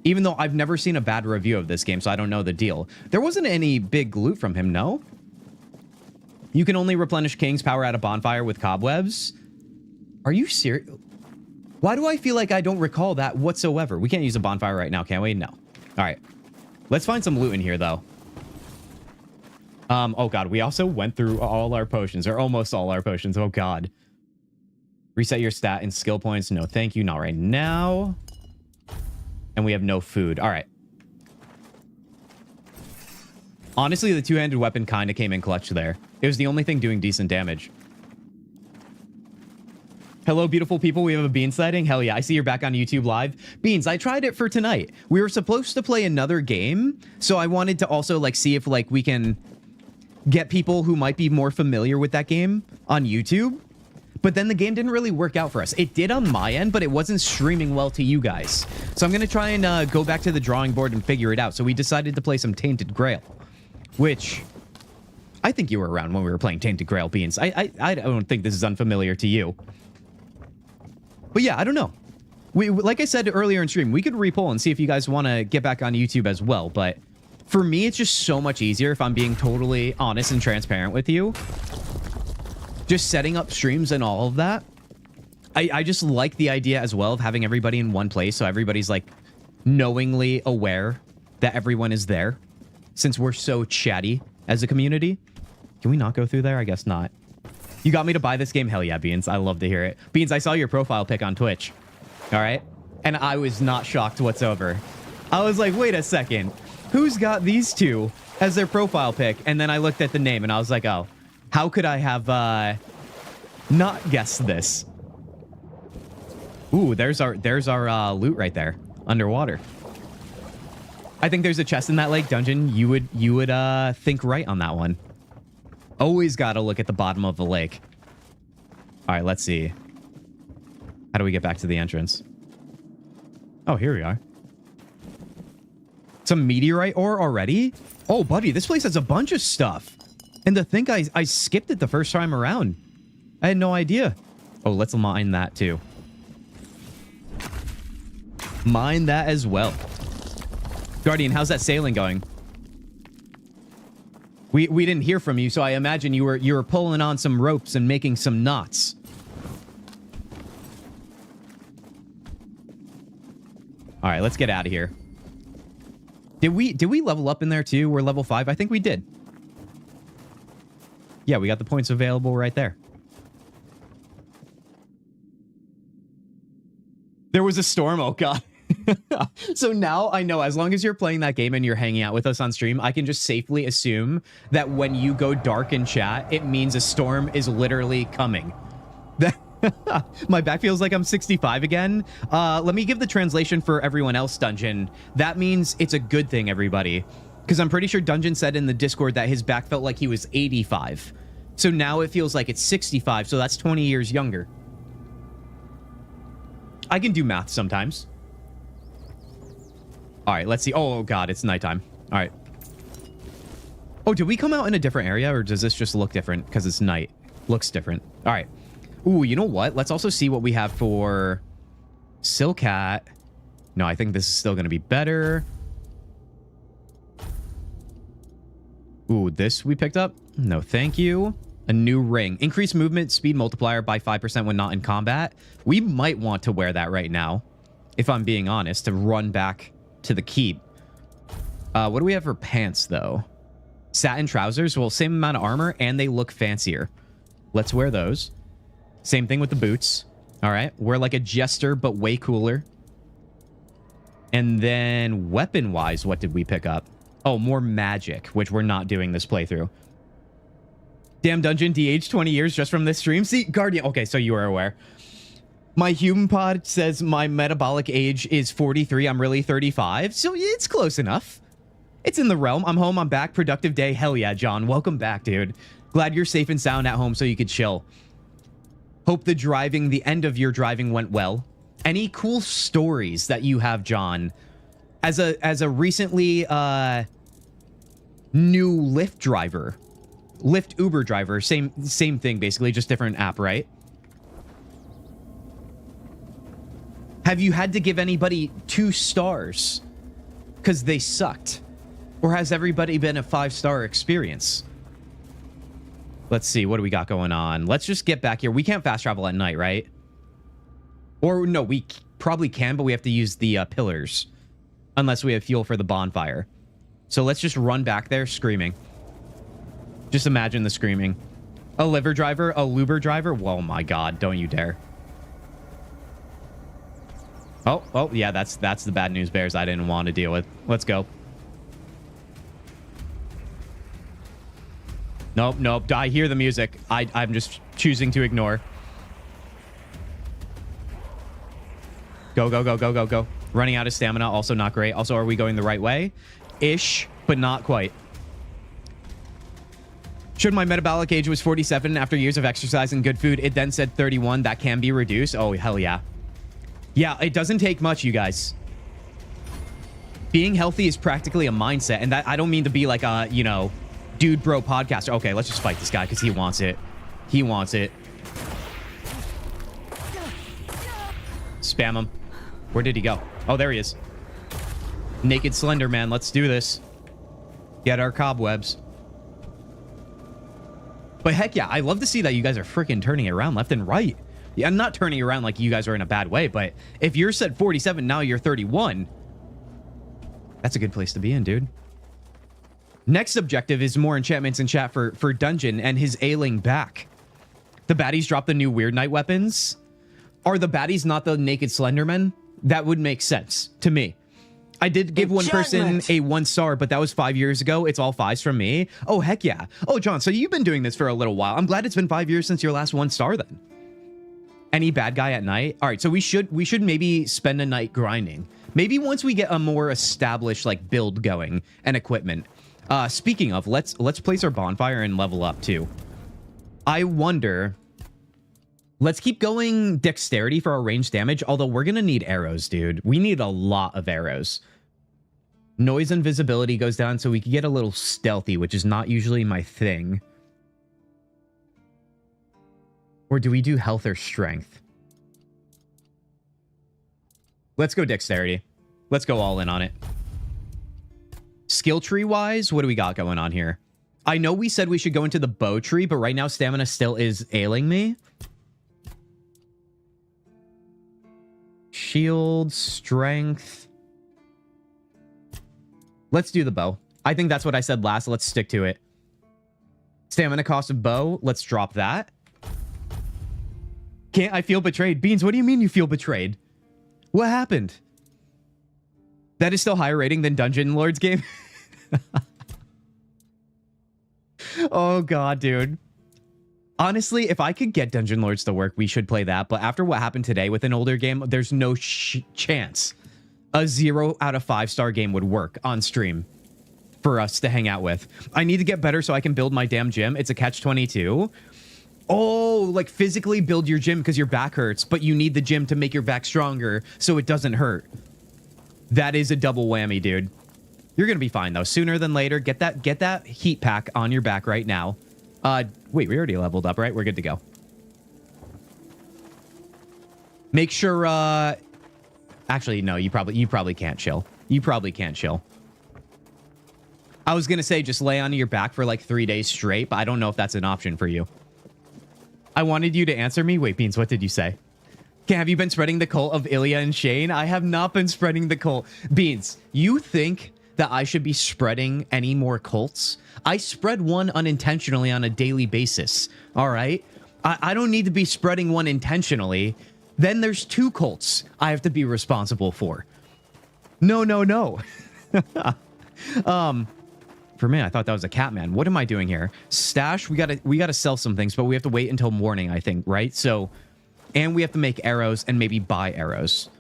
even though I've never seen a bad review of this game, so I don't know the deal. There wasn't any big loot from him, no? You can only replenish King's power at a bonfire with cobwebs. Are you serious? Why do I feel like I don't recall that whatsoever? We can't use a bonfire right now, can we? No. All right. Let's find some loot in here, though. Oh, God. We also went through all our potions, or almost all our potions. Oh, God. Reset your stat and skill points. No, thank you. Not right now. And we have no food. All right. Honestly, the two-handed weapon kind of came in clutch there. It was the only thing doing decent damage. Hello, beautiful people. We have a Beans sighting. Hell yeah. I see you're back on YouTube Live. Beans, I tried it for tonight. We were supposed to play another game, so I wanted to also like see if like we can get people who might be more familiar with that game on YouTube. But then the game didn't really work out for us. It did on my end, but it wasn't streaming well to you guys. So I'm going to try and go back to the drawing board and figure it out. So we decided to play some Tainted Grail, which I think you were around when we were playing Tainted Grail, Beans. I don't think this is unfamiliar to you. But yeah, I don't know. Like I said earlier in stream, we could repoll and see if you guys want to get back on YouTube as well. But for me, it's just so much easier if I'm being totally honest and transparent with you. Just setting up streams and all of that. I just like the idea as well of having everybody in one place so everybody's like knowingly aware that everyone is there since we're so chatty as a community. Can we not go through there? I guess not. You got me to buy this game? Hell yeah, Beans. I love to hear it. Beans, I saw your profile pic on Twitch. All right? And I was not shocked whatsoever. I was like, wait a second. Who's got these two as their profile pic? And then I looked at the name and I was like, oh, how could I have not guessed this? Ooh, there's our loot right there underwater. I think there's a chest in that lake dungeon. You would think right on that one. Always got to look at the bottom of the lake. All right, let's see. How do we get back to the entrance? Oh, here we are. Some meteorite ore already? Oh, buddy, this place has a bunch of stuff. And to think I skipped it the first time around. I had no idea. Oh, let's mine that too. Mine that as well. Guardian, how's that sailing going? We didn't hear from you, so I imagine you were pulling on some ropes and making some knots. All right, let's get out of here. Did we level up in there too? We're level 5. I think we did. Yeah, we got the points available right there. There was a storm. Oh god. So now I know as long as you're playing that game and you're hanging out with us on stream, I can just safely assume that when you go dark in chat, it means a storm is literally coming. My back feels like I'm 65 again. Let me give the translation for everyone else, Dungeon. That means it's a good thing, everybody. Because I'm pretty sure Dungeon said in the Discord that his back felt like he was 85. So now it feels like it's 65, so that's 20 years younger. I can do math sometimes. All right, let's see. Oh, God, it's nighttime. All right. Oh, did we come out in a different area, or does this just look different because it's night? Looks different. All right. Ooh, you know what? Let's also see what we have for Silcat. No, I think this is still going to be better. Ooh, this we picked up? No, thank you. A new ring. Increased movement speed multiplier by 5% when not in combat. We might want to wear that right now, if I'm being honest, to run back to the keep. What do we have for pants, though? Satin trousers. Well, same amount of armor, and they look fancier. Let's wear those. Same thing with the boots. All right. We're like a jester, but way cooler. And then weapon-wise, what did we pick up? Oh, more magic, which we're not doing this playthrough. Damn, Dungeon de-aged 20 years just from this stream. See, Guardian. Okay, so you are aware. My human pod says my metabolic age is 43. I'm really 35. So it's close enough. It's in the realm. I'm home. I'm back. Productive day. Hell yeah, John. Welcome back, dude. Glad you're safe and sound at home so you could chill. Hope the end of your driving went well. Any cool stories that you have, John, as a recently new Lyft driver, Lyft Uber driver, same thing basically, just different app, right? Have you had to give anybody 2 stars because they sucked? Or has everybody been a 5-star experience? Let's see, what do we got going on? Let's just get back here. We can't fast travel at night, right? Or no, we probably can, but we have to use the pillars. Unless we have fuel for the bonfire. So let's just run back there screaming. Just imagine the screaming. A liver driver, a luber driver. Whoa, my God, don't you dare. Oh, yeah, that's the bad news bears I didn't want to deal with. Let's go. Nope. I hear the music. I'm just choosing to ignore. Go. Running out of stamina, also not great. Also, are we going the right way? Ish, but not quite. Should my metabolic age was 47 after years of exercise and good food, it then said 31. That can be reduced. Oh, hell yeah. Yeah, it doesn't take much, you guys. Being healthy is practically a mindset, and that I don't mean to be like a, you know, dude bro podcaster. Okay, let's just fight this guy because he wants it. He wants it. Spam him. Where did he go? Oh, there he is. Naked Slender Man, let's do this. Get our cobwebs. But heck yeah, I love to see that you guys are freaking turning it around left and right. Yeah, I'm not turning around like you guys are in a bad way, but if you're set 47, now you're 31. That's a good place to be in, dude. Next objective is more enchantments in chat for Dungeon and his ailing back. The baddies drop the new Weird Knight weapons. Are the baddies not the Naked Slendermen? That would make sense to me. I did give one person a 1 star, but that was 5 years ago. It's all 5s from me. Oh, heck yeah. Oh, John, so you've been doing this for a little while. I'm glad it's been 5 years since your last 1 star then. Any bad guy at night? All right, so we should maybe spend a night grinding. Maybe once we get a more established like build going and equipment. Speaking of, let's place our bonfire and level up too. I wonder. Let's keep going dexterity for our range damage, although we're gonna need arrows, dude. We need a lot of arrows. Noise and visibility goes down so we can get a little stealthy, which is not usually my thing. Or do we do health or strength? Let's go dexterity. Let's go all in on it. Skill tree wise, what do we got going on here? I know we said we should go into the bow tree, but right now stamina still is ailing me. Shield, strength. Let's do the bow. I think that's what I said last. Let's stick to it. Stamina cost of bow. Let's drop that. Can't I feel betrayed? Beans, what do you mean you feel betrayed? What happened? That is still higher rating than Dungeon Lord's game. Oh, God, dude. Honestly, if I could get Dungeon Lords to work, we should play that. But after what happened today with an older game, there's no chance a 0 out of 5-star game would work on stream for us to hang out with. I need to get better so I can build my damn gym. It's a catch-22. Oh, like physically build your gym because your back hurts, but you need the gym to make your back stronger so it doesn't hurt. That is a double whammy, dude. You're gonna be fine though. Sooner than later, get that heat pack on your back right now. Wait, we already leveled up, right? We're good to go. Make sure, actually, no, you probably can't chill. You probably can't chill. I was gonna say just lay on your back for like 3 days straight, but I don't know if that's an option for you. I wanted you to answer me. Wait, Beans, what did you say? Have you been spreading the cult of Ilya and Shane? I have not been spreading the cult. Beans, you think that I should be spreading any more cults? I spread one unintentionally on a daily basis, all right? I don't need to be spreading one intentionally. Then there's 2 cults I have to be responsible for. No. For me, I thought that was a Catman. What am I doing here? Stash, we gotta sell some things, but we have to wait until morning, I think, right? So, and we have to make arrows and maybe buy arrows.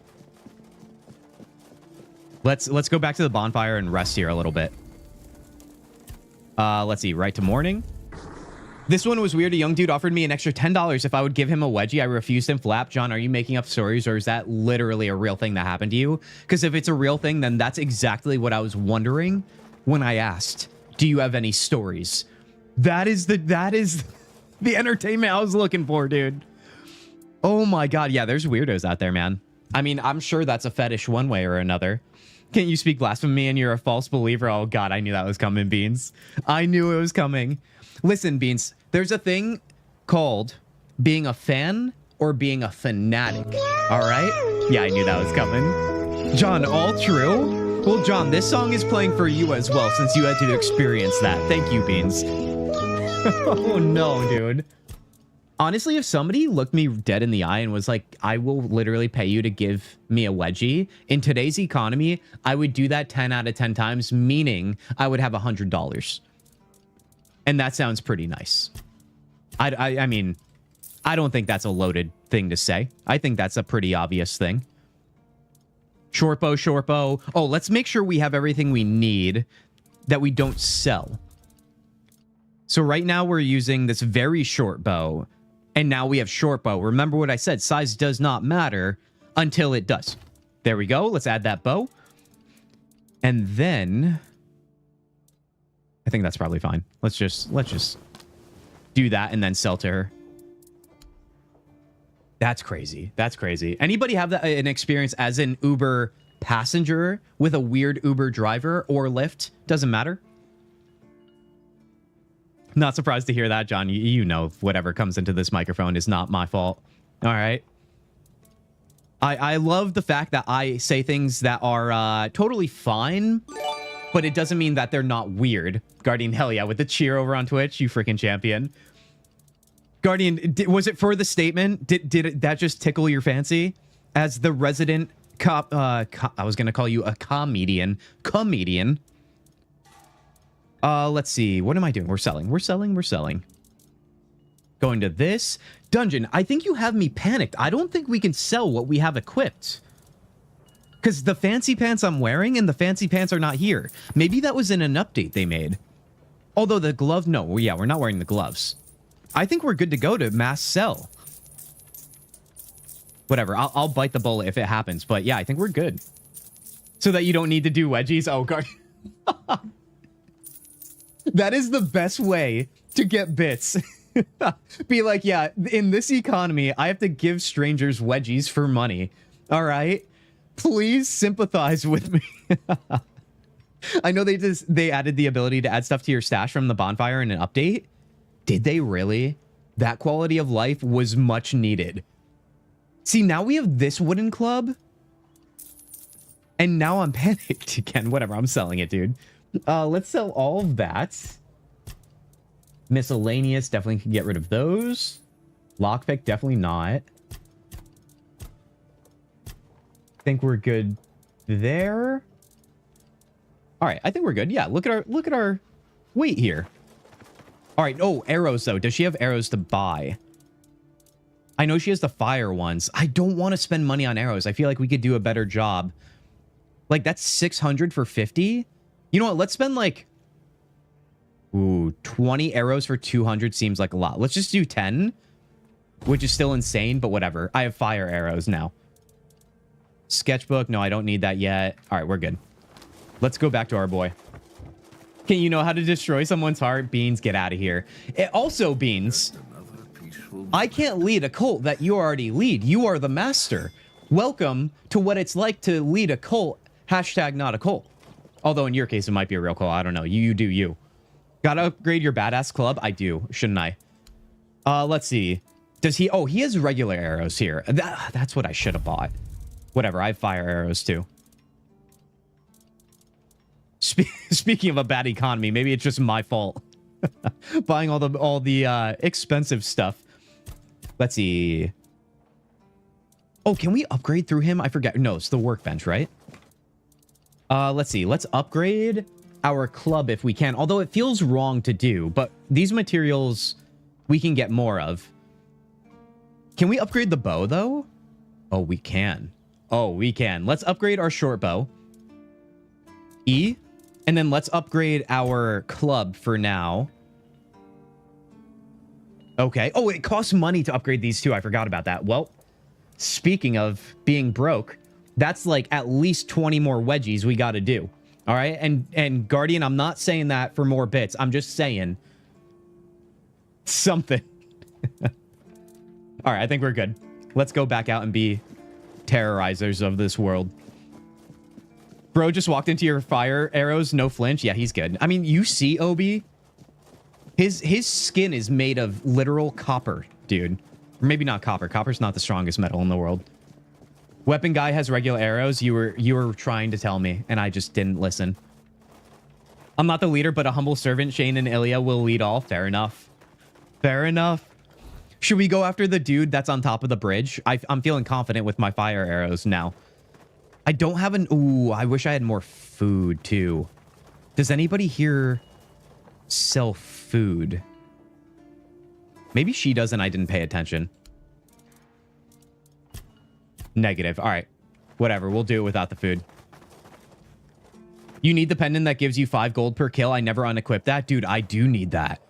Let's go back to the bonfire and rest here a little bit. Let's see, right to morning. This one was weird. A young dude offered me an extra $10 if I would give him a wedgie. I refused him flap. John, are you making up stories, or is that literally a real thing that happened to you? Because if it's a real thing, then that's exactly what I was wondering when I asked, do you have any stories? That is the entertainment I was looking for, dude. Oh my God. Yeah, there's weirdos out there, man. I mean, I'm sure that's a fetish one way or another. Can't you speak blasphemy and you're a false believer? Oh God, I knew that was coming, Beans. I knew it was coming. Listen, Beans, there's a thing called being a fan or being a fanatic. All right? Yeah, I knew that was coming. John, all true? Well, John, this song is playing for you as well, since you had to experience that. Thank you, Beans. Oh no, dude. Honestly, if somebody looked me dead in the eye and was like, I will literally pay you to give me a wedgie, in today's economy, I would do that 10 out of 10 times, meaning I would have $100. And that sounds pretty nice. I mean, I don't think that's a loaded thing to say. I think that's a pretty obvious thing. Short bow, short bow. Oh, let's make sure we have everything we need that we don't sell. So right now we're using this very short bow. And now we have short bow. Remember what I said, size does not matter until it does. There we go. Let's add that bow. And then I think that's probably fine. Let's just do that and then sell to her. That's crazy. That's crazy. Anybody have an experience as an Uber passenger with a weird Uber driver or Lyft? Doesn't matter. Not surprised to hear that, John. You know whatever comes into this microphone is not my fault. All right. I love the fact that I say things that are totally fine, but it doesn't mean that they're not weird. Guardian, hell yeah, with the cheer over on Twitch, you freaking champion. Guardian, was it for the statement? Did that just tickle your fancy? As the resident cop, I was going to call you a comedian. Let's see. What am I doing? We're selling. Going to this dungeon. I think you have me panicked. I don't think we can sell what we have equipped. Because the fancy pants I'm wearing and the fancy pants are not here. Maybe that was in an update they made. Although the glove, no. Yeah, we're not wearing the gloves. I think we're good to go to mass sell. Whatever. I'll bite the bullet if it happens. But yeah, I think we're good. So that you don't need to do wedgies. Oh, God. That is the best way to get bits. Be like, yeah, in this economy, I have to give strangers wedgies for money. All right? Please sympathize with me. I know they added the ability to add stuff to your stash from the bonfire in an update. Did they really? That quality of life was much needed. See, now we have this wooden club. And now I'm panicked again. Whatever, I'm selling it, dude. Let's sell all of that. Miscellaneous, definitely can get rid of those. Lockpick, definitely not. Think we're good there. All right, I think we're good. Yeah, look at our weight here. All right. Oh, arrows though. Does she have arrows to buy? I know she has the fire ones. I don't want to spend money on arrows. I feel like we could do a better job. Like that's 600 for 50. You know what? Let's spend like, ooh, 20 arrows for 200 seems like a lot. Let's just do 10, which is still insane, but whatever. I have fire arrows now. Sketchbook. No, I don't need that yet. All right, we're good. Let's go back to our boy. Can you know how to destroy someone's heart? Beans, get out of here. Also, Beans, I can't lead a cult that you already lead. You are the master. Welcome to what it's like to lead a cult. Hashtag not a cult. Although in your case, it might be a real cult. I don't know. You do you. Gotta upgrade your badass club? I do. Shouldn't I? Let's see. Does he... Oh, he has regular arrows here. That's what I should have bought. Whatever. I have fire arrows too. Speaking of a bad economy, maybe it's just my fault. Buying all the expensive stuff. Let's see. Oh, can we upgrade through him? I forget. No, it's the workbench, right? Let's see. Let's upgrade our club if we can. Although it feels wrong to do, but these materials we can get more of. Can we upgrade the bow though? Oh, we can. Oh, we can. Let's upgrade our short bow. E. And then let's upgrade our club for now. Okay. Oh, it costs money to upgrade these two. I forgot about that. Well, speaking of being broke, that's like at least 20 more wedgies we got to do. All right. And Guardian, I'm not saying that for more bits. I'm just saying something. All right. I think we're good. Let's go back out and be terrorizers of this world. Bro just walked into your fire arrows. No flinch. Yeah, he's good. I mean, you see Obi. His skin is made of literal copper, dude. Or maybe not copper. Copper's not the strongest metal in the world. Weapon guy has regular arrows. You were trying to tell me, and I just didn't listen. I'm not the leader, but a humble servant, Shane and Ilya, will lead all. Fair enough. Fair enough. Should we go after the dude that's on top of the bridge? I'm feeling confident with my fire arrows now. I don't have an... Ooh, I wish I had more food, too. Does anybody here sell food? Maybe she does and I didn't pay attention. Negative. All right. Whatever. We'll do it without the food. You need the pendant that gives you 5 gold per kill. I never unequipped that. Dude, I do need that.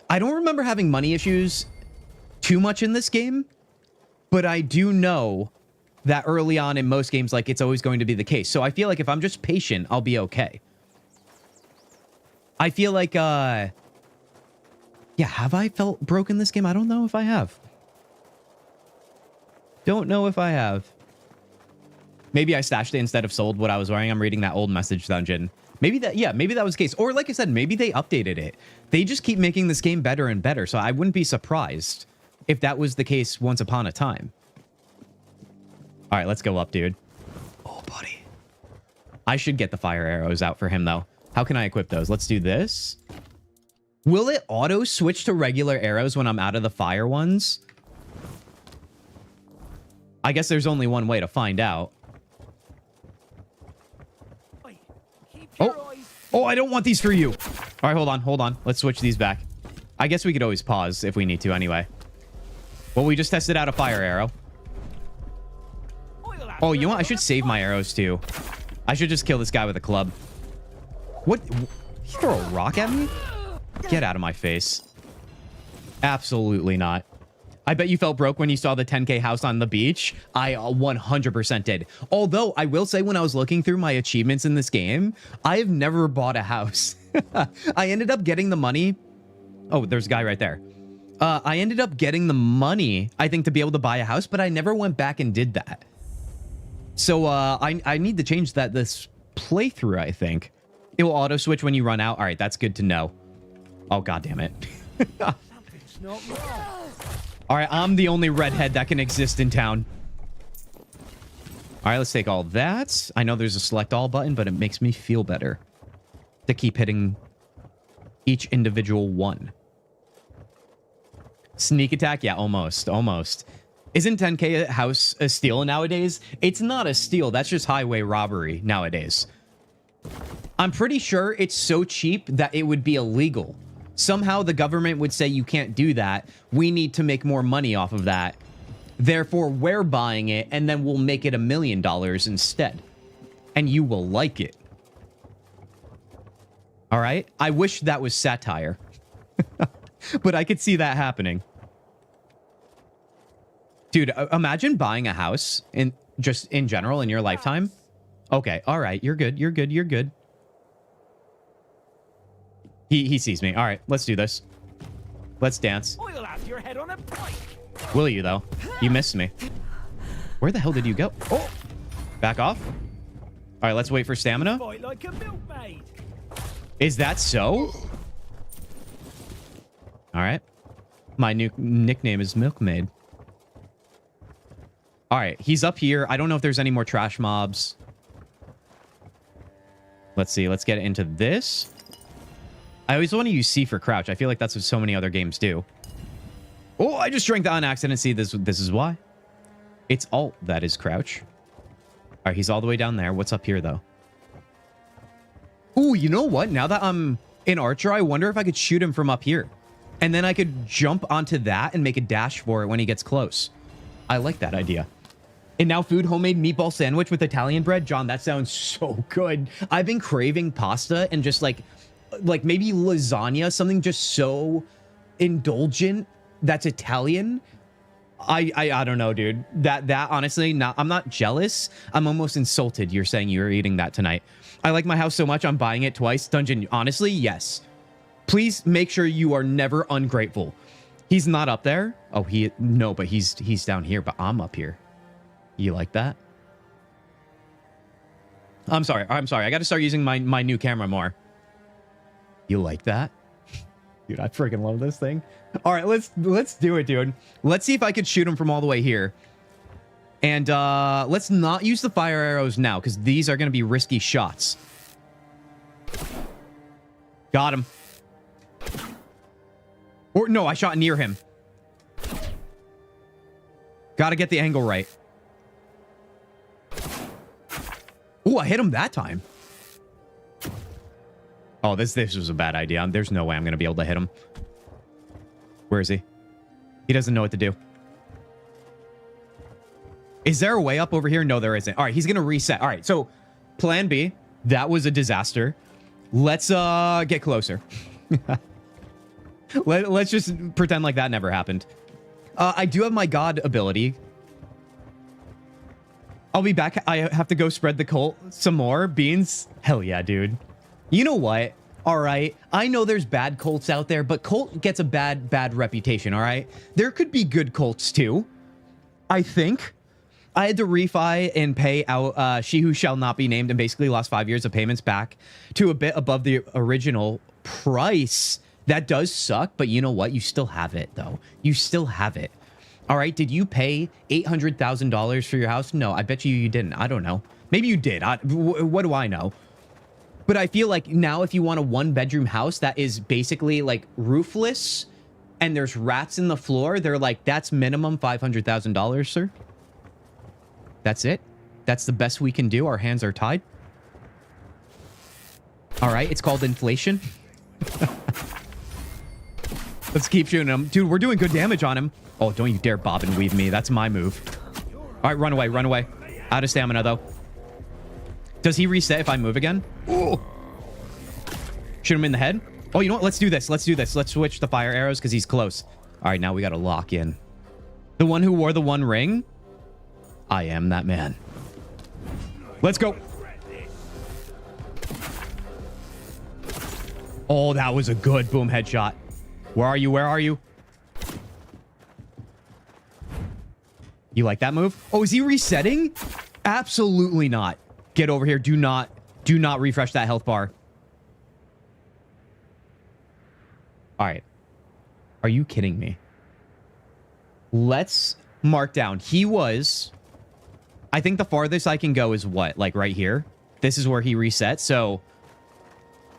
I don't remember having money issues too much in this game, but I do know that early on in most games, like, it's always going to be the case. So I feel like if I'm just patient, I'll be okay. I feel like, yeah, have I felt broke in this game? I don't know if I have. Don't know if I have. Maybe I stashed it instead of sold what I was wearing. I'm reading that old message dungeon. Maybe that, yeah, maybe that was the case. Or like I said, maybe they updated it. They just keep making this game better and better. So I wouldn't be surprised if that was the case once upon a time. All right, let's go up, dude. Oh, buddy. I should get the fire arrows out for him, though. How can I equip those? Let's do this. Will it auto switch to regular arrows when I'm out of the fire ones? I guess there's only one way to find out. Oh, I don't want these for you. All right, hold on. Let's switch these back. I guess we could always pause if we need to anyway. Well, we just tested out a fire arrow. Oh, you know what? I should save my arrows too. I should just kill this guy with a club. What? He throw a rock at me? Get out of my face. Absolutely not. I bet you felt broke when you saw the 10K house on the beach. I 100% did. Although, I will say when I was looking through my achievements in this game, I have never bought a house. I ended up getting the money. Oh, there's a guy right there. I ended up getting the money, I think, to be able to buy a house, but I never went back and did that. So, I need to change that this playthrough, I think. It will auto switch when you run out. All right, that's good to know. Oh, God damn it. Something's not wrong. All right, I'm the only redhead that can exist in town. All right, let's take all that. I know there's a select all button, but it makes me feel better to keep hitting each individual one. Sneak attack? Yeah, almost. Isn't 10K a house a steal nowadays? It's not a steal. That's just highway robbery nowadays. I'm pretty sure it's so cheap that it would be illegal. Somehow the government would say you can't do that. We need to make more money off of that. Therefore, we're buying it, and then we'll make it $1 million instead. And you will like it. All right? I wish that was satire. But I could see that happening. Dude, imagine buying a house in general in your lifetime. Okay, all right. You're good. He sees me. All right, let's do this. Let's dance. I'll have your head on a pike. Will you, though? You missed me. Where the hell did you go? Oh! Back off. All right, let's wait for stamina. Fight like a milkmaid. Is that so? All right. My new nickname is Milkmaid. All right, he's up here. I don't know if there's any more trash mobs. Let's see. Let's get into this. I always want to use C for crouch. I feel like that's what so many other games do. Oh, I just drank that on accident. See, this is why. It's alt that is crouch. All right, he's all the way down there. What's up here, though? Ooh, you know what? Now that I'm an archer, I wonder if I could shoot him from up here. And then I could jump onto that and make a dash for it when he gets close. I like that idea. And now food, homemade meatball sandwich with Italian bread. John, that sounds so good. I've been craving pasta and just like maybe lasagna, something just so indulgent that's Italian. I don't know, dude. That honestly, I'm not jealous. I'm almost insulted you're saying you're eating that tonight. I like my house so much I'm buying it twice. Dungeon, honestly, yes. Please make sure you are never ungrateful. He's not up there. Oh, no, but he's down here, but I'm up here. You like that? I'm sorry. I got to start using my new camera more. You like that? Dude, I freaking love this thing. All right, let's do it, dude. Let's see if I could shoot him from all the way here. And let's not use the fire arrows now, because these are going to be risky shots. Got him. Or no, I shot near him. Got to get the angle right. Ooh, I hit him that time. Oh, this was a bad idea. There's no way I'm going to be able to hit him. Where is he? He doesn't know what to do. Is there a way up over here? No, there isn't. All right, he's going to reset. All right, so plan B. That was a disaster. Let's get closer. Let's just pretend like that never happened. I do have my god ability. I'll be back. I have to go spread the cult some more. Beans? Hell yeah, dude. You know what? All right. I know there's bad cults out there, but cult gets a bad reputation, all right? There could be good cults too. I think. I had to refi and pay out She Who Shall Not Be Named and basically lost 5 years of payments back to a bit above the original price. That does suck, but you know what? You still have it, though. You still have it. All right, did you pay $800,000 for your house? No, I bet you didn't. I don't know. Maybe you did. What do I know? But I feel like now if you want a one-bedroom house that is basically like roofless and there's rats in the floor, they're like, that's minimum $500,000, sir. That's it. That's the best we can do. Our hands are tied. All right, it's called inflation. Let's keep shooting him. Dude, we're doing good damage on him. Oh, don't you dare bob and weave me. That's my move. All right, run away, run away. Out of stamina, though. Does he reset if I move again? Ooh. Shoot him in the head. Oh, you know what? Let's do this. Let's do this. Let's switch the fire arrows because he's close. All right, now we got to lock in. The one who wore the one ring? I am that man. Let's go. Oh, that was a good boom headshot. Where are you? Where are you? You like that move? Oh, is he resetting? Absolutely not. Get over here. Do not refresh that health bar. All right. Are you kidding me? Let's mark down. He was... I think the farthest I can go is what? Like right here? This is where he resets. So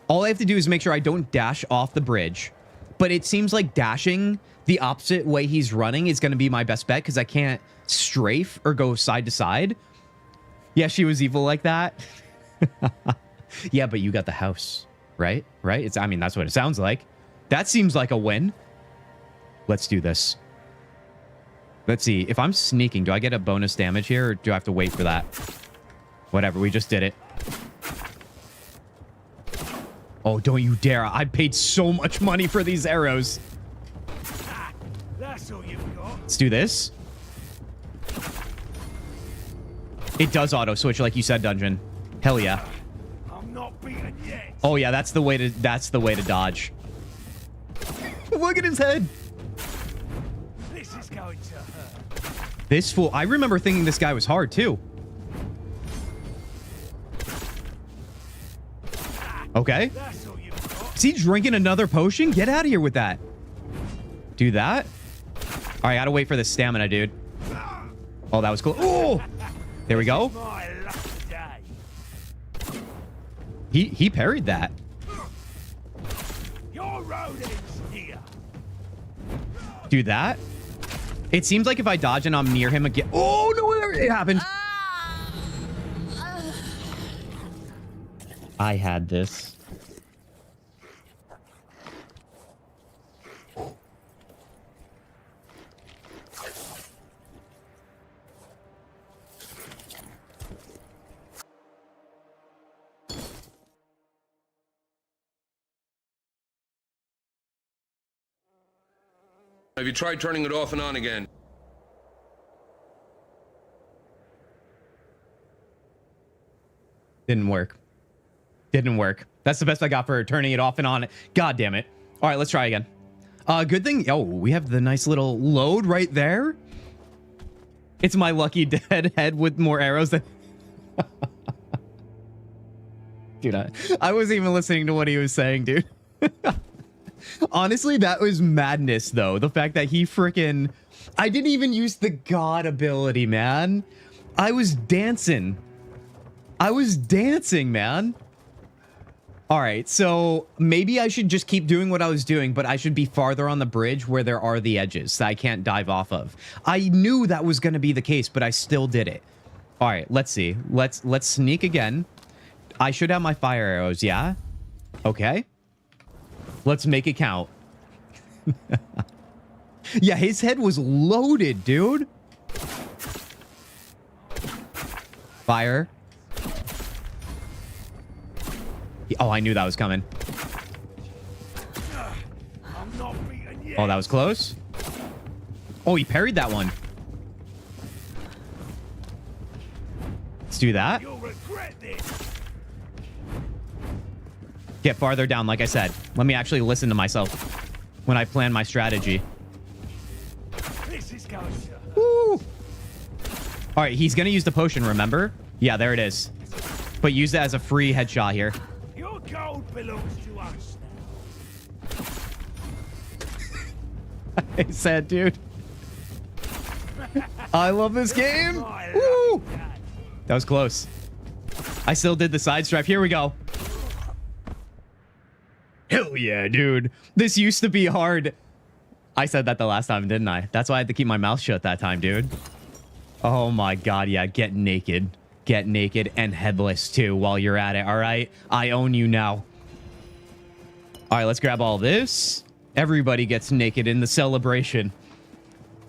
all I have to do is make sure I don't dash off the bridge. But it seems like dashing the opposite way he's running is going to be my best bet because I can't strafe or go side to side. Yeah, she was evil like that. Yeah, but you got the house, right? Right? I mean, that's what it sounds like. That seems like a win. Let's do this. Let's see. If I'm sneaking, do I get a bonus damage here or do I have to wait for that? Whatever. We just did it. Oh, don't you dare. I paid so much money for these arrows. That's all you've got. Let's do this. It does auto switch like you said, Dungeon. Hell yeah. I'm not beaten yet. Oh yeah, that's the way to dodge. Look at his head. This is going to hurt. This fool. I remember thinking this guy was hard too. Okay. Is he drinking another potion? Get out of here with that. Do that. All right, I gotta wait for the stamina, dude. Oh, that was cool. Oh, there we go. He parried that. Your road ends here. Do that. It seems like if I dodge and I'm near him again. Oh no, it happened. I had this. Have you tried turning it off and on again? Didn't work. Didn't work. That's the best I got for turning it off and on. God damn it. All right, let's try again. Good thing. Oh, we have the nice little load right there. It's my lucky dead head with more arrows than... Dude, I wasn't even listening to what he was saying, dude. Honestly, that was madness, though. The fact that he freaking... I didn't even use the god ability, man. I was dancing. I was dancing, man. All right, so maybe I should just keep doing what I was doing, but I should be farther on the bridge where there are the edges that I can't dive off of. I knew that was going to be the case, but I still did it. All right, let's see. Let's sneak again. I should have my fire arrows, yeah? Okay. Let's make it count. Yeah, his head was loaded, dude. Fire. Oh, I knew that was coming. Oh, that was close. Oh, he parried that one. Let's do that. Get farther down, like I said. Let me actually listen to myself when I plan my strategy. Woo! All right, he's going to use the potion, remember? Yeah, there it is. But use that as a free headshot here. Your gold belongs to us now. I said, dude. I love this game. Woo! That was close. I still did the side stripe. Here we go. Hell yeah, dude. This used to be hard. I said that the last time, didn't I? That's why I had to keep my mouth shut that time, dude. Oh my god, yeah. Get naked. Get naked and headless, too, while you're at it, all right? I own you now. All right, let's grab all this. Everybody gets naked in the celebration.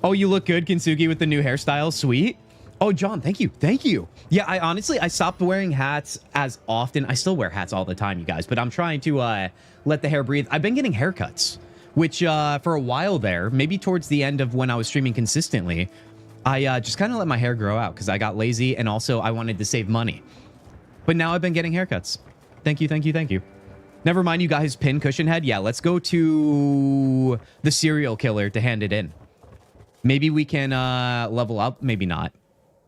Oh, you look good, Kintzugi, with the new hairstyle. Sweet. Oh, John, thank you. Thank you. Yeah, I stopped wearing hats as often. I still wear hats all the time, you guys, but I'm trying to let the hair breathe. I've been getting haircuts, which for a while there, maybe towards the end of when I was streaming consistently, I just kind of let my hair grow out because I got lazy and also I wanted to save money. But now I've been getting haircuts. Thank you, thank you, thank you. Never mind, you guys, pin cushion head. Yeah, let's go to the serial killer to hand it in. Maybe we can level up. Maybe not.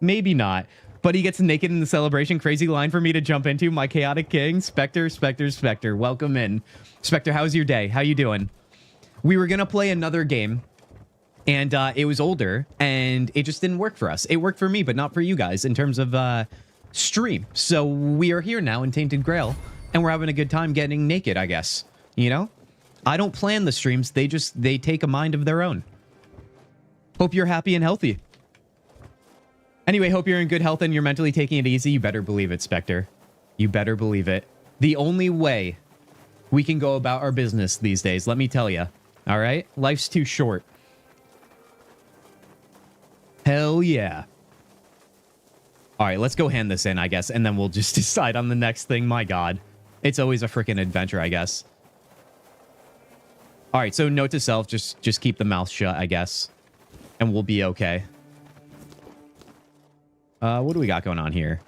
Maybe not. But he gets naked in the celebration. Crazy line for me to jump into. My chaotic king. Spectre, Spectre, Spectre. Welcome in. Spectre, how's your day? How you doing? We were going to play another game. And it was older. And it just didn't work for us. It worked for me, but not for you guys in terms of stream. So we are here now in Tainted Grail. And we're having a good time getting naked, I guess. You know? I don't plan the streams. They take a mind of their own. Hope you're happy and healthy. Anyway, hope you're in good health and you're mentally taking it easy. You better believe it, Spectre. You better believe it. The only way we can go about our business these days, let me tell you. All right? Life's too short. Hell yeah. All right, let's go hand this in, I guess, and then we'll just decide on the next thing. My God. It's always a freaking adventure, I guess. All right, so note to self, just keep the mouth shut, I guess. And we'll be okay. What do we got going on here?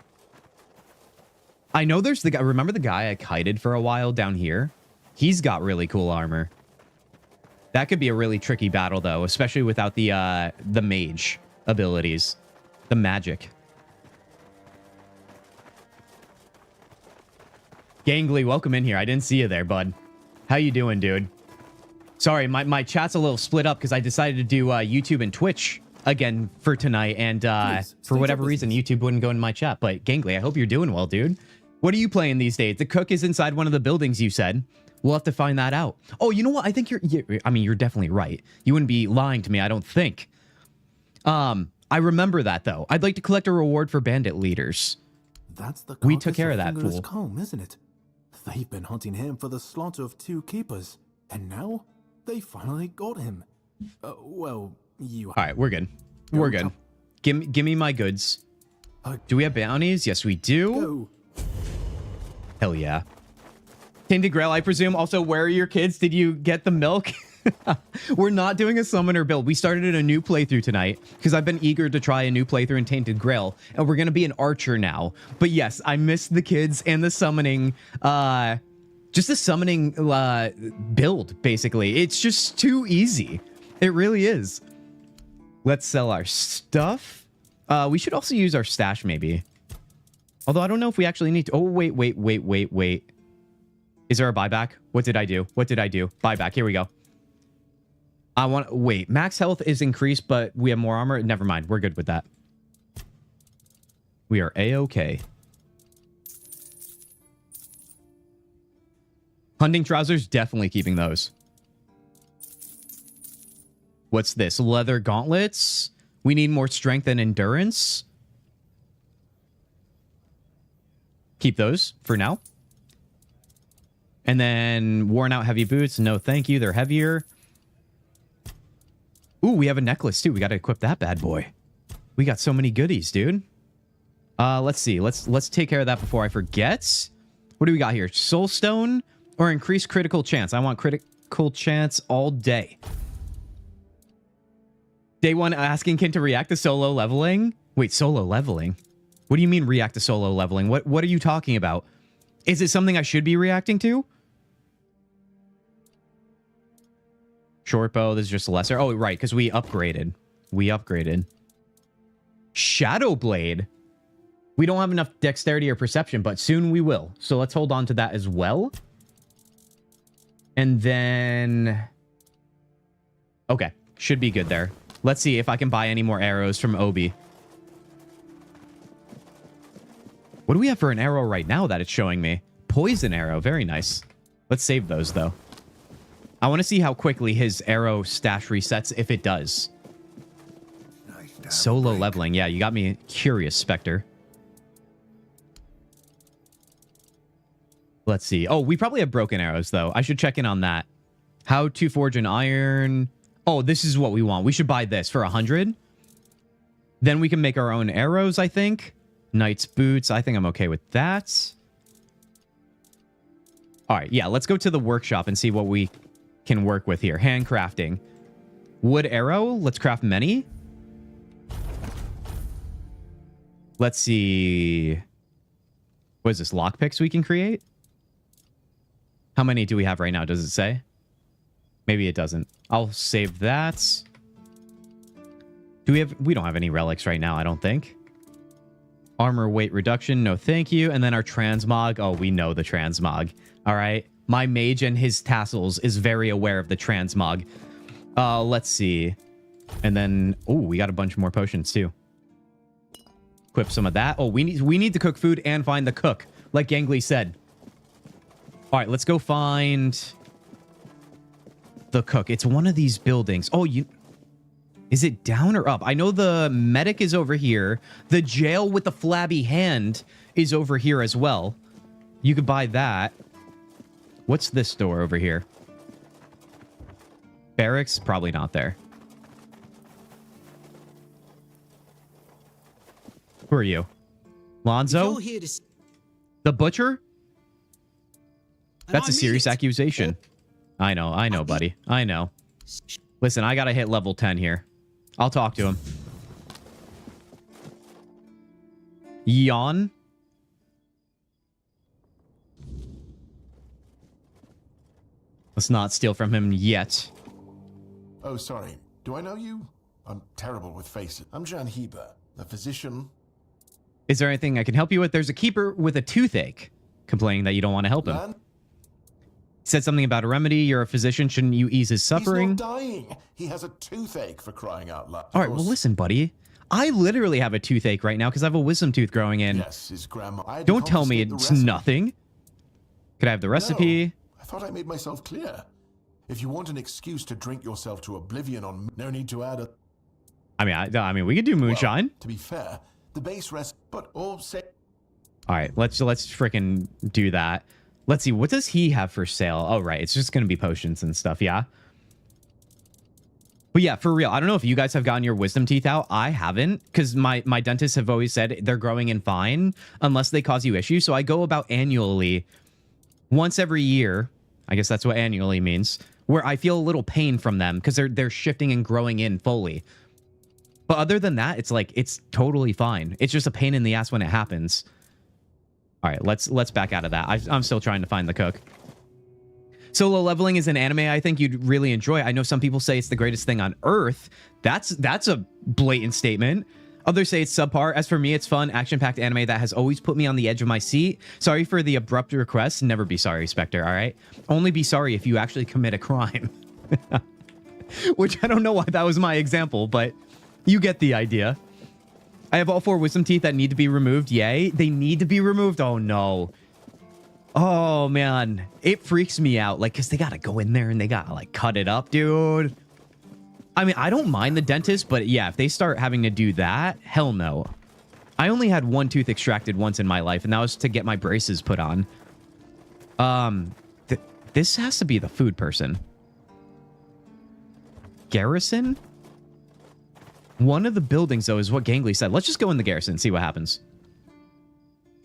I know there's the guy. Remember the guy I kited for a while down here? He's got really cool armor. That could be a really tricky battle, though, especially without the mage abilities. The magic. Gangly, welcome in here. I didn't see you there, bud. How you doing, dude? Sorry, my chat's a little split up because I decided to do YouTube and Twitch again for tonight, and for whatever reason YouTube wouldn't go in my chat. But Gangly, I hope you're doing well, dude. What are you playing these days? The cook is inside one of the buildings, you said. We'll have to find that out. Oh, you know what? I think you're definitely right. You wouldn't be lying to me, I don't think. I remember that, though. I'd like to collect a reward for bandit leaders. That's the we took care of that fool. Comb, isn't it? They've been hunting him for the slaughter of 2 keepers, and now they finally got him. Well, you. All right, we're good. We're good. Give me my goods. Do we have bounties? Yes, we do. Hell yeah. Tainted Grail, I presume. Also, where are your kids? Did you get the milk? We're not doing a summoner build. We started a new playthrough tonight because I've been eager to try a new playthrough in Tainted Grail, and we're going to be an archer now. But yes, I missed the kids and the summoning, just the summoning build, basically. It's just too easy. It really is. Let's sell our stuff. We should also use our stash, maybe. Although I don't know if we actually need to. Oh, wait. Is there a buyback? What did I do? Buyback. Here we go. I want... Wait. Max health is increased, but we have more armor. Never mind. We're good with that. We are A-okay. Hunting trousers. Definitely keeping those. What's this? Leather gauntlets. We need more strength and endurance. Keep those for now. And then worn out heavy boots. No, thank you. They're heavier. Ooh, we have a necklace too. We got to equip that bad boy. We got so many goodies, dude. Let's see. Let's take care of that before I forget. What do we got here? Soul stone or increased critical chance? I want critical chance all day. Day one asking Kin to react to solo leveling. Wait, solo leveling? What do you mean react to solo leveling? What are you talking about? Is it something I should be reacting to? Short bow, this is just lesser. Oh, right, because we upgraded. Shadow blade. We don't have enough dexterity or perception, but soon we will. So let's hold on to that as well. And then... Okay, should be good there. Let's see if I can buy any more arrows from Obi. What do we have for an arrow right now that it's showing me? Poison arrow. Very nice. Let's save those, though. I want to see how quickly his arrow stash resets, if it does. Solo leveling. Yeah, you got me curious, Spectre. Let's see. Oh, we probably have broken arrows, though. I should check in on that. How to forge an iron. Oh, this is what we want. We should buy this for 100. Then we can make our own arrows, I think. Knight's boots. I think I'm okay with that. All right. Yeah, let's go to the workshop and see what we can work with here. Handcrafting. Wood arrow. Let's craft many. Let's see. What is this? Lockpicks we can create? How many do we have right now? Does it say? Maybe it doesn't. I'll save that. Do we have... We don't have any relics right now, I don't think. Armor weight reduction. No, thank you. And then our transmog. Oh, we know the transmog. All right. My mage and his tassels is very aware of the transmog. Let's see. And then... Oh, we got a bunch more potions, too. Equip some of that. Oh, we need to cook food and find the cook, like Gangly said. All right, let's go find the cook. It's one of these buildings. Oh, is it down or up? I know the medic is over here. The jail with the flabby hand is over here as well. You could buy that. What's this door over here? Barracks? Probably not there. Who are you? Lonzo? The butcher? That's a serious accusation. I know, buddy. I know. Listen, I gotta hit level 10 here. I'll talk to him. Yawn? Let's not steal from him yet. Oh, sorry. Do I know you? I'm terrible with faces. I'm Jan Heber, a physician. Is there anything I can help you with? There's a keeper with a toothache complaining that you don't want to help him. Man? Said something about a remedy. You're a physician. Shouldn't you ease his suffering? He's not dying. He has a toothache, for crying out loud. All right, well, listen, buddy. I literally have a toothache right now because I have a wisdom tooth growing in. Yes, his grandma. Don't tell me it's nothing. Could I have the recipe? No, I thought I made myself clear. If you want an excuse to drink yourself to oblivion on... No need to add a... I mean, we could do moonshine. Well, to be fair, the base rest... But all say... All right, let's freaking do that. Let's see, what does he have for sale? Oh, right, it's just going to be potions and stuff, yeah? But yeah, for real, I don't know if you guys have gotten your wisdom teeth out. I haven't, because my dentists have always said they're growing in fine unless they cause you issues. So I go about annually, once every year, I guess that's what annually means, where I feel a little pain from them because they're shifting and growing in fully. But other than that, it's like, it's totally fine. It's just a pain in the ass when it happens. All right, let's back out of that. I'm still trying to find the cook. Solo leveling is an anime I think you'd really enjoy. I know some people say it's the greatest thing on earth. That's a blatant statement. Others say it's subpar. As for me, it's fun, action-packed anime that has always put me on the edge of my seat. Sorry for the abrupt request. Never be sorry, Spectre, all right? Only be sorry if you actually commit a crime. Which I don't know why that was my example, but you get the idea. I have all 4 wisdom teeth that need to be removed. Yay. They need to be removed? Oh, no. Oh, man. It freaks me out. Like, because they got to go in there and they got to, like, cut it up, dude. I mean, I don't mind the dentist, but yeah, if they start having to do that, hell no. I only had 1 tooth extracted once in my life, and that was to get my braces put on. This has to be the food person. Garrison? One of the buildings, though, is what Gangly said. Let's just go in the garrison and see what happens.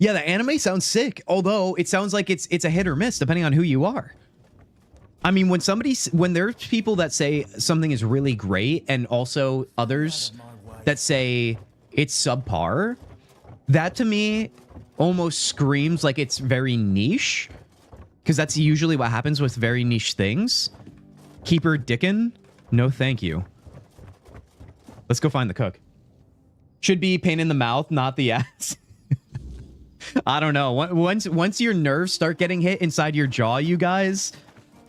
Yeah, the anime sounds sick, although it sounds like it's a hit or miss, depending on who you are. I mean, when there's people that say something is really great and also others that say it's subpar, that to me almost screams like it's very niche, because that's usually what happens with very niche things. Keeper Dickin? No, thank you. Let's go find the cook. Should be pain in the mouth, not the ass. I don't know. Once your nerves start getting hit inside your jaw, you guys,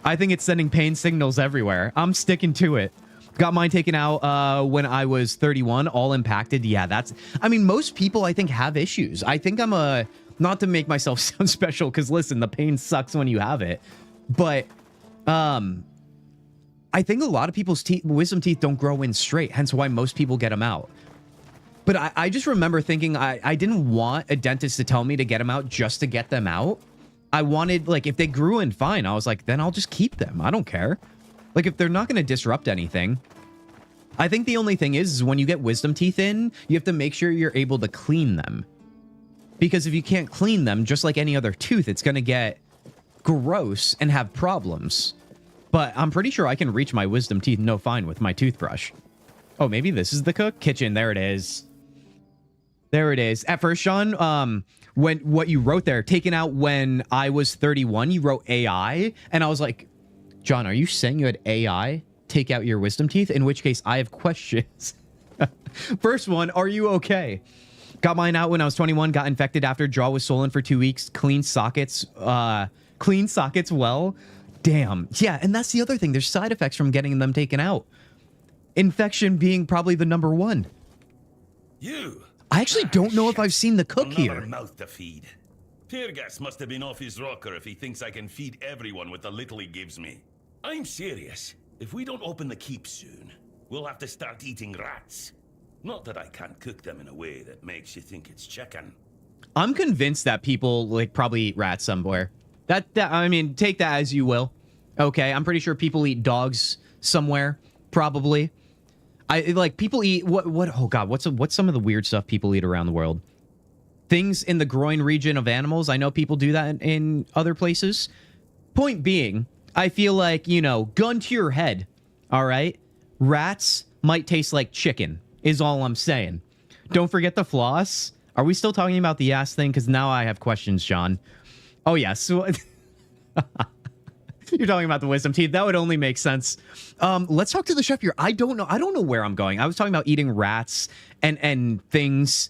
I think it's sending pain signals everywhere. I'm sticking to it. Got mine taken out when I was 31, all impacted. Yeah, that's... I mean, most people, I think, have issues. I think I'm a... Not to make myself sound special, because listen, the pain sucks when you have it. But, I think a lot of people's wisdom teeth don't grow in straight, hence why most people get them out. But I just remember thinking I didn't want a dentist to tell me to get them out just to get them out. I wanted, like, if they grew in fine, I was like, then I'll just keep them. I don't care. Like, if they're not going to disrupt anything. I think the only thing is when you get wisdom teeth in, you have to make sure you're able to clean them. Because if you can't clean them, just like any other tooth, it's going to get gross and have problems. But I'm pretty sure I can reach my wisdom teeth no fine with my toothbrush. Oh, maybe this is the cook? Kitchen, there it is. There it is. At first, Sean, when what you wrote there, taken out when I was 31, you wrote AI. And I was like, John, are you saying you had AI take out your wisdom teeth? In which case, I have questions. First one, are you okay? Got mine out when I was 21, got infected after, jaw was swollen for 2 weeks, clean sockets well. Damn. Yeah, and that's the other thing. There's side effects from getting them taken out. Infection being probably the number one. You. I actually don't know if I've seen the cook here. Another mouth to feed. Teargas must have been off his rocker if he thinks I can feed everyone with the little he gives me. I'm serious. If we don't open the keep soon, we'll have to start eating rats. Not that I can't cook them in a way that makes you think it's chicken. I'm convinced that people like probably eat rats somewhere. That I mean, take that as you will. Okay, I'm pretty sure people eat dogs somewhere, probably. People eat what oh god, what's some of the weird stuff people eat around the world? Things in the groin region of animals. I know people do that in other places. Point being, I feel like, you know, gun to your head, all right? Rats might taste like chicken, is all I'm saying. Don't forget the floss. Are we still talking about the ass thing? Because now I have questions, John. Oh, yes. Yeah, you're talking about the wisdom teeth. That would only make sense. Let's talk to the chef here. I don't know where I'm going. I was talking about eating rats and things.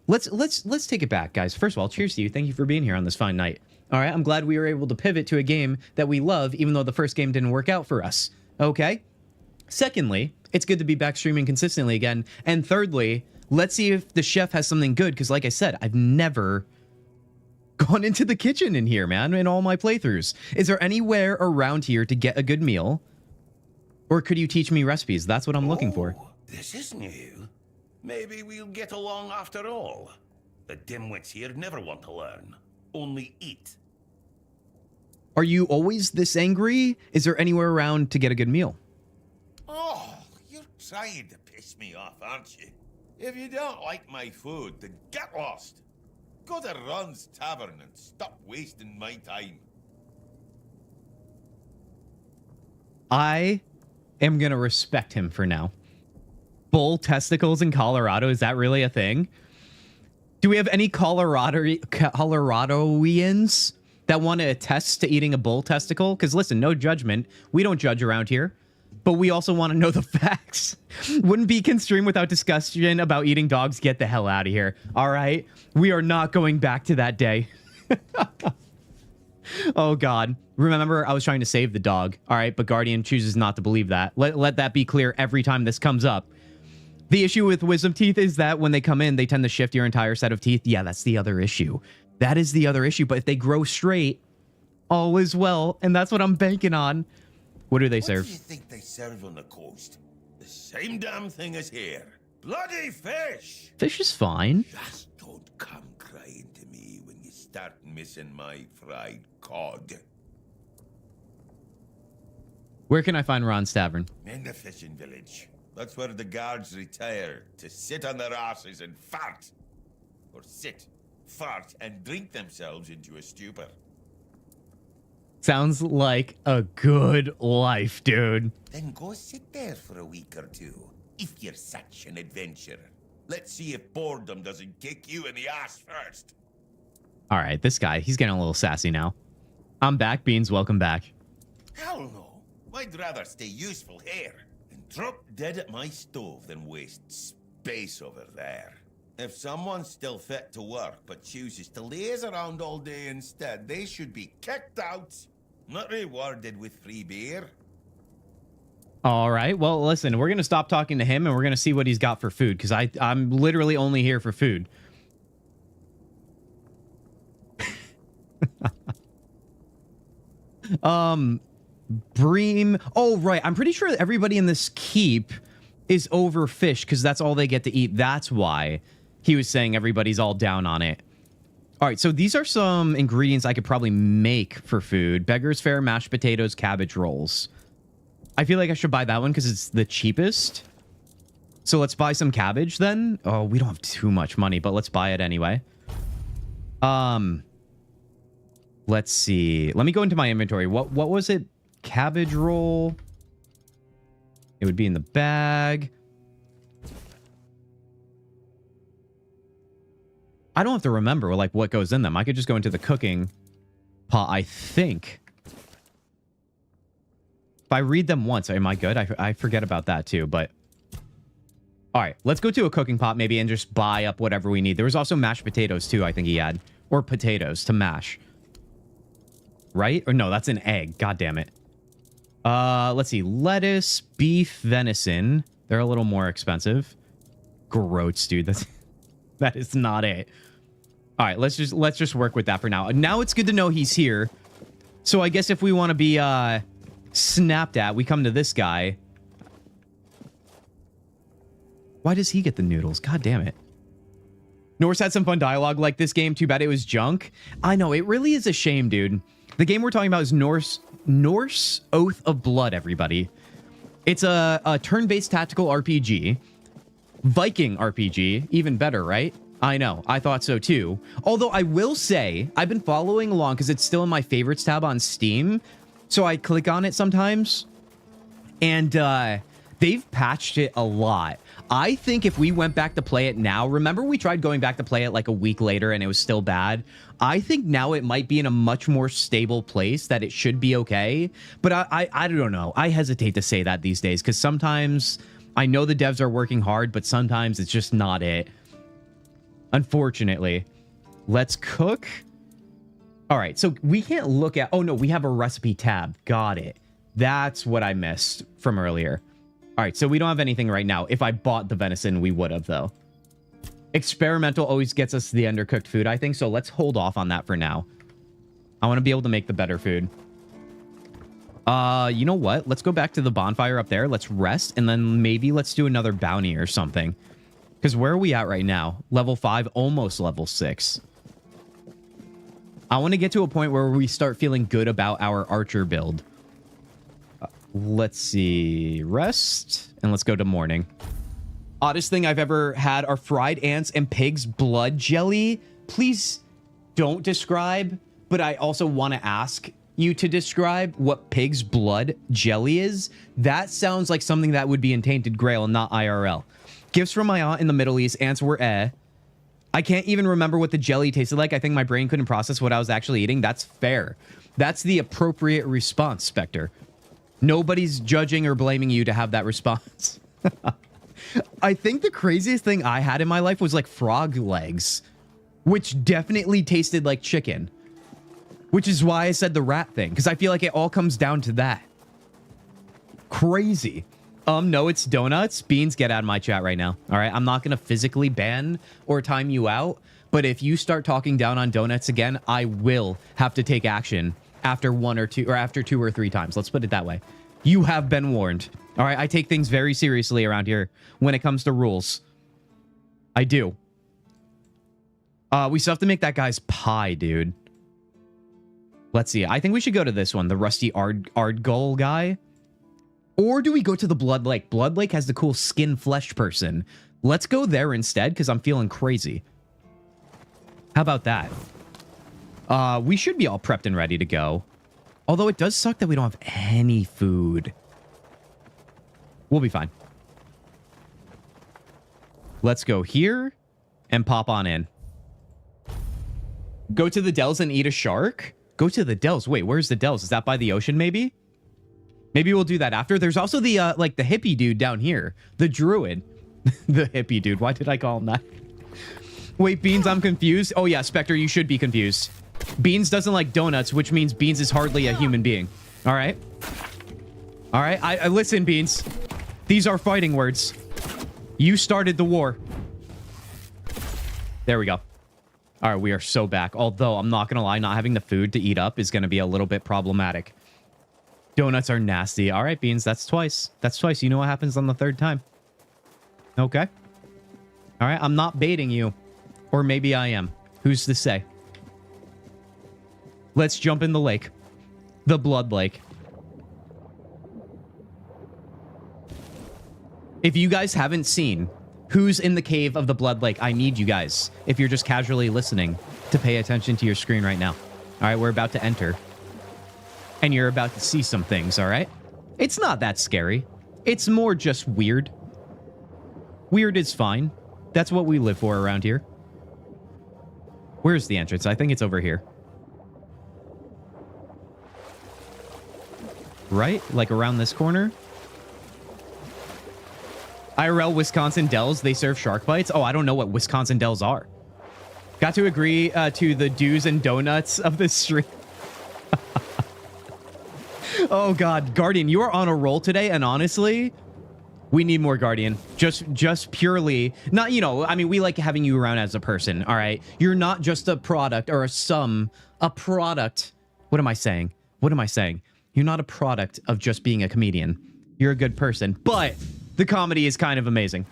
Let's take it back, guys. First of all, cheers to you. Thank you for being here on this fine night. All right, I'm glad we were able to pivot to a game that we love, even though the first game didn't work out for us. Okay? Secondly, it's good to be back streaming consistently again. And thirdly, let's see if the chef has something good, because like I said, I've never gone into the kitchen in here, man, in all my playthroughs. Is there anywhere around here to get a good meal? Or could you teach me recipes? That's what I'm looking for. This is new. Maybe we'll get along after all. The dimwits here never want to learn. Only eat. Are you always this angry? Is there anywhere around to get a good meal? Oh, you're trying to piss me off, aren't you? If you don't like my food, then get lost. Go to Ron's Tavern and stop wasting my time. I am going to respect him for now. Bull testicles in Colorado, is that really a thing? Do we have any Coloradoians that want to attest to eating a bull testicle? Because listen, no judgment. We don't judge around here. But we also want to know the facts. Wouldn't be can stream without discussion about eating dogs. Get the hell out of here. All right? We are not going back to that day. Oh, God. Remember, I was trying to save the dog. All right, but Guardian chooses not to believe that. Let that be clear every time this comes up. The issue with wisdom teeth is that when they come in, they tend to shift your entire set of teeth. Yeah, that's the other issue. That is the other issue. But if they grow straight, all is well. And that's what I'm banking on. What do they serve? What do you think they serve on the coast? The same damn thing as here. Bloody fish! Fish is fine. Just don't come crying to me when you start missing my fried cod. Where can I find Ron's Tavern? In the fishing village. That's where the guards retire to sit on their asses and fart. Or sit, fart, and drink themselves into a stupor. Sounds like a good life, dude. Then go sit there for a week or two, if you're such an adventurer. Let's see if boredom doesn't kick you in the ass first. All right, this guy, he's getting a little sassy now. I'm back, Beans. Welcome back. Hell no. I'd rather stay useful here and drop dead at my stove than waste space over there. If someone's still fit to work but chooses to laze around all day instead, they should be kicked out, not rewarded with free beer. All right, well, listen, we're going to stop talking to him and we're going to see what he's got for food, because I'm literally only here for food. Bream. Oh, right. I'm pretty sure everybody in this keep is overfished because that's all they get to eat. That's why he was saying everybody's all down on it. All right, so these are some ingredients I could probably make for food. Beggar's Fare, mashed potatoes, cabbage rolls. I feel like I should buy that one because it's the cheapest. So let's buy some cabbage then. Oh, we don't have too much money, but let's buy it anyway. Let's see. Let me go into my inventory. What was it? Cabbage roll. It would be in the bag. I don't have to remember like what goes in them. I could just go into the cooking pot, I think. If I read them once, am I good? I forget about that too, but... All right, let's go to a cooking pot maybe and just buy up whatever we need. There was also mashed potatoes too, I think he had. Or potatoes to mash. Right? Or no, that's an egg. God damn it. Let's see. Lettuce, beef, venison. They're a little more expensive. Groats, dude. That is not it. All right, let's just work with that for now. Now it's good to know he's here. So I guess if we want to be snapped at, we come to this guy. Why does he get the noodles? God damn it. Norse had some fun dialogue like this game. Too bad it was junk. I know, it really is a shame, dude. The game we're talking about is Norse Oath of Blood, everybody. It's a turn-based tactical RPG. Viking RPG. Even better, right? I know. I thought so, too. Although I will say, I've been following along because it's still in my favorites tab on Steam. So I click on it sometimes. And they've patched it a lot. I think if we went back to play it now, remember we tried going back to play it like a week later and it was still bad? I think now it might be in a much more stable place that it should be okay. But I don't know. I hesitate to say that these days because sometimes I know the devs are working hard, but sometimes it's just not it. Unfortunately. Let's cook. All right, so we can't look at... Oh, no, we have a recipe tab. Got it. That's what I missed from earlier. All right, so we don't have anything right now. If I bought the venison, we would have, though. Experimental always gets us the undercooked food, I think, so let's hold off on that for now. I want to be able to make the better food. You know what? Let's go back to the bonfire up there. Let's rest, and then maybe let's do another bounty or something. Because where are we at right now? Level 5, almost level 6. I want to get to a point where we start feeling good about our archer build. Let's see. Rest. And let's go to morning. Oddest thing I've ever had are fried ants and pig's blood jelly. Please don't describe. But I also want to ask, you to describe what pig's blood jelly is, that sounds like something that would be in Tainted Grail and not IRL. Gifts from my aunt in the Middle East, ants were I can't even remember what the jelly tasted like. I think my brain couldn't process what I was actually eating. That's fair. That's the appropriate response, Spectre. Nobody's judging or blaming you to have that response. I think the craziest thing I had in my life was like frog legs, which definitely tasted like chicken. Which is why I said the rat thing, because I feel like it all comes down to that. Crazy. No, it's donuts. Beans, get out of my chat right now. All right, I'm not going to physically ban or time you out, but if you start talking down on donuts again, I will have to take action after after 2 or 3 times. Let's put it that way. You have been warned. All right, I take things very seriously around here when it comes to rules. I do. We still have to make that guy's pie, dude. Let's see. I think we should go to this one, the Rusty Ardgull guy. Or do we go to the Blood Lake? Blood Lake has the cool skin flesh person. Let's go there instead, because I'm feeling crazy. How about that? We should be all prepped and ready to go. Although it does suck that we don't have any food. We'll be fine. Let's go here and pop on in. Go to the Dells and eat a shark? Go to the Dells. Wait, where's the Dells? Is that by the ocean, maybe? Maybe we'll do that after. There's also the, like, the hippie dude down here. The druid. The hippie dude. Why did I call him that? Wait, Beans, I'm confused. Oh, yeah, Spectre, you should be confused. Beans doesn't like donuts, which means Beans is hardly a human being. All right? All right? I listen, Beans. These are fighting words. You started the war. There we go. All right, we are so back. Although, I'm not going to lie, not having the food to eat up is going to be a little bit problematic. Donuts are nasty. All right, Beans, that's twice. That's twice. You know what happens on the 3rd time. Okay. All right, I'm not baiting you. Or maybe I am. Who's to say? Let's jump in the lake. The Blood Lake. If you guys haven't seen who's in the cave of the Blood Lake, I need you guys, if you're just casually listening, to pay attention to your screen right now. All right, we're about to enter. And you're about to see some things, all right? It's not that scary. It's more just weird. Weird is fine. That's what we live for around here. Where's the entrance? I think it's over here. Right? Like around this corner? IRL Wisconsin Dells, they serve shark bites? Oh, I don't know what Wisconsin Dells are. Got to agree to the do's and donuts of this stream. Oh, God. Guardian, you are on a roll today, and honestly, we need more Guardian. Just purely... Not, you know, I mean, we like having you around as a person, all right? You're not just a product or a product. What am I saying? What am I saying? You're not a product of just being a comedian. You're a good person, but the comedy is kind of amazing.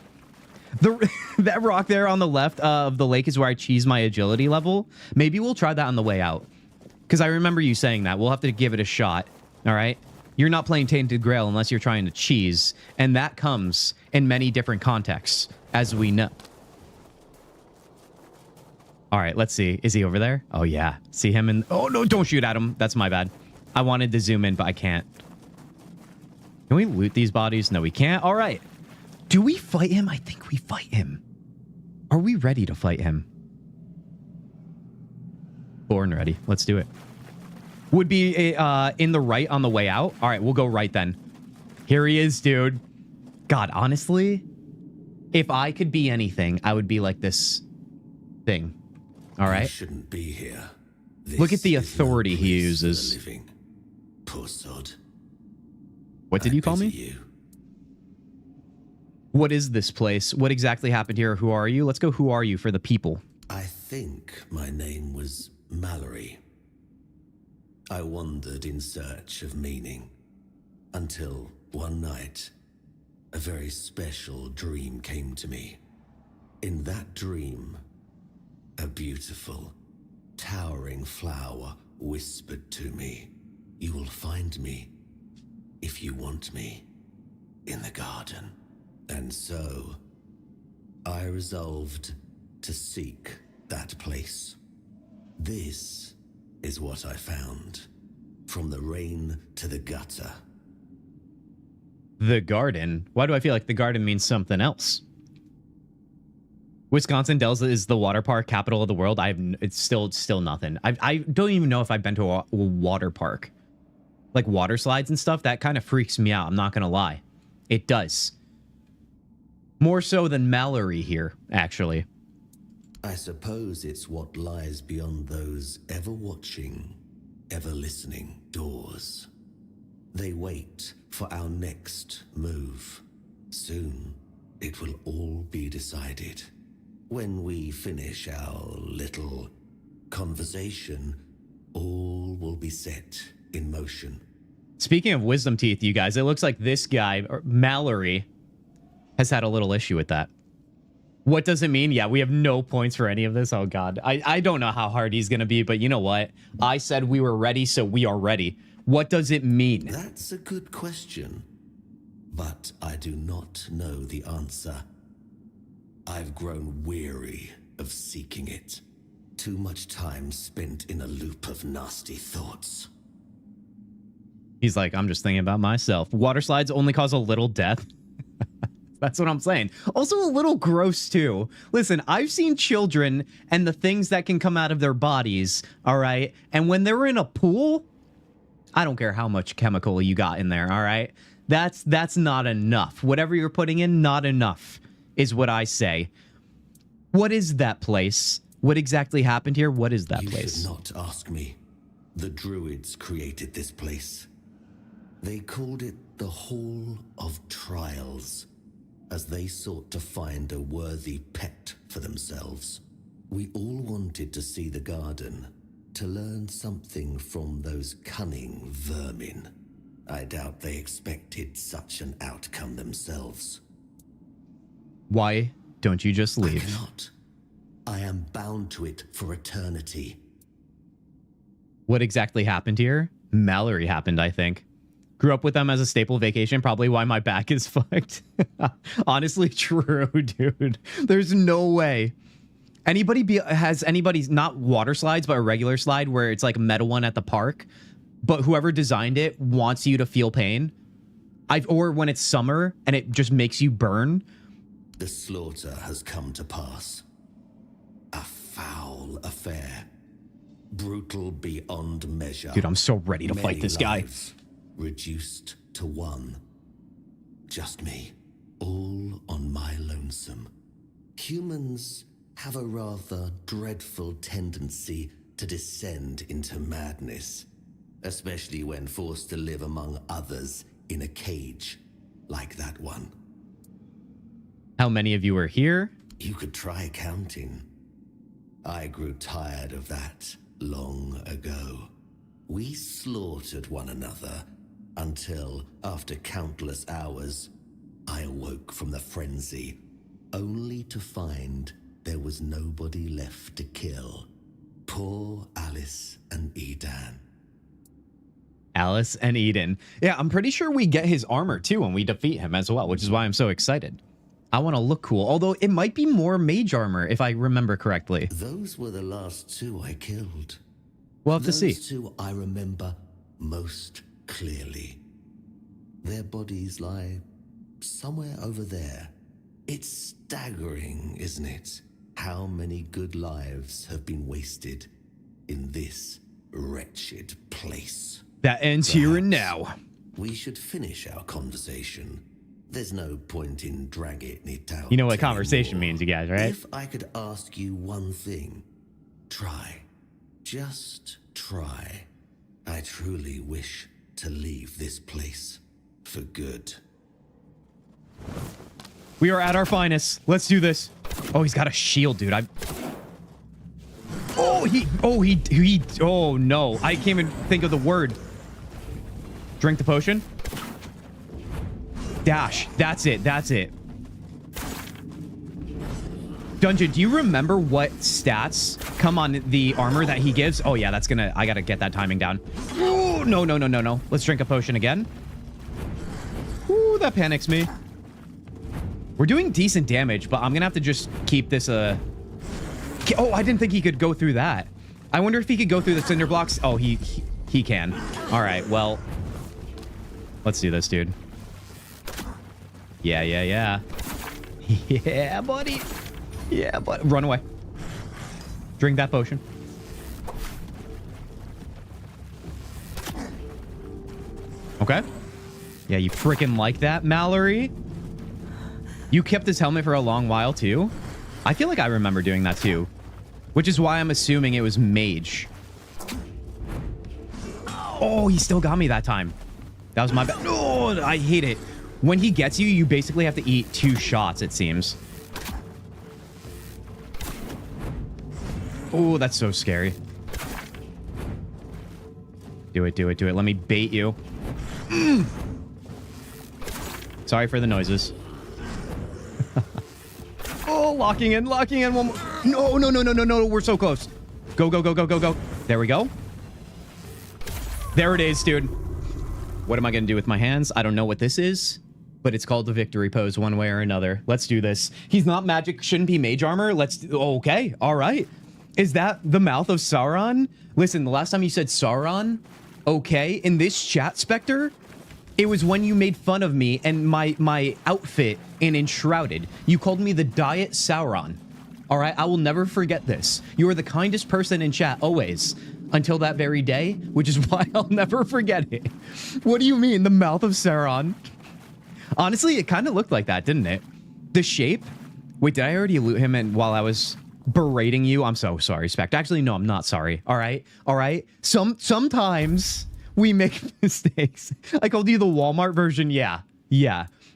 That rock there on the left of the lake is where I cheese my agility level. Maybe we'll try that on the way out. Because I remember you saying that. We'll have to give it a shot. All right? You're not playing Tainted Grail unless you're trying to cheese. And that comes in many different contexts, as we know. All right, let's see. Is he over there? Oh, yeah. See him in... Oh, no, don't shoot at him. That's my bad. I wanted to zoom in, but I can't. Can we loot these bodies? No, we can't. All right. Do we fight him? I think we fight him. Are we ready to fight him? Born ready. Let's do it. Would be in the right on the way out. All right, we'll go right then. Here he is, dude. God, honestly, if I could be anything, I would be like this thing. All right? Shouldn't be here. Look at the authority he uses. Poor sod. What did you call me? What is this place? What exactly happened here? Who are you? Let's go who are you for the people. I think my name was Mallory. I wandered in search of meaning until one night a very special dream came to me. In that dream, a beautiful, towering flower whispered to me, "You will find me if you want me in the garden." And so I resolved to seek that place. This is what I found. from the rain to the gutter. The garden? Why do I feel like the garden means something else? Wisconsin Dells is the water park capital of the world. It's still nothing. I don't even know if I've been to a water park. Like water slides and stuff, that kind of freaks me out. I'm not gonna lie. It does. More so than Mallory here, actually. I suppose it's what lies beyond those ever watching, ever listening doors. They wait for our next move. Soon, it will all be decided. When we finish our little conversation, all will be set in motion. Speaking of wisdom teeth, you guys, it looks like this guy, or Mallory, has had a little issue with that. What does it mean? Yeah, we have no points for any of this. Oh, God. I don't know how hard he's going to be, but you know what? I said we were ready, so we are ready. What does it mean? That's a good question, but I do not know the answer. I've grown weary of seeking it. Too much time spent in a loop of nasty thoughts. He's like, I'm just thinking about myself. Water slides only cause a little death. That's what I'm saying. Also a little gross, too. Listen, I've seen children and the things that can come out of their bodies, all right? And when they're in a pool, I don't care how much chemical you got in there, all right? That's not enough. Whatever you're putting in, not enough, is what I say. What is that place? What exactly happened here? What is that place? You should not ask me. The Druids created this place. They called it the Hall of Trials, as they sought to find a worthy pet for themselves. We all wanted to see the garden, to learn something from those cunning vermin. I doubt they expected such an outcome themselves. Why don't you just leave? I cannot. I am bound to it for eternity. What exactly happened here? Mallory happened, I think. Grew up with them as a staple vacation, probably why my back is fucked. Honestly, true, dude. There's no way. Has anybody's not water slides, but a regular slide where it's like a metal one at the park, but whoever designed it wants you to feel pain? Or when it's summer and it just makes you burn. The slaughter has come to pass. A foul affair. Brutal beyond measure. Dude, I'm so ready to fight this guy. Reduced to one. Just me. All on my lonesome. Humans have a rather dreadful tendency to descend into madness, especially when forced to live among others in a cage like that one. How many of you are here? You could try counting. I grew tired of that long ago. We slaughtered one another until, after countless hours, I awoke from the frenzy, only to find there was nobody left to kill. Poor Alice and Eden. Alice and Eden. Yeah, I'm pretty sure we get his armor too when we defeat him as well, which is why I'm so excited. I want to look cool, although it might be more mage armor if I remember correctly. Those were the last two I killed. We'll have to see. Those two I remember most clearly. Their bodies lie somewhere over there. It's staggering, isn't it? How many good lives have been wasted in this wretched place. That ends here and now. We should finish our conversation. There's no point in dragging it out. You know what conversation means, you guys, right? If I could ask you one thing, try. Just try. I truly wish to leave this place for good. We are at our finest. Let's do this. Oh, he's got a shield, dude. Oh no. I can't even think of the word. Drink the potion. Dash. That's it. That's it. Dungeon, do you remember what stats come on the armor that he gives? Oh yeah, that's gonna... I gotta get that timing down. Ooh, no. Let's drink a potion again. Ooh, that panics me. We're doing decent damage, but I'm gonna have to just keep this... Oh, I didn't think he could go through that. I wonder if he could go through the cinder blocks. Oh, He can. All right, well, let's do this, dude. Yeah. Yeah, buddy. Yeah, but run away. Drink that potion. Okay. Yeah, you freaking like that, Mallory? You kept his helmet for a long while, too? I feel like I remember doing that, too. Which is why I'm assuming it was mage. Oh, he still got me that time. That was my bad. Oh, I hate it. When he gets you, you basically have to eat 2 shots, it seems. Oh, that's so scary. Do it. Let me bait you. Sorry for the noises. Oh, locking in one more. No. We're so close. Go. There we go. There it is, dude. What am I going to do with my hands? I don't know what this is, but it's called the victory pose one way or another. Let's do this. He's not magic. Shouldn't be mage armor. Okay. All right. Is that the mouth of Sauron? Listen, the last time you said Sauron, okay, in this chat, Spectre, it was when you made fun of me and my outfit in Enshrouded. You called me the Diet Sauron. All right, I will never forget this. You are the kindest person in chat, always. Until that very day, which is why I'll never forget it. What do you mean, the mouth of Sauron? Honestly, it kind of looked like that, didn't it? The shape? Wait, did I already loot him and while I was berating you? I'm so sorry, Spect. Actually, no, I'm not sorry. All right. Sometimes we make mistakes. I called you the Walmart version. Yeah.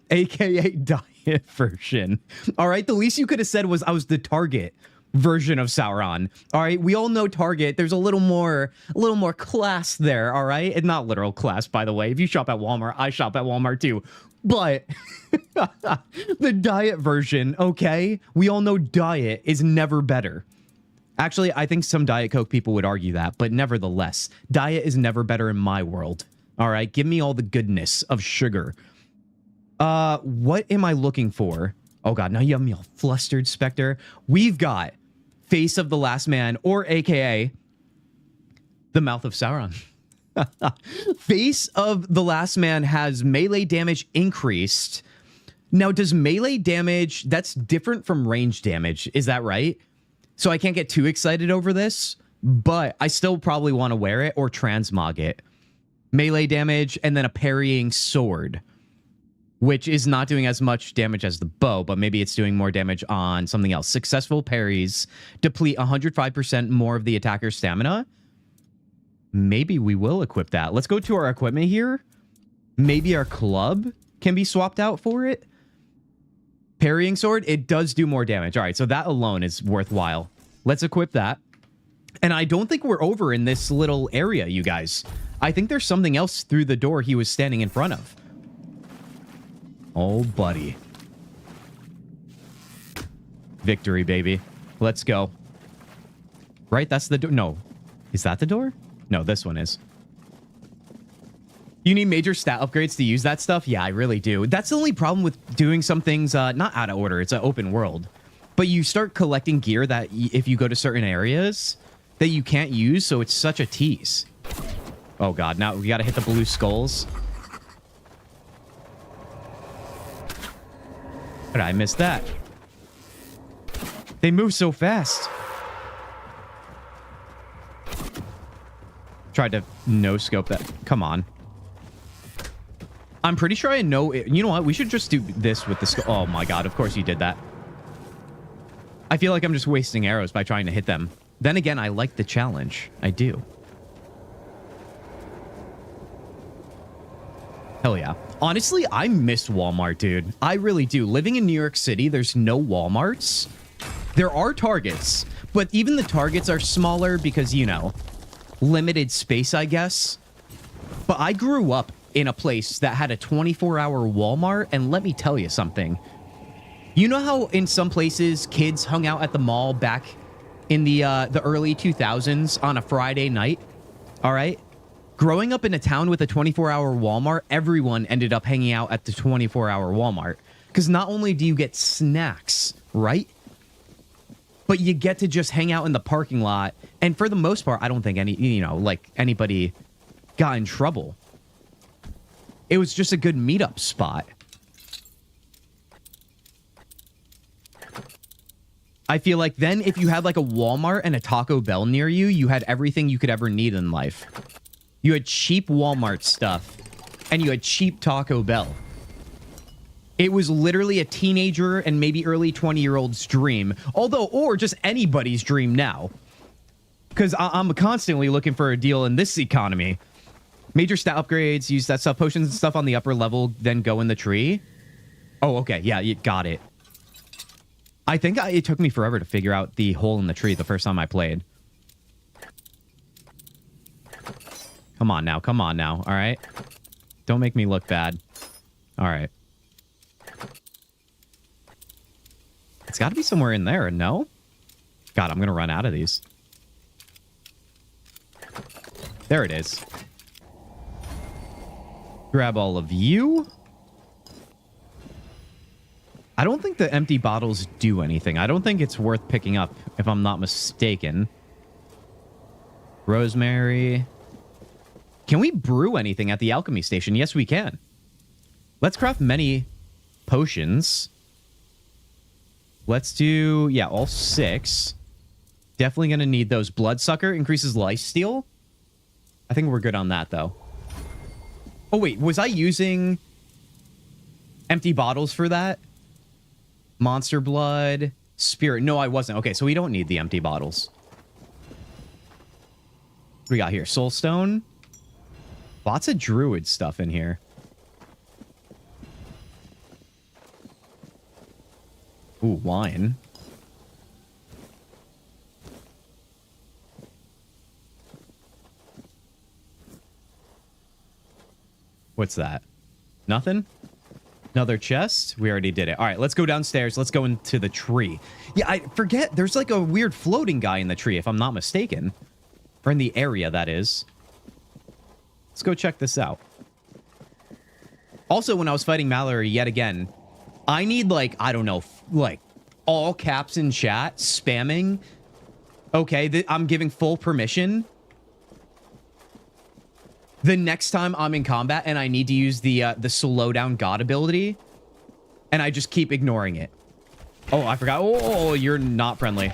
AKA diet version. All right. The least you could have said was I was the Target version of Sauron. All right. We all know Target. There's a little more class there. All right. And not literal class, by the way. If you shop at Walmart, I shop at Walmart too. But the diet version, okay? We all know diet is never better. Actually, I think some Diet Coke people would argue that, but nevertheless, diet is never better in my world. All right, give me all the goodness of sugar. What am I looking for? Oh god, now you have me all flustered, Spectre. We've got Face of the Last Man, or AKA the Mouth of Sauron. Face of the Last Man has melee damage increased. Now, does melee damage, that's different from range damage, is that right? So I can't get too excited over this, but I still probably want to wear it or transmog it. Melee damage and then a parrying sword, which is not doing as much damage as the bow, but maybe it's doing more damage on something else. Successful parries deplete 105% more of the attacker's stamina. Maybe we will equip that. Let's go to our equipment here. Maybe our club can be swapped out for it. Parrying sword, it does do more damage. All right, so that alone is worthwhile. Let's equip that. And I don't think we're over in this little area, you guys. I think there's something else through the door he was standing in front of. Oh, buddy. Victory, baby. Let's go. Right, that's the door. No. Is that the door? No, this one is. You need major stat upgrades to use that stuff? Yeah, I really do. That's the only problem with doing some things, not out of order. It's an open world. But you start collecting gear that if you go to certain areas that you can't use, so it's such a tease. Oh god, now we gotta hit the blue skulls. How did I miss that? They move so fast. Tried to no-scope that. Come on. I'm pretty sure I know it. You know what? We should just do this with the skull. Oh my god, of course you did that. I feel like I'm just wasting arrows by trying to hit them. Then again, I like the challenge. I do. Hell yeah. Honestly, I miss Walmart, dude. I really do. Living in New York City, there's no Walmarts. There are Targets, but even the Targets are smaller because, you know, limited space, I guess. But I grew up in a place that had a 24-hour Walmart, and let me tell you something. You know how in some places kids hung out at the mall back in the early 2000s on a Friday night? All right? Growing up in a town with a 24-hour Walmart, everyone ended up hanging out at the 24-hour Walmart. Because not only do you get snacks, right? But you get to just hang out in the parking lot. And for the most part, I don't think anybody got in trouble. It was just a good meetup spot. I feel like then if you had like a Walmart and a Taco Bell near you, you had everything you could ever need in life. You had cheap Walmart stuff and you had cheap Taco Bell. It was literally a teenager and maybe early 20-year-old's dream. Although, or just anybody's dream now. Because I'm constantly looking for a deal in this economy. Major stat upgrades, use that stuff, potions and stuff on the upper level, then go in the tree. Oh, okay. Yeah, you got it. I think it took me forever to figure out the hole in the tree the first time I played. Come on now. Come on now. All right. Don't make me look bad. All right. It's got to be somewhere in there, no? God, I'm going to run out of these. There it is. Grab all of you. I don't think the empty bottles do anything. I don't think it's worth picking up, if I'm not mistaken. Rosemary. Can we brew anything at the alchemy station? Yes, we can. Let's craft many potions. Let's do, yeah, all 6. Definitely going to need those. Bloodsucker increases lifesteal. I think we're good on that, though. Oh, wait. Was I using empty bottles for that? Monster blood. Spirit. No, I wasn't. Okay, so we don't need the empty bottles. What we got here? Soulstone. Lots of druid stuff in here. Ooh, wine. What's that? Nothing? Another chest? We already did it. All right, let's go downstairs. Let's go into the tree. Yeah, I forget. There's like a weird floating guy in the tree, if I'm not mistaken. Or in the area, that is. Let's go check this out. Also, when I was fighting Mallory yet again, I need, like, I don't know, like, all caps in chat, spamming. Okay, I'm giving full permission. The next time I'm in combat and I need to use the slow down God ability, and I just keep ignoring it. Oh, I forgot. Oh, you're not friendly.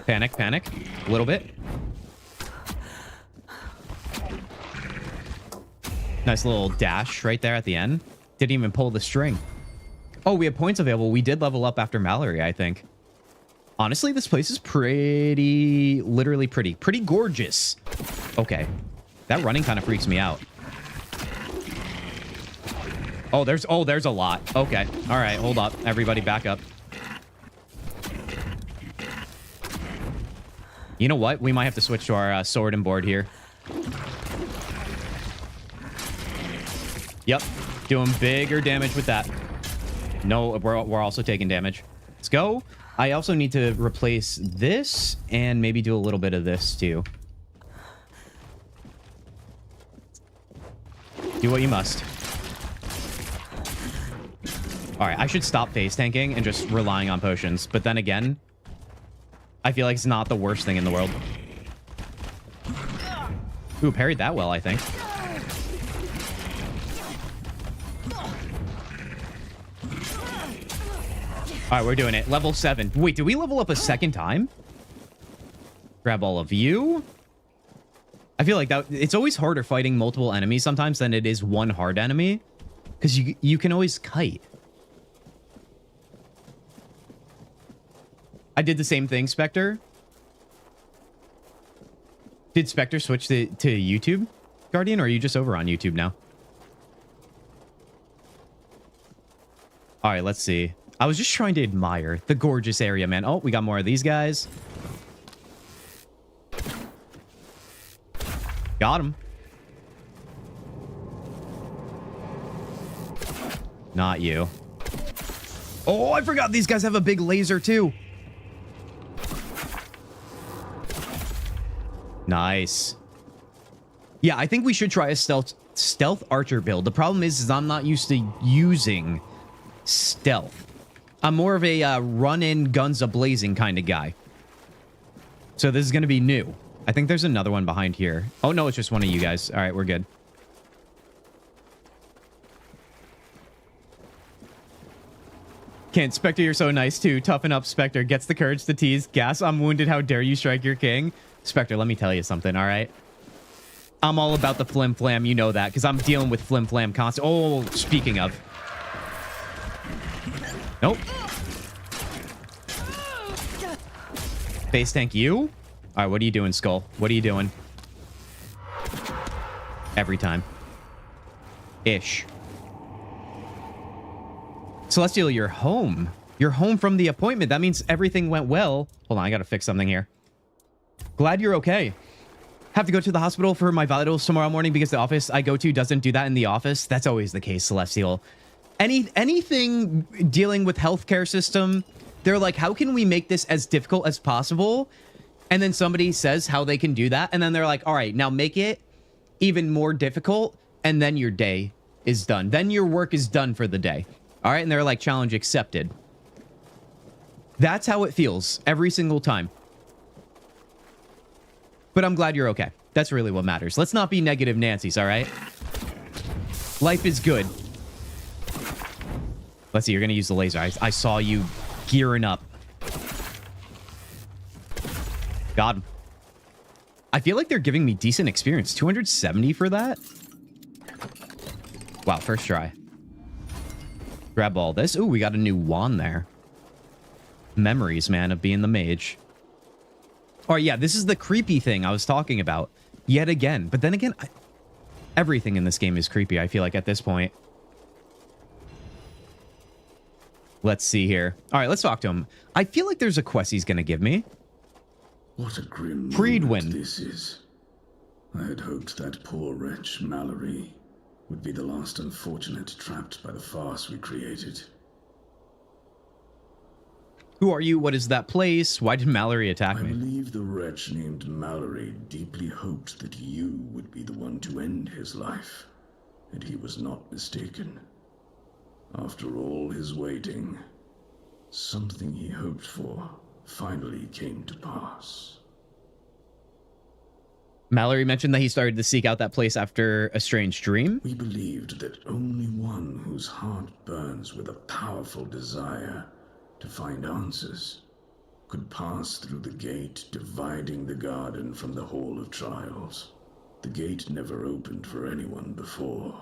Panic, panic. A little bit. Nice little dash right there at the end. Didn't even pull the string. Oh, we have points available. We did level up after Mallory, I think. Honestly, this place is pretty... literally pretty. Pretty gorgeous. Okay. That running kind of freaks me out. Oh, there's a lot. Okay. All right, hold up. Everybody back up. You know what? We might have to switch to our sword and board here. Yep. Doing bigger damage with that. No, we're also taking damage. Let's go. I also need to replace this and maybe do a little bit of this too. Do what you must. All right, I should stop face tanking and just relying on potions. But then again, I feel like it's not the worst thing in the world. Ooh, parried that well, I think. All right, we're doing it. Level 7. Wait, did we level up a second time? Grab all of you. I feel like that it's always harder fighting multiple enemies sometimes than it is one hard enemy. Because you can always kite. I did the same thing, Spectre. Did Spectre switch to YouTube, Guardian, or are you just over on YouTube now? All right, let's see. I was just trying to admire the gorgeous area, man. Oh, we got more of these guys. Got him. Not you. Oh, I forgot these guys have a big laser too. Nice. Yeah, I think we should try a stealth archer build. The problem is I'm not used to using stealth. I'm more of a run-in, guns a-blazing kind of guy. So this is going to be new. I think there's another one behind here. Oh, no, it's just one of you guys. All right, we're good. Kent, Spectre, you're so nice too. Toughen up, Spectre. Gets the courage to tease. Gas, I'm wounded. How dare you strike your king? Spectre, let me tell you something, all right? I'm all about the flim flam. You know that, because I'm dealing with flim flam constant. Oh, speaking of. Nope. Base tank you? All right, what are you doing, Skull? What are you doing? Every time. Ish. Celestial, you're home. You're home from the appointment. That means everything went well. Hold on, I gotta fix something here. Glad you're okay. Have to go to the hospital for my vitals tomorrow morning because the office I go to doesn't do that in the office. That's always the case, Celestial. Anything dealing with healthcare system, they're like, how can we make this as difficult as possible? And then somebody says how they can do that. And then they're like, all right, now make it even more difficult. And then your day is done. Then your work is done for the day. All right. And they're like, challenge accepted. That's how it feels every single time. But I'm glad you're okay. That's really what matters. Let's not be negative Nancy's, all right? Life is good. Let's see, you're going to use the laser. I saw you gearing up. God. I feel like they're giving me decent experience. 270 for that? Wow, first try. Grab all this. Ooh, we got a new wand there. Memories, man, of being the mage. Oh, yeah, this is the creepy thing I was talking about. Yet again. But then again, everything in this game is creepy, I feel like, at this point. Let's see here. All right, let's talk to him. I feel like there's a quest he's going to give me. What a grim Freedwin. moment this is. I had hoped that poor wretch, Mallory, would be the last unfortunate trapped by the farce we created. Who are you? What is that place? Why did Mallory attack me? I believe the wretch named Mallory deeply hoped that you would be the one to end his life, and he was not mistaken. After all his waiting, something he hoped for finally came to pass. Mallory mentioned that he started to seek out that place after a strange dream. We believed that only one whose heart burns with a powerful desire to find answers could pass through the gate dividing the garden from the Hall of Trials. The gate never opened for anyone before.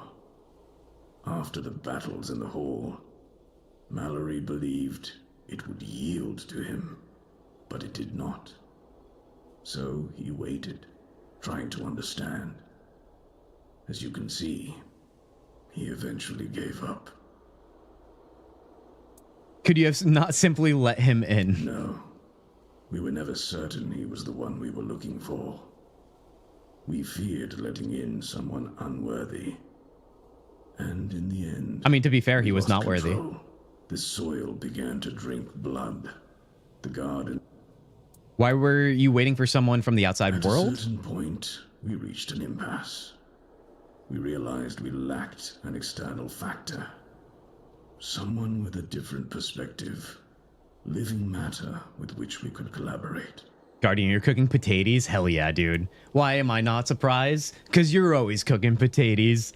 After the battles in the hall, Mallory believed it would yield to him, but it did not. So he waited, trying to understand. As you can see, he eventually gave up. Could you have not simply let him in? No. We were never certain he was the one we were looking for. We feared letting in someone unworthy. And in the end... I mean, to be fair, he was not worthy. The soil began to drink blood. The garden... Why were you waiting for someone from the outside world? At a certain point, we reached an impasse. We realized we lacked an external factor. Someone with a different perspective. Living matter with which we could collaborate. Guardian, you're cooking potatoes? Hell yeah, dude. Why am I not surprised? Because you're always cooking potatoes.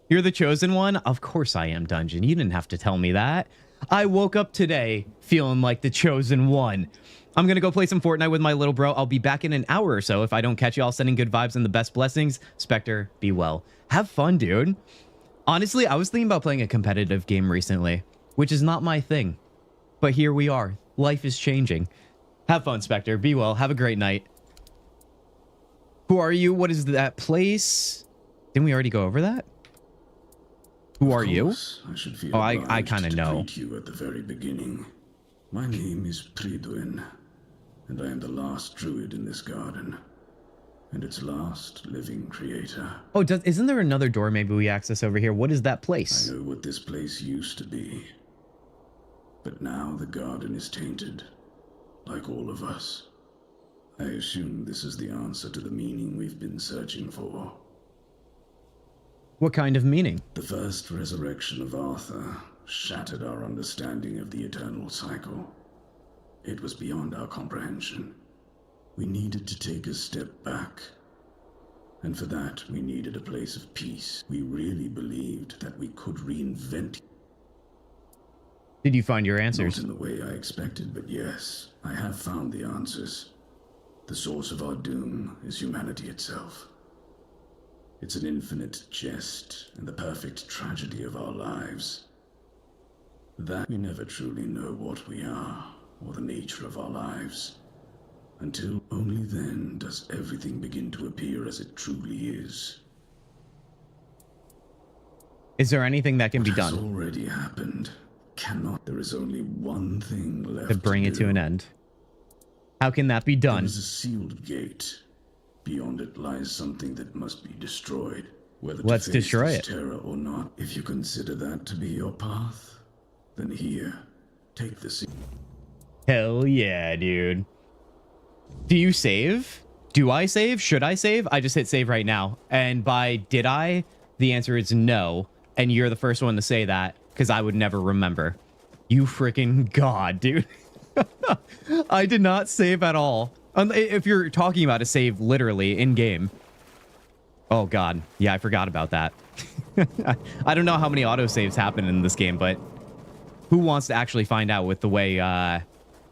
You're the chosen one? Of course I am, Dungeon. You didn't have to tell me that. I woke up today feeling like the chosen one. I'm going to go play some Fortnite with my little bro. I'll be back in an hour or so. If I don't catch y'all, sending good vibes and the best blessings. Spectre, be well. Have fun, dude. Honestly, I was thinking about playing a competitive game recently, which is not my thing. But here we are. Life is changing. Have fun, Spectre. Be well. Have a great night. Who are you? What is that place? Didn't we already go over that? Who are you? I should feel I kind of know. Greet you at the very beginning. My name is Prydwen, and I am the last druid in this garden, and its last living creator. Oh, isn't there another door maybe we access over here? What is that place? I know what this place used to be, but now the garden is tainted, like all of us. I assume this is the answer to the meaning we've been searching for. What kind of meaning? The first resurrection of Arthur shattered our understanding of the eternal cycle. It was beyond our comprehension. We needed to take a step back. And for that, we needed a place of peace. We really believed that we could reinvent. Did you find your answers? Not in the way I expected, but yes, I have found the answers. The source of our doom is humanity itself. It's an infinite jest and the perfect tragedy of our lives. That we never truly know what we are or the nature of our lives. Until only then does everything begin to appear as it truly is. Is there anything that can be done? What has already happened cannot. There is only one thing left to bring it to an end. How can that be done? There is a sealed gate. Beyond it lies something that must be destroyed. Whether Let's to face destroy this it. terror or not. If you consider that to be your path, then here, take the seal. Hell yeah, dude. Do you save? Do I save? Should I save? I just hit save right now. And by did I? The answer is no. And you're the first one to say that, because I would never remember. You freaking god, dude. I did not save at all. If you're talking about a save literally in-game. Oh god. Yeah, I forgot about that. I don't know how many autosaves happen in this game, but who wants to actually find out with the way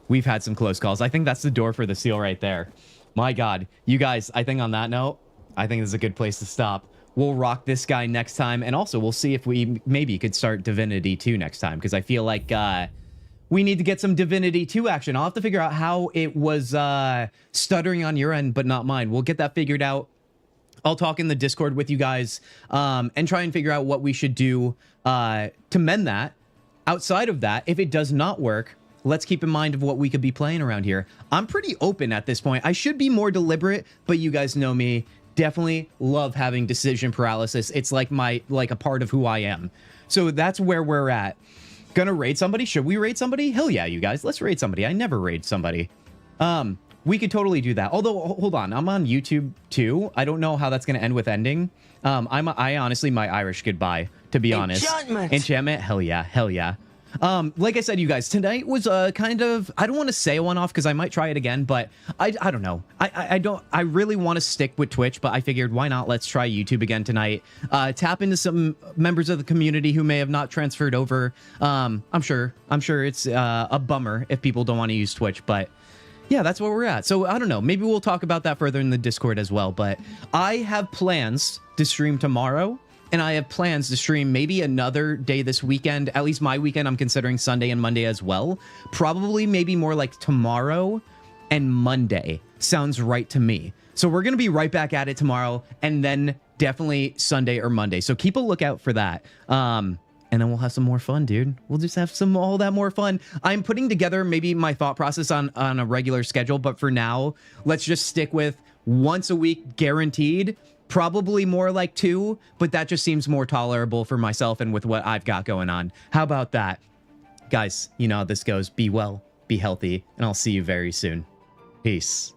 we've had some close calls. I think that's the door for the seal right there. My god. You guys, I think on that note, I think this is a good place to stop. We'll rock this guy next time, and also we'll see if we maybe could start Divinity 2 next time, because I feel like we need to get some Divinity 2 action. I'll have to figure out how it was stuttering on your end, but not mine. We'll get that figured out. I'll talk in the Discord with you guys and try and figure out what we should do to mend that. Outside of that, if it does not work, let's keep in mind of what we could be playing around here. I'm pretty open at this point. I should be more deliberate, but you guys know me. Definitely love having decision paralysis. It's like a part of who I am. So that's where we're at. Gonna raid somebody? Should we raid somebody? Hell yeah, you guys. Let's raid somebody. I never raid somebody. We could totally do that. Although, hold on. I'm on YouTube too. I don't know how that's gonna end with ending. I honestly, my Irish goodbye, to be honest. Enchantment? Hell yeah. Hell yeah. Like I said, you guys, tonight was kind of, I don't want to say a one-off because I might try it again, but I don't know. I really want to stick with Twitch, but I figured why not? Let's try YouTube again tonight. Tap into some members of the community who may have not transferred over. I'm sure it's a bummer if people don't want to use Twitch, but yeah, that's where we're at. So I don't know. Maybe we'll talk about that further in the Discord as well, but I have plans to stream tomorrow. And I have plans to stream maybe another day this weekend. At least my weekend, I'm considering Sunday and Monday as well. Probably maybe more like tomorrow and Monday. Sounds right to me. So we're going to be right back at it tomorrow. And then definitely Sunday or Monday. So keep a lookout for that. And then we'll have some more fun, dude. We'll just have all that more fun. I'm putting together maybe my thought process on a regular schedule. But for now, let's just stick with once a week guaranteed. Probably more like 2, but that just seems more tolerable for myself and with what I've got going on. How about that? Guys, you know how this goes. Be well, be healthy, and I'll see you very soon. Peace.